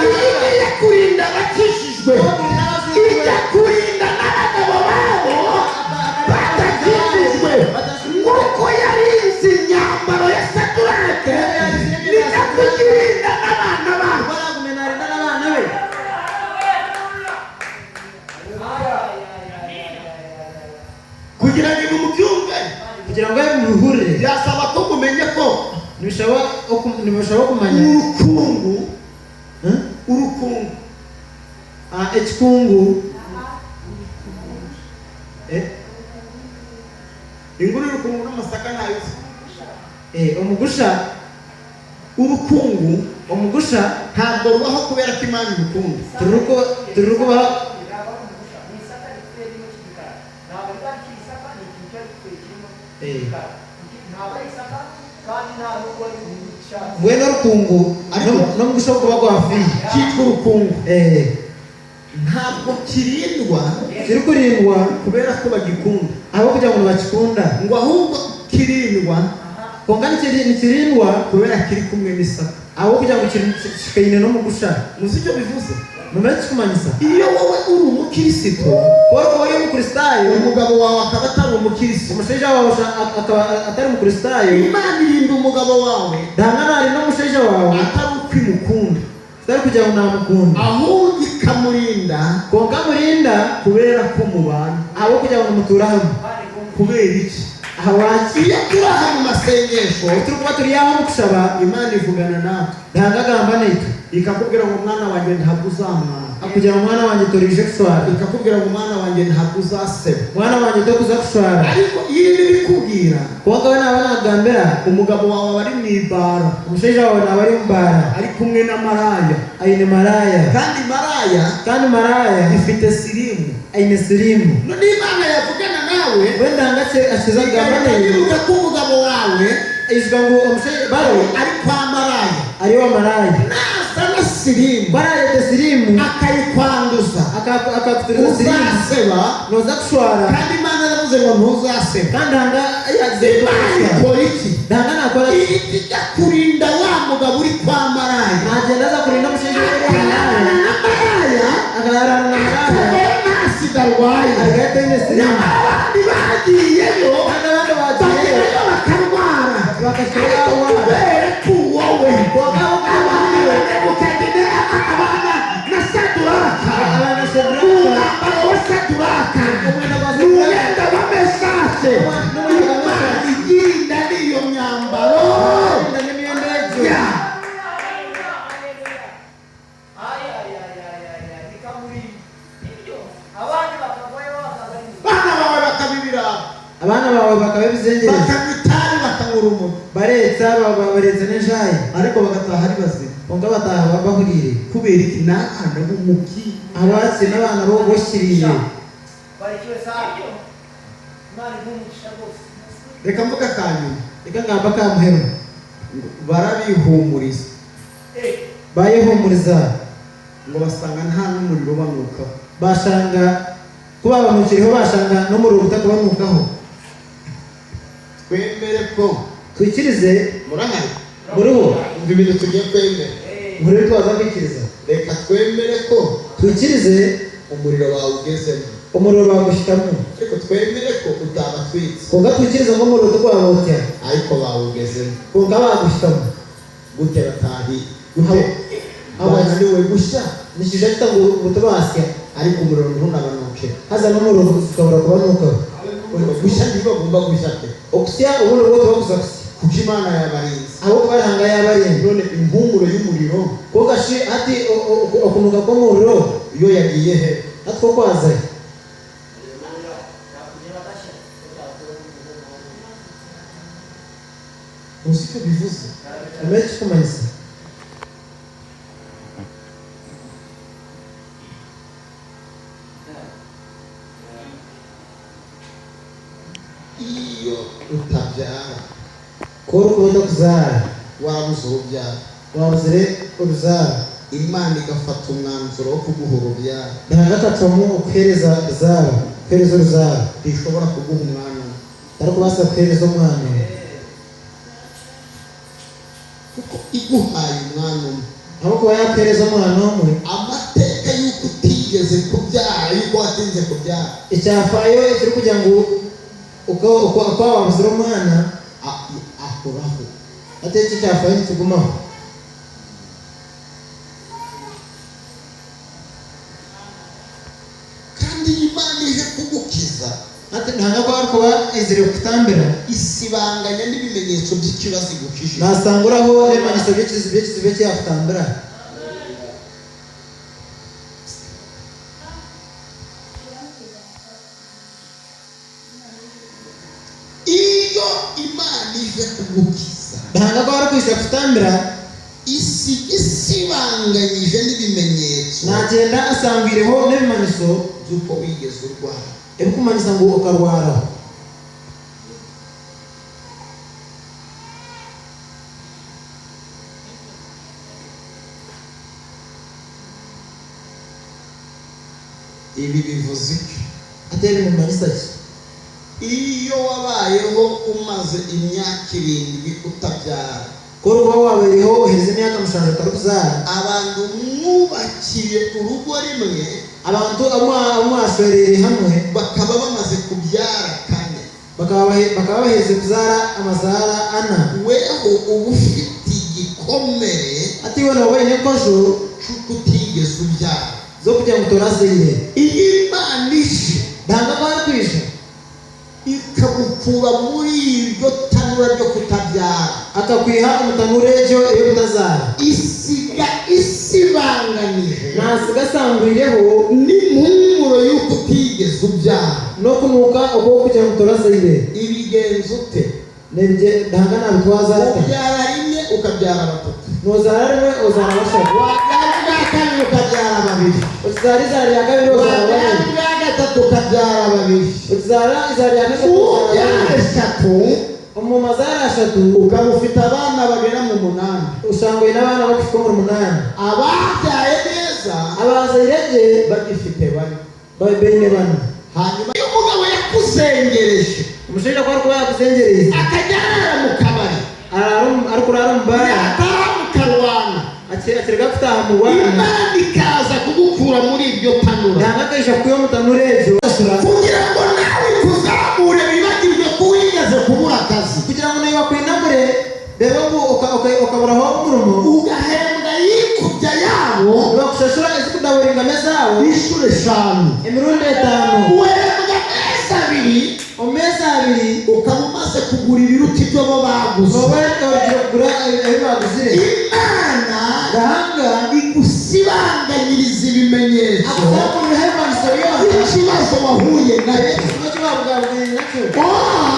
igiye kurinda abakijijwe, ijya kurinda n'abagabo babo badakijijwe. nk'uko yarinze imyambaro ya Saduraka ni nako irinda n'abana babo. kugira ngo ibi mubyumve kugira ngo mubihure byasaba ko mumenye ko ntibashobora kumanya urukungu ekikungu inguru y'urukungu n'amasaka ntayo uzi. omugusha urukungu omugusha ntabwo rubaho kubera ko Imana irukungu. turukubaho mbwene urukungu n'omugusha kuba gwafiye cyitwa urukungu ntabwo kirindwa kiri kurindwa kubera ko bagikunda, abo kugira ngo bakikunda ngo ahubwo kirindwa konka nikirindwa kubera kiri kumwe n'isaka. abo kugira ngo kikayine n'omugusha muzi icyo bivuze? mumenye kikumanyisa iyo wowe uri umukristo kuba wari umukristayo umugabo wawe akaba atari umukristo, umushaija wawe akaba atari umukristayo Imana irinda umugabo wawe dangana ari n'umushaija wawe atari uko imukunda, atari kugira ngo namukunda ahubwo ikamurinda konka murinda kubera ko mubana. abo kugira ngo mutura hamwe. kubera iki? ahawaki iyo turi aha mu masengesho turi kuba turi yaho mu kushaba Imana ivugana natwe ntangagamba naitu ikakubwira ngo mwana wanjye ntabwo uzamwana, akugira ngo mwana wanjye torije kushwara ikakubwira ngo mwana wanjye ntabwo uzaseba. mwana wanjye tokuza kushwara ariko iyo ibi bikubwira konka we naba nagambira umugabo wawe aba ari mu ibara umushaija wawe naba ari mbara ari kumwe na maraya, aine maraya kandi maraya ifite sirimu. aine sirimu none Imana yavugana nawe wenda ngace ashiza gamba nayo ikagira ko umugabo wawe izwa ngo umushaija bawe ari kwa maraya, ari wa maraya nasa na sirimu bararete sirimu akayikwanduza akakuturiza sirimu uzaseba, noza kushwara kandi Imana yaravuze ngo ntuzaseba. kandi hanga yagize Imana ikora iki? danga nakora ijya kurinda wa mugabo uri kwa maraya agenda aza kurinda mushinja w'umwana agararana na maraya sidarwaye agahita yinesirinda abandi bagiyeyo n'abandi bagiyeyo bakarwara bagashora awara kubera ko wowe ukagenera abana na saduraka umwambaro wa saduraka n'umwenda wa mesase imana iginda n'iyo myambaro abana bawe bakaba bizengereje bakabitari bakabura baretsa baretsa n'injayi ariko bagataha ari bazima bonga bataha bahurire kubera iki n'abana b'umugi abatsi n'abana bo boshyiriye barikiwe sabyo imana igumugisha rwose reka mvuga kanyuma reka ngamba kamuhema barabihumuriza bayihumuriza ngo basanga nta n'umuriro banukaho bashanga kuba bamukiriho bashanga n'umuriro utakubanukaho twemere ko twikirize murahari muriho umva ibintu tugiye kwemera muriho twaza kwikiriza reka twemere ko twikirize umuriro wawe ugezemo umuriro bagushyikamo ariko twemere ko utabatwitse konga twikiriza ngo umuriro tukwabote ariko bawugezemo konga bagushyikamo gute batahiye Abo- abananiwe gushya nishije kitanga ubutubasya ariko umuriro ntunabanuke haza n'umuriro ukabura kubanukaho gushya ntibagomba gushya pe okusya ubundi bwo tubakuza kusya kuko imana yabarinze abo kubahanga yabarinda none impumuro y'umuriro kogashi ati okunuka kw'umuriro iyo yagiye he natwo kwaza uzi icyo bivuze amenshi kumanyisa iyo utabyara kora ukunda kuzara warabuze urubyaro wabuzire uruzara imana igafata umwanzuro wo kuguha urubyaro nta gatatu mu ukhereza zara ukhereza uruzara ntishobora kuguha umwana ariko basa ukhereza umwana kuko iguhaye umwana umwe aho kuba yakhereza umwana umwe amateka y'uko utigeze kubyara y'uko watinze kubyara icyafayo kiri kugira ngo uko wabuzira umwana ahoraho atetse icyafayo ntitugumaho kandi imana ije kugukiza ati ntabwo ko ari kuba izire kutambira isibanganya n'ibimenyetso by'ikibazo igukije nasanguraho n'imaniso by'ikizi byakutambira iyo imana ije kugukiza ntabwo ko ari kwisha kutambira isibanganyije n'ibimenyetso nagenda asangwireho n'ibimaniso by'uko wigeze urwara ebikumanisa ngo ukarwara ibi bivuze iki atari mu manisa ki iyo wabayeho umaze imyaka 7 utabyara kora uba wabereho uhereza imyaka mushanje atari kuzara abantu mwubakiye urugo rimwe abantu amwashorere hamwe bakaba bamaze kubyara kane bakaba baheze kuzara amazara ana weho uba ufite igikomere ati we nabonye ko jo cy'uko utigeze ubyara zo kugira ngo utorazeye iyo imana ije ntabwo ko ari kwisha ikagukura muri iryo tanura ryo kutabyara akakwiha umutanure ejo iyo utazara isiga isibanganije nasiga asangurireho n'impumuro y'uko utigeze ubyara no kunuka uko kugira ngo utorazeye ibigenza ute ntabwo nabitwaza ubyara rimwe ukabyara batatu nuzara rimwe uzara bashatu wabyara bwa kane ukabyara babiri uzara izara rya kabiri uzara wabyara babiri bwa gatatu ukabyara babiri uzara izara rya gatatu ubyara eshatu umumazara eshatu ukaba ufite abana bagera mu 8 ushanguye n'abana bafite mu 8 ababyaye neza abazirege bagifite bane bene bane hanyuma iyo umugabo yakuzengereje umushinja ko ari kuba yakuzengereza akajya arara mu kabari ari kurara mu bara yatara mu karwana akirega kutamuwa imana ikaza kugukura muri iryo tanura ndangakesha kuyo mutanurejo kugira ngo nawe kuzamure bibagirwe kuwigeze kubura akazi kugira ngo nayo bakwinagure rero ukaburaho umurumo ugahembwa yikubya yabo bakushashura izikudabura ingame zawo inshuro 5 imirundi 5 uhembwa amezi 2 ukaba umaze kugura ibiruta ibyo bo baguze wowe kugura ayo baguzire imana gahanga igusibanganyiriza ibimenyetso akuzamura hemanso yose ikibazo wahuye nacyo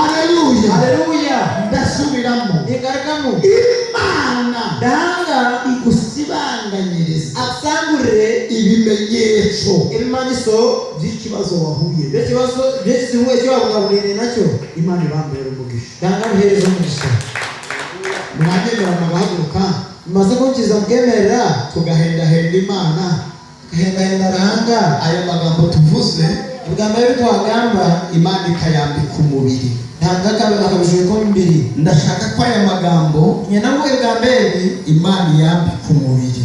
haleluya haleluya ndasubiramo ingaragamo imana gahanga igusibanganyiriza akusangurire ibimenyetso ibimanyiso by'ikibazo wahuye by'ikibazo by'ikizihuye cyo wabugaburiye nacyo imana ibambere umugisha gahanga muhereza umugisha mwagenderana bahaguruka maze kunkiza bwemerera tugahendahenda imana gahendahenda gahanga aya magambo tuvuze ubwamba yo twagamba imana ikayambika umubiri gahanga akabijwe ko mbiri ndashaka ko aya magambo nyina mu bwambere imana yambika umubiri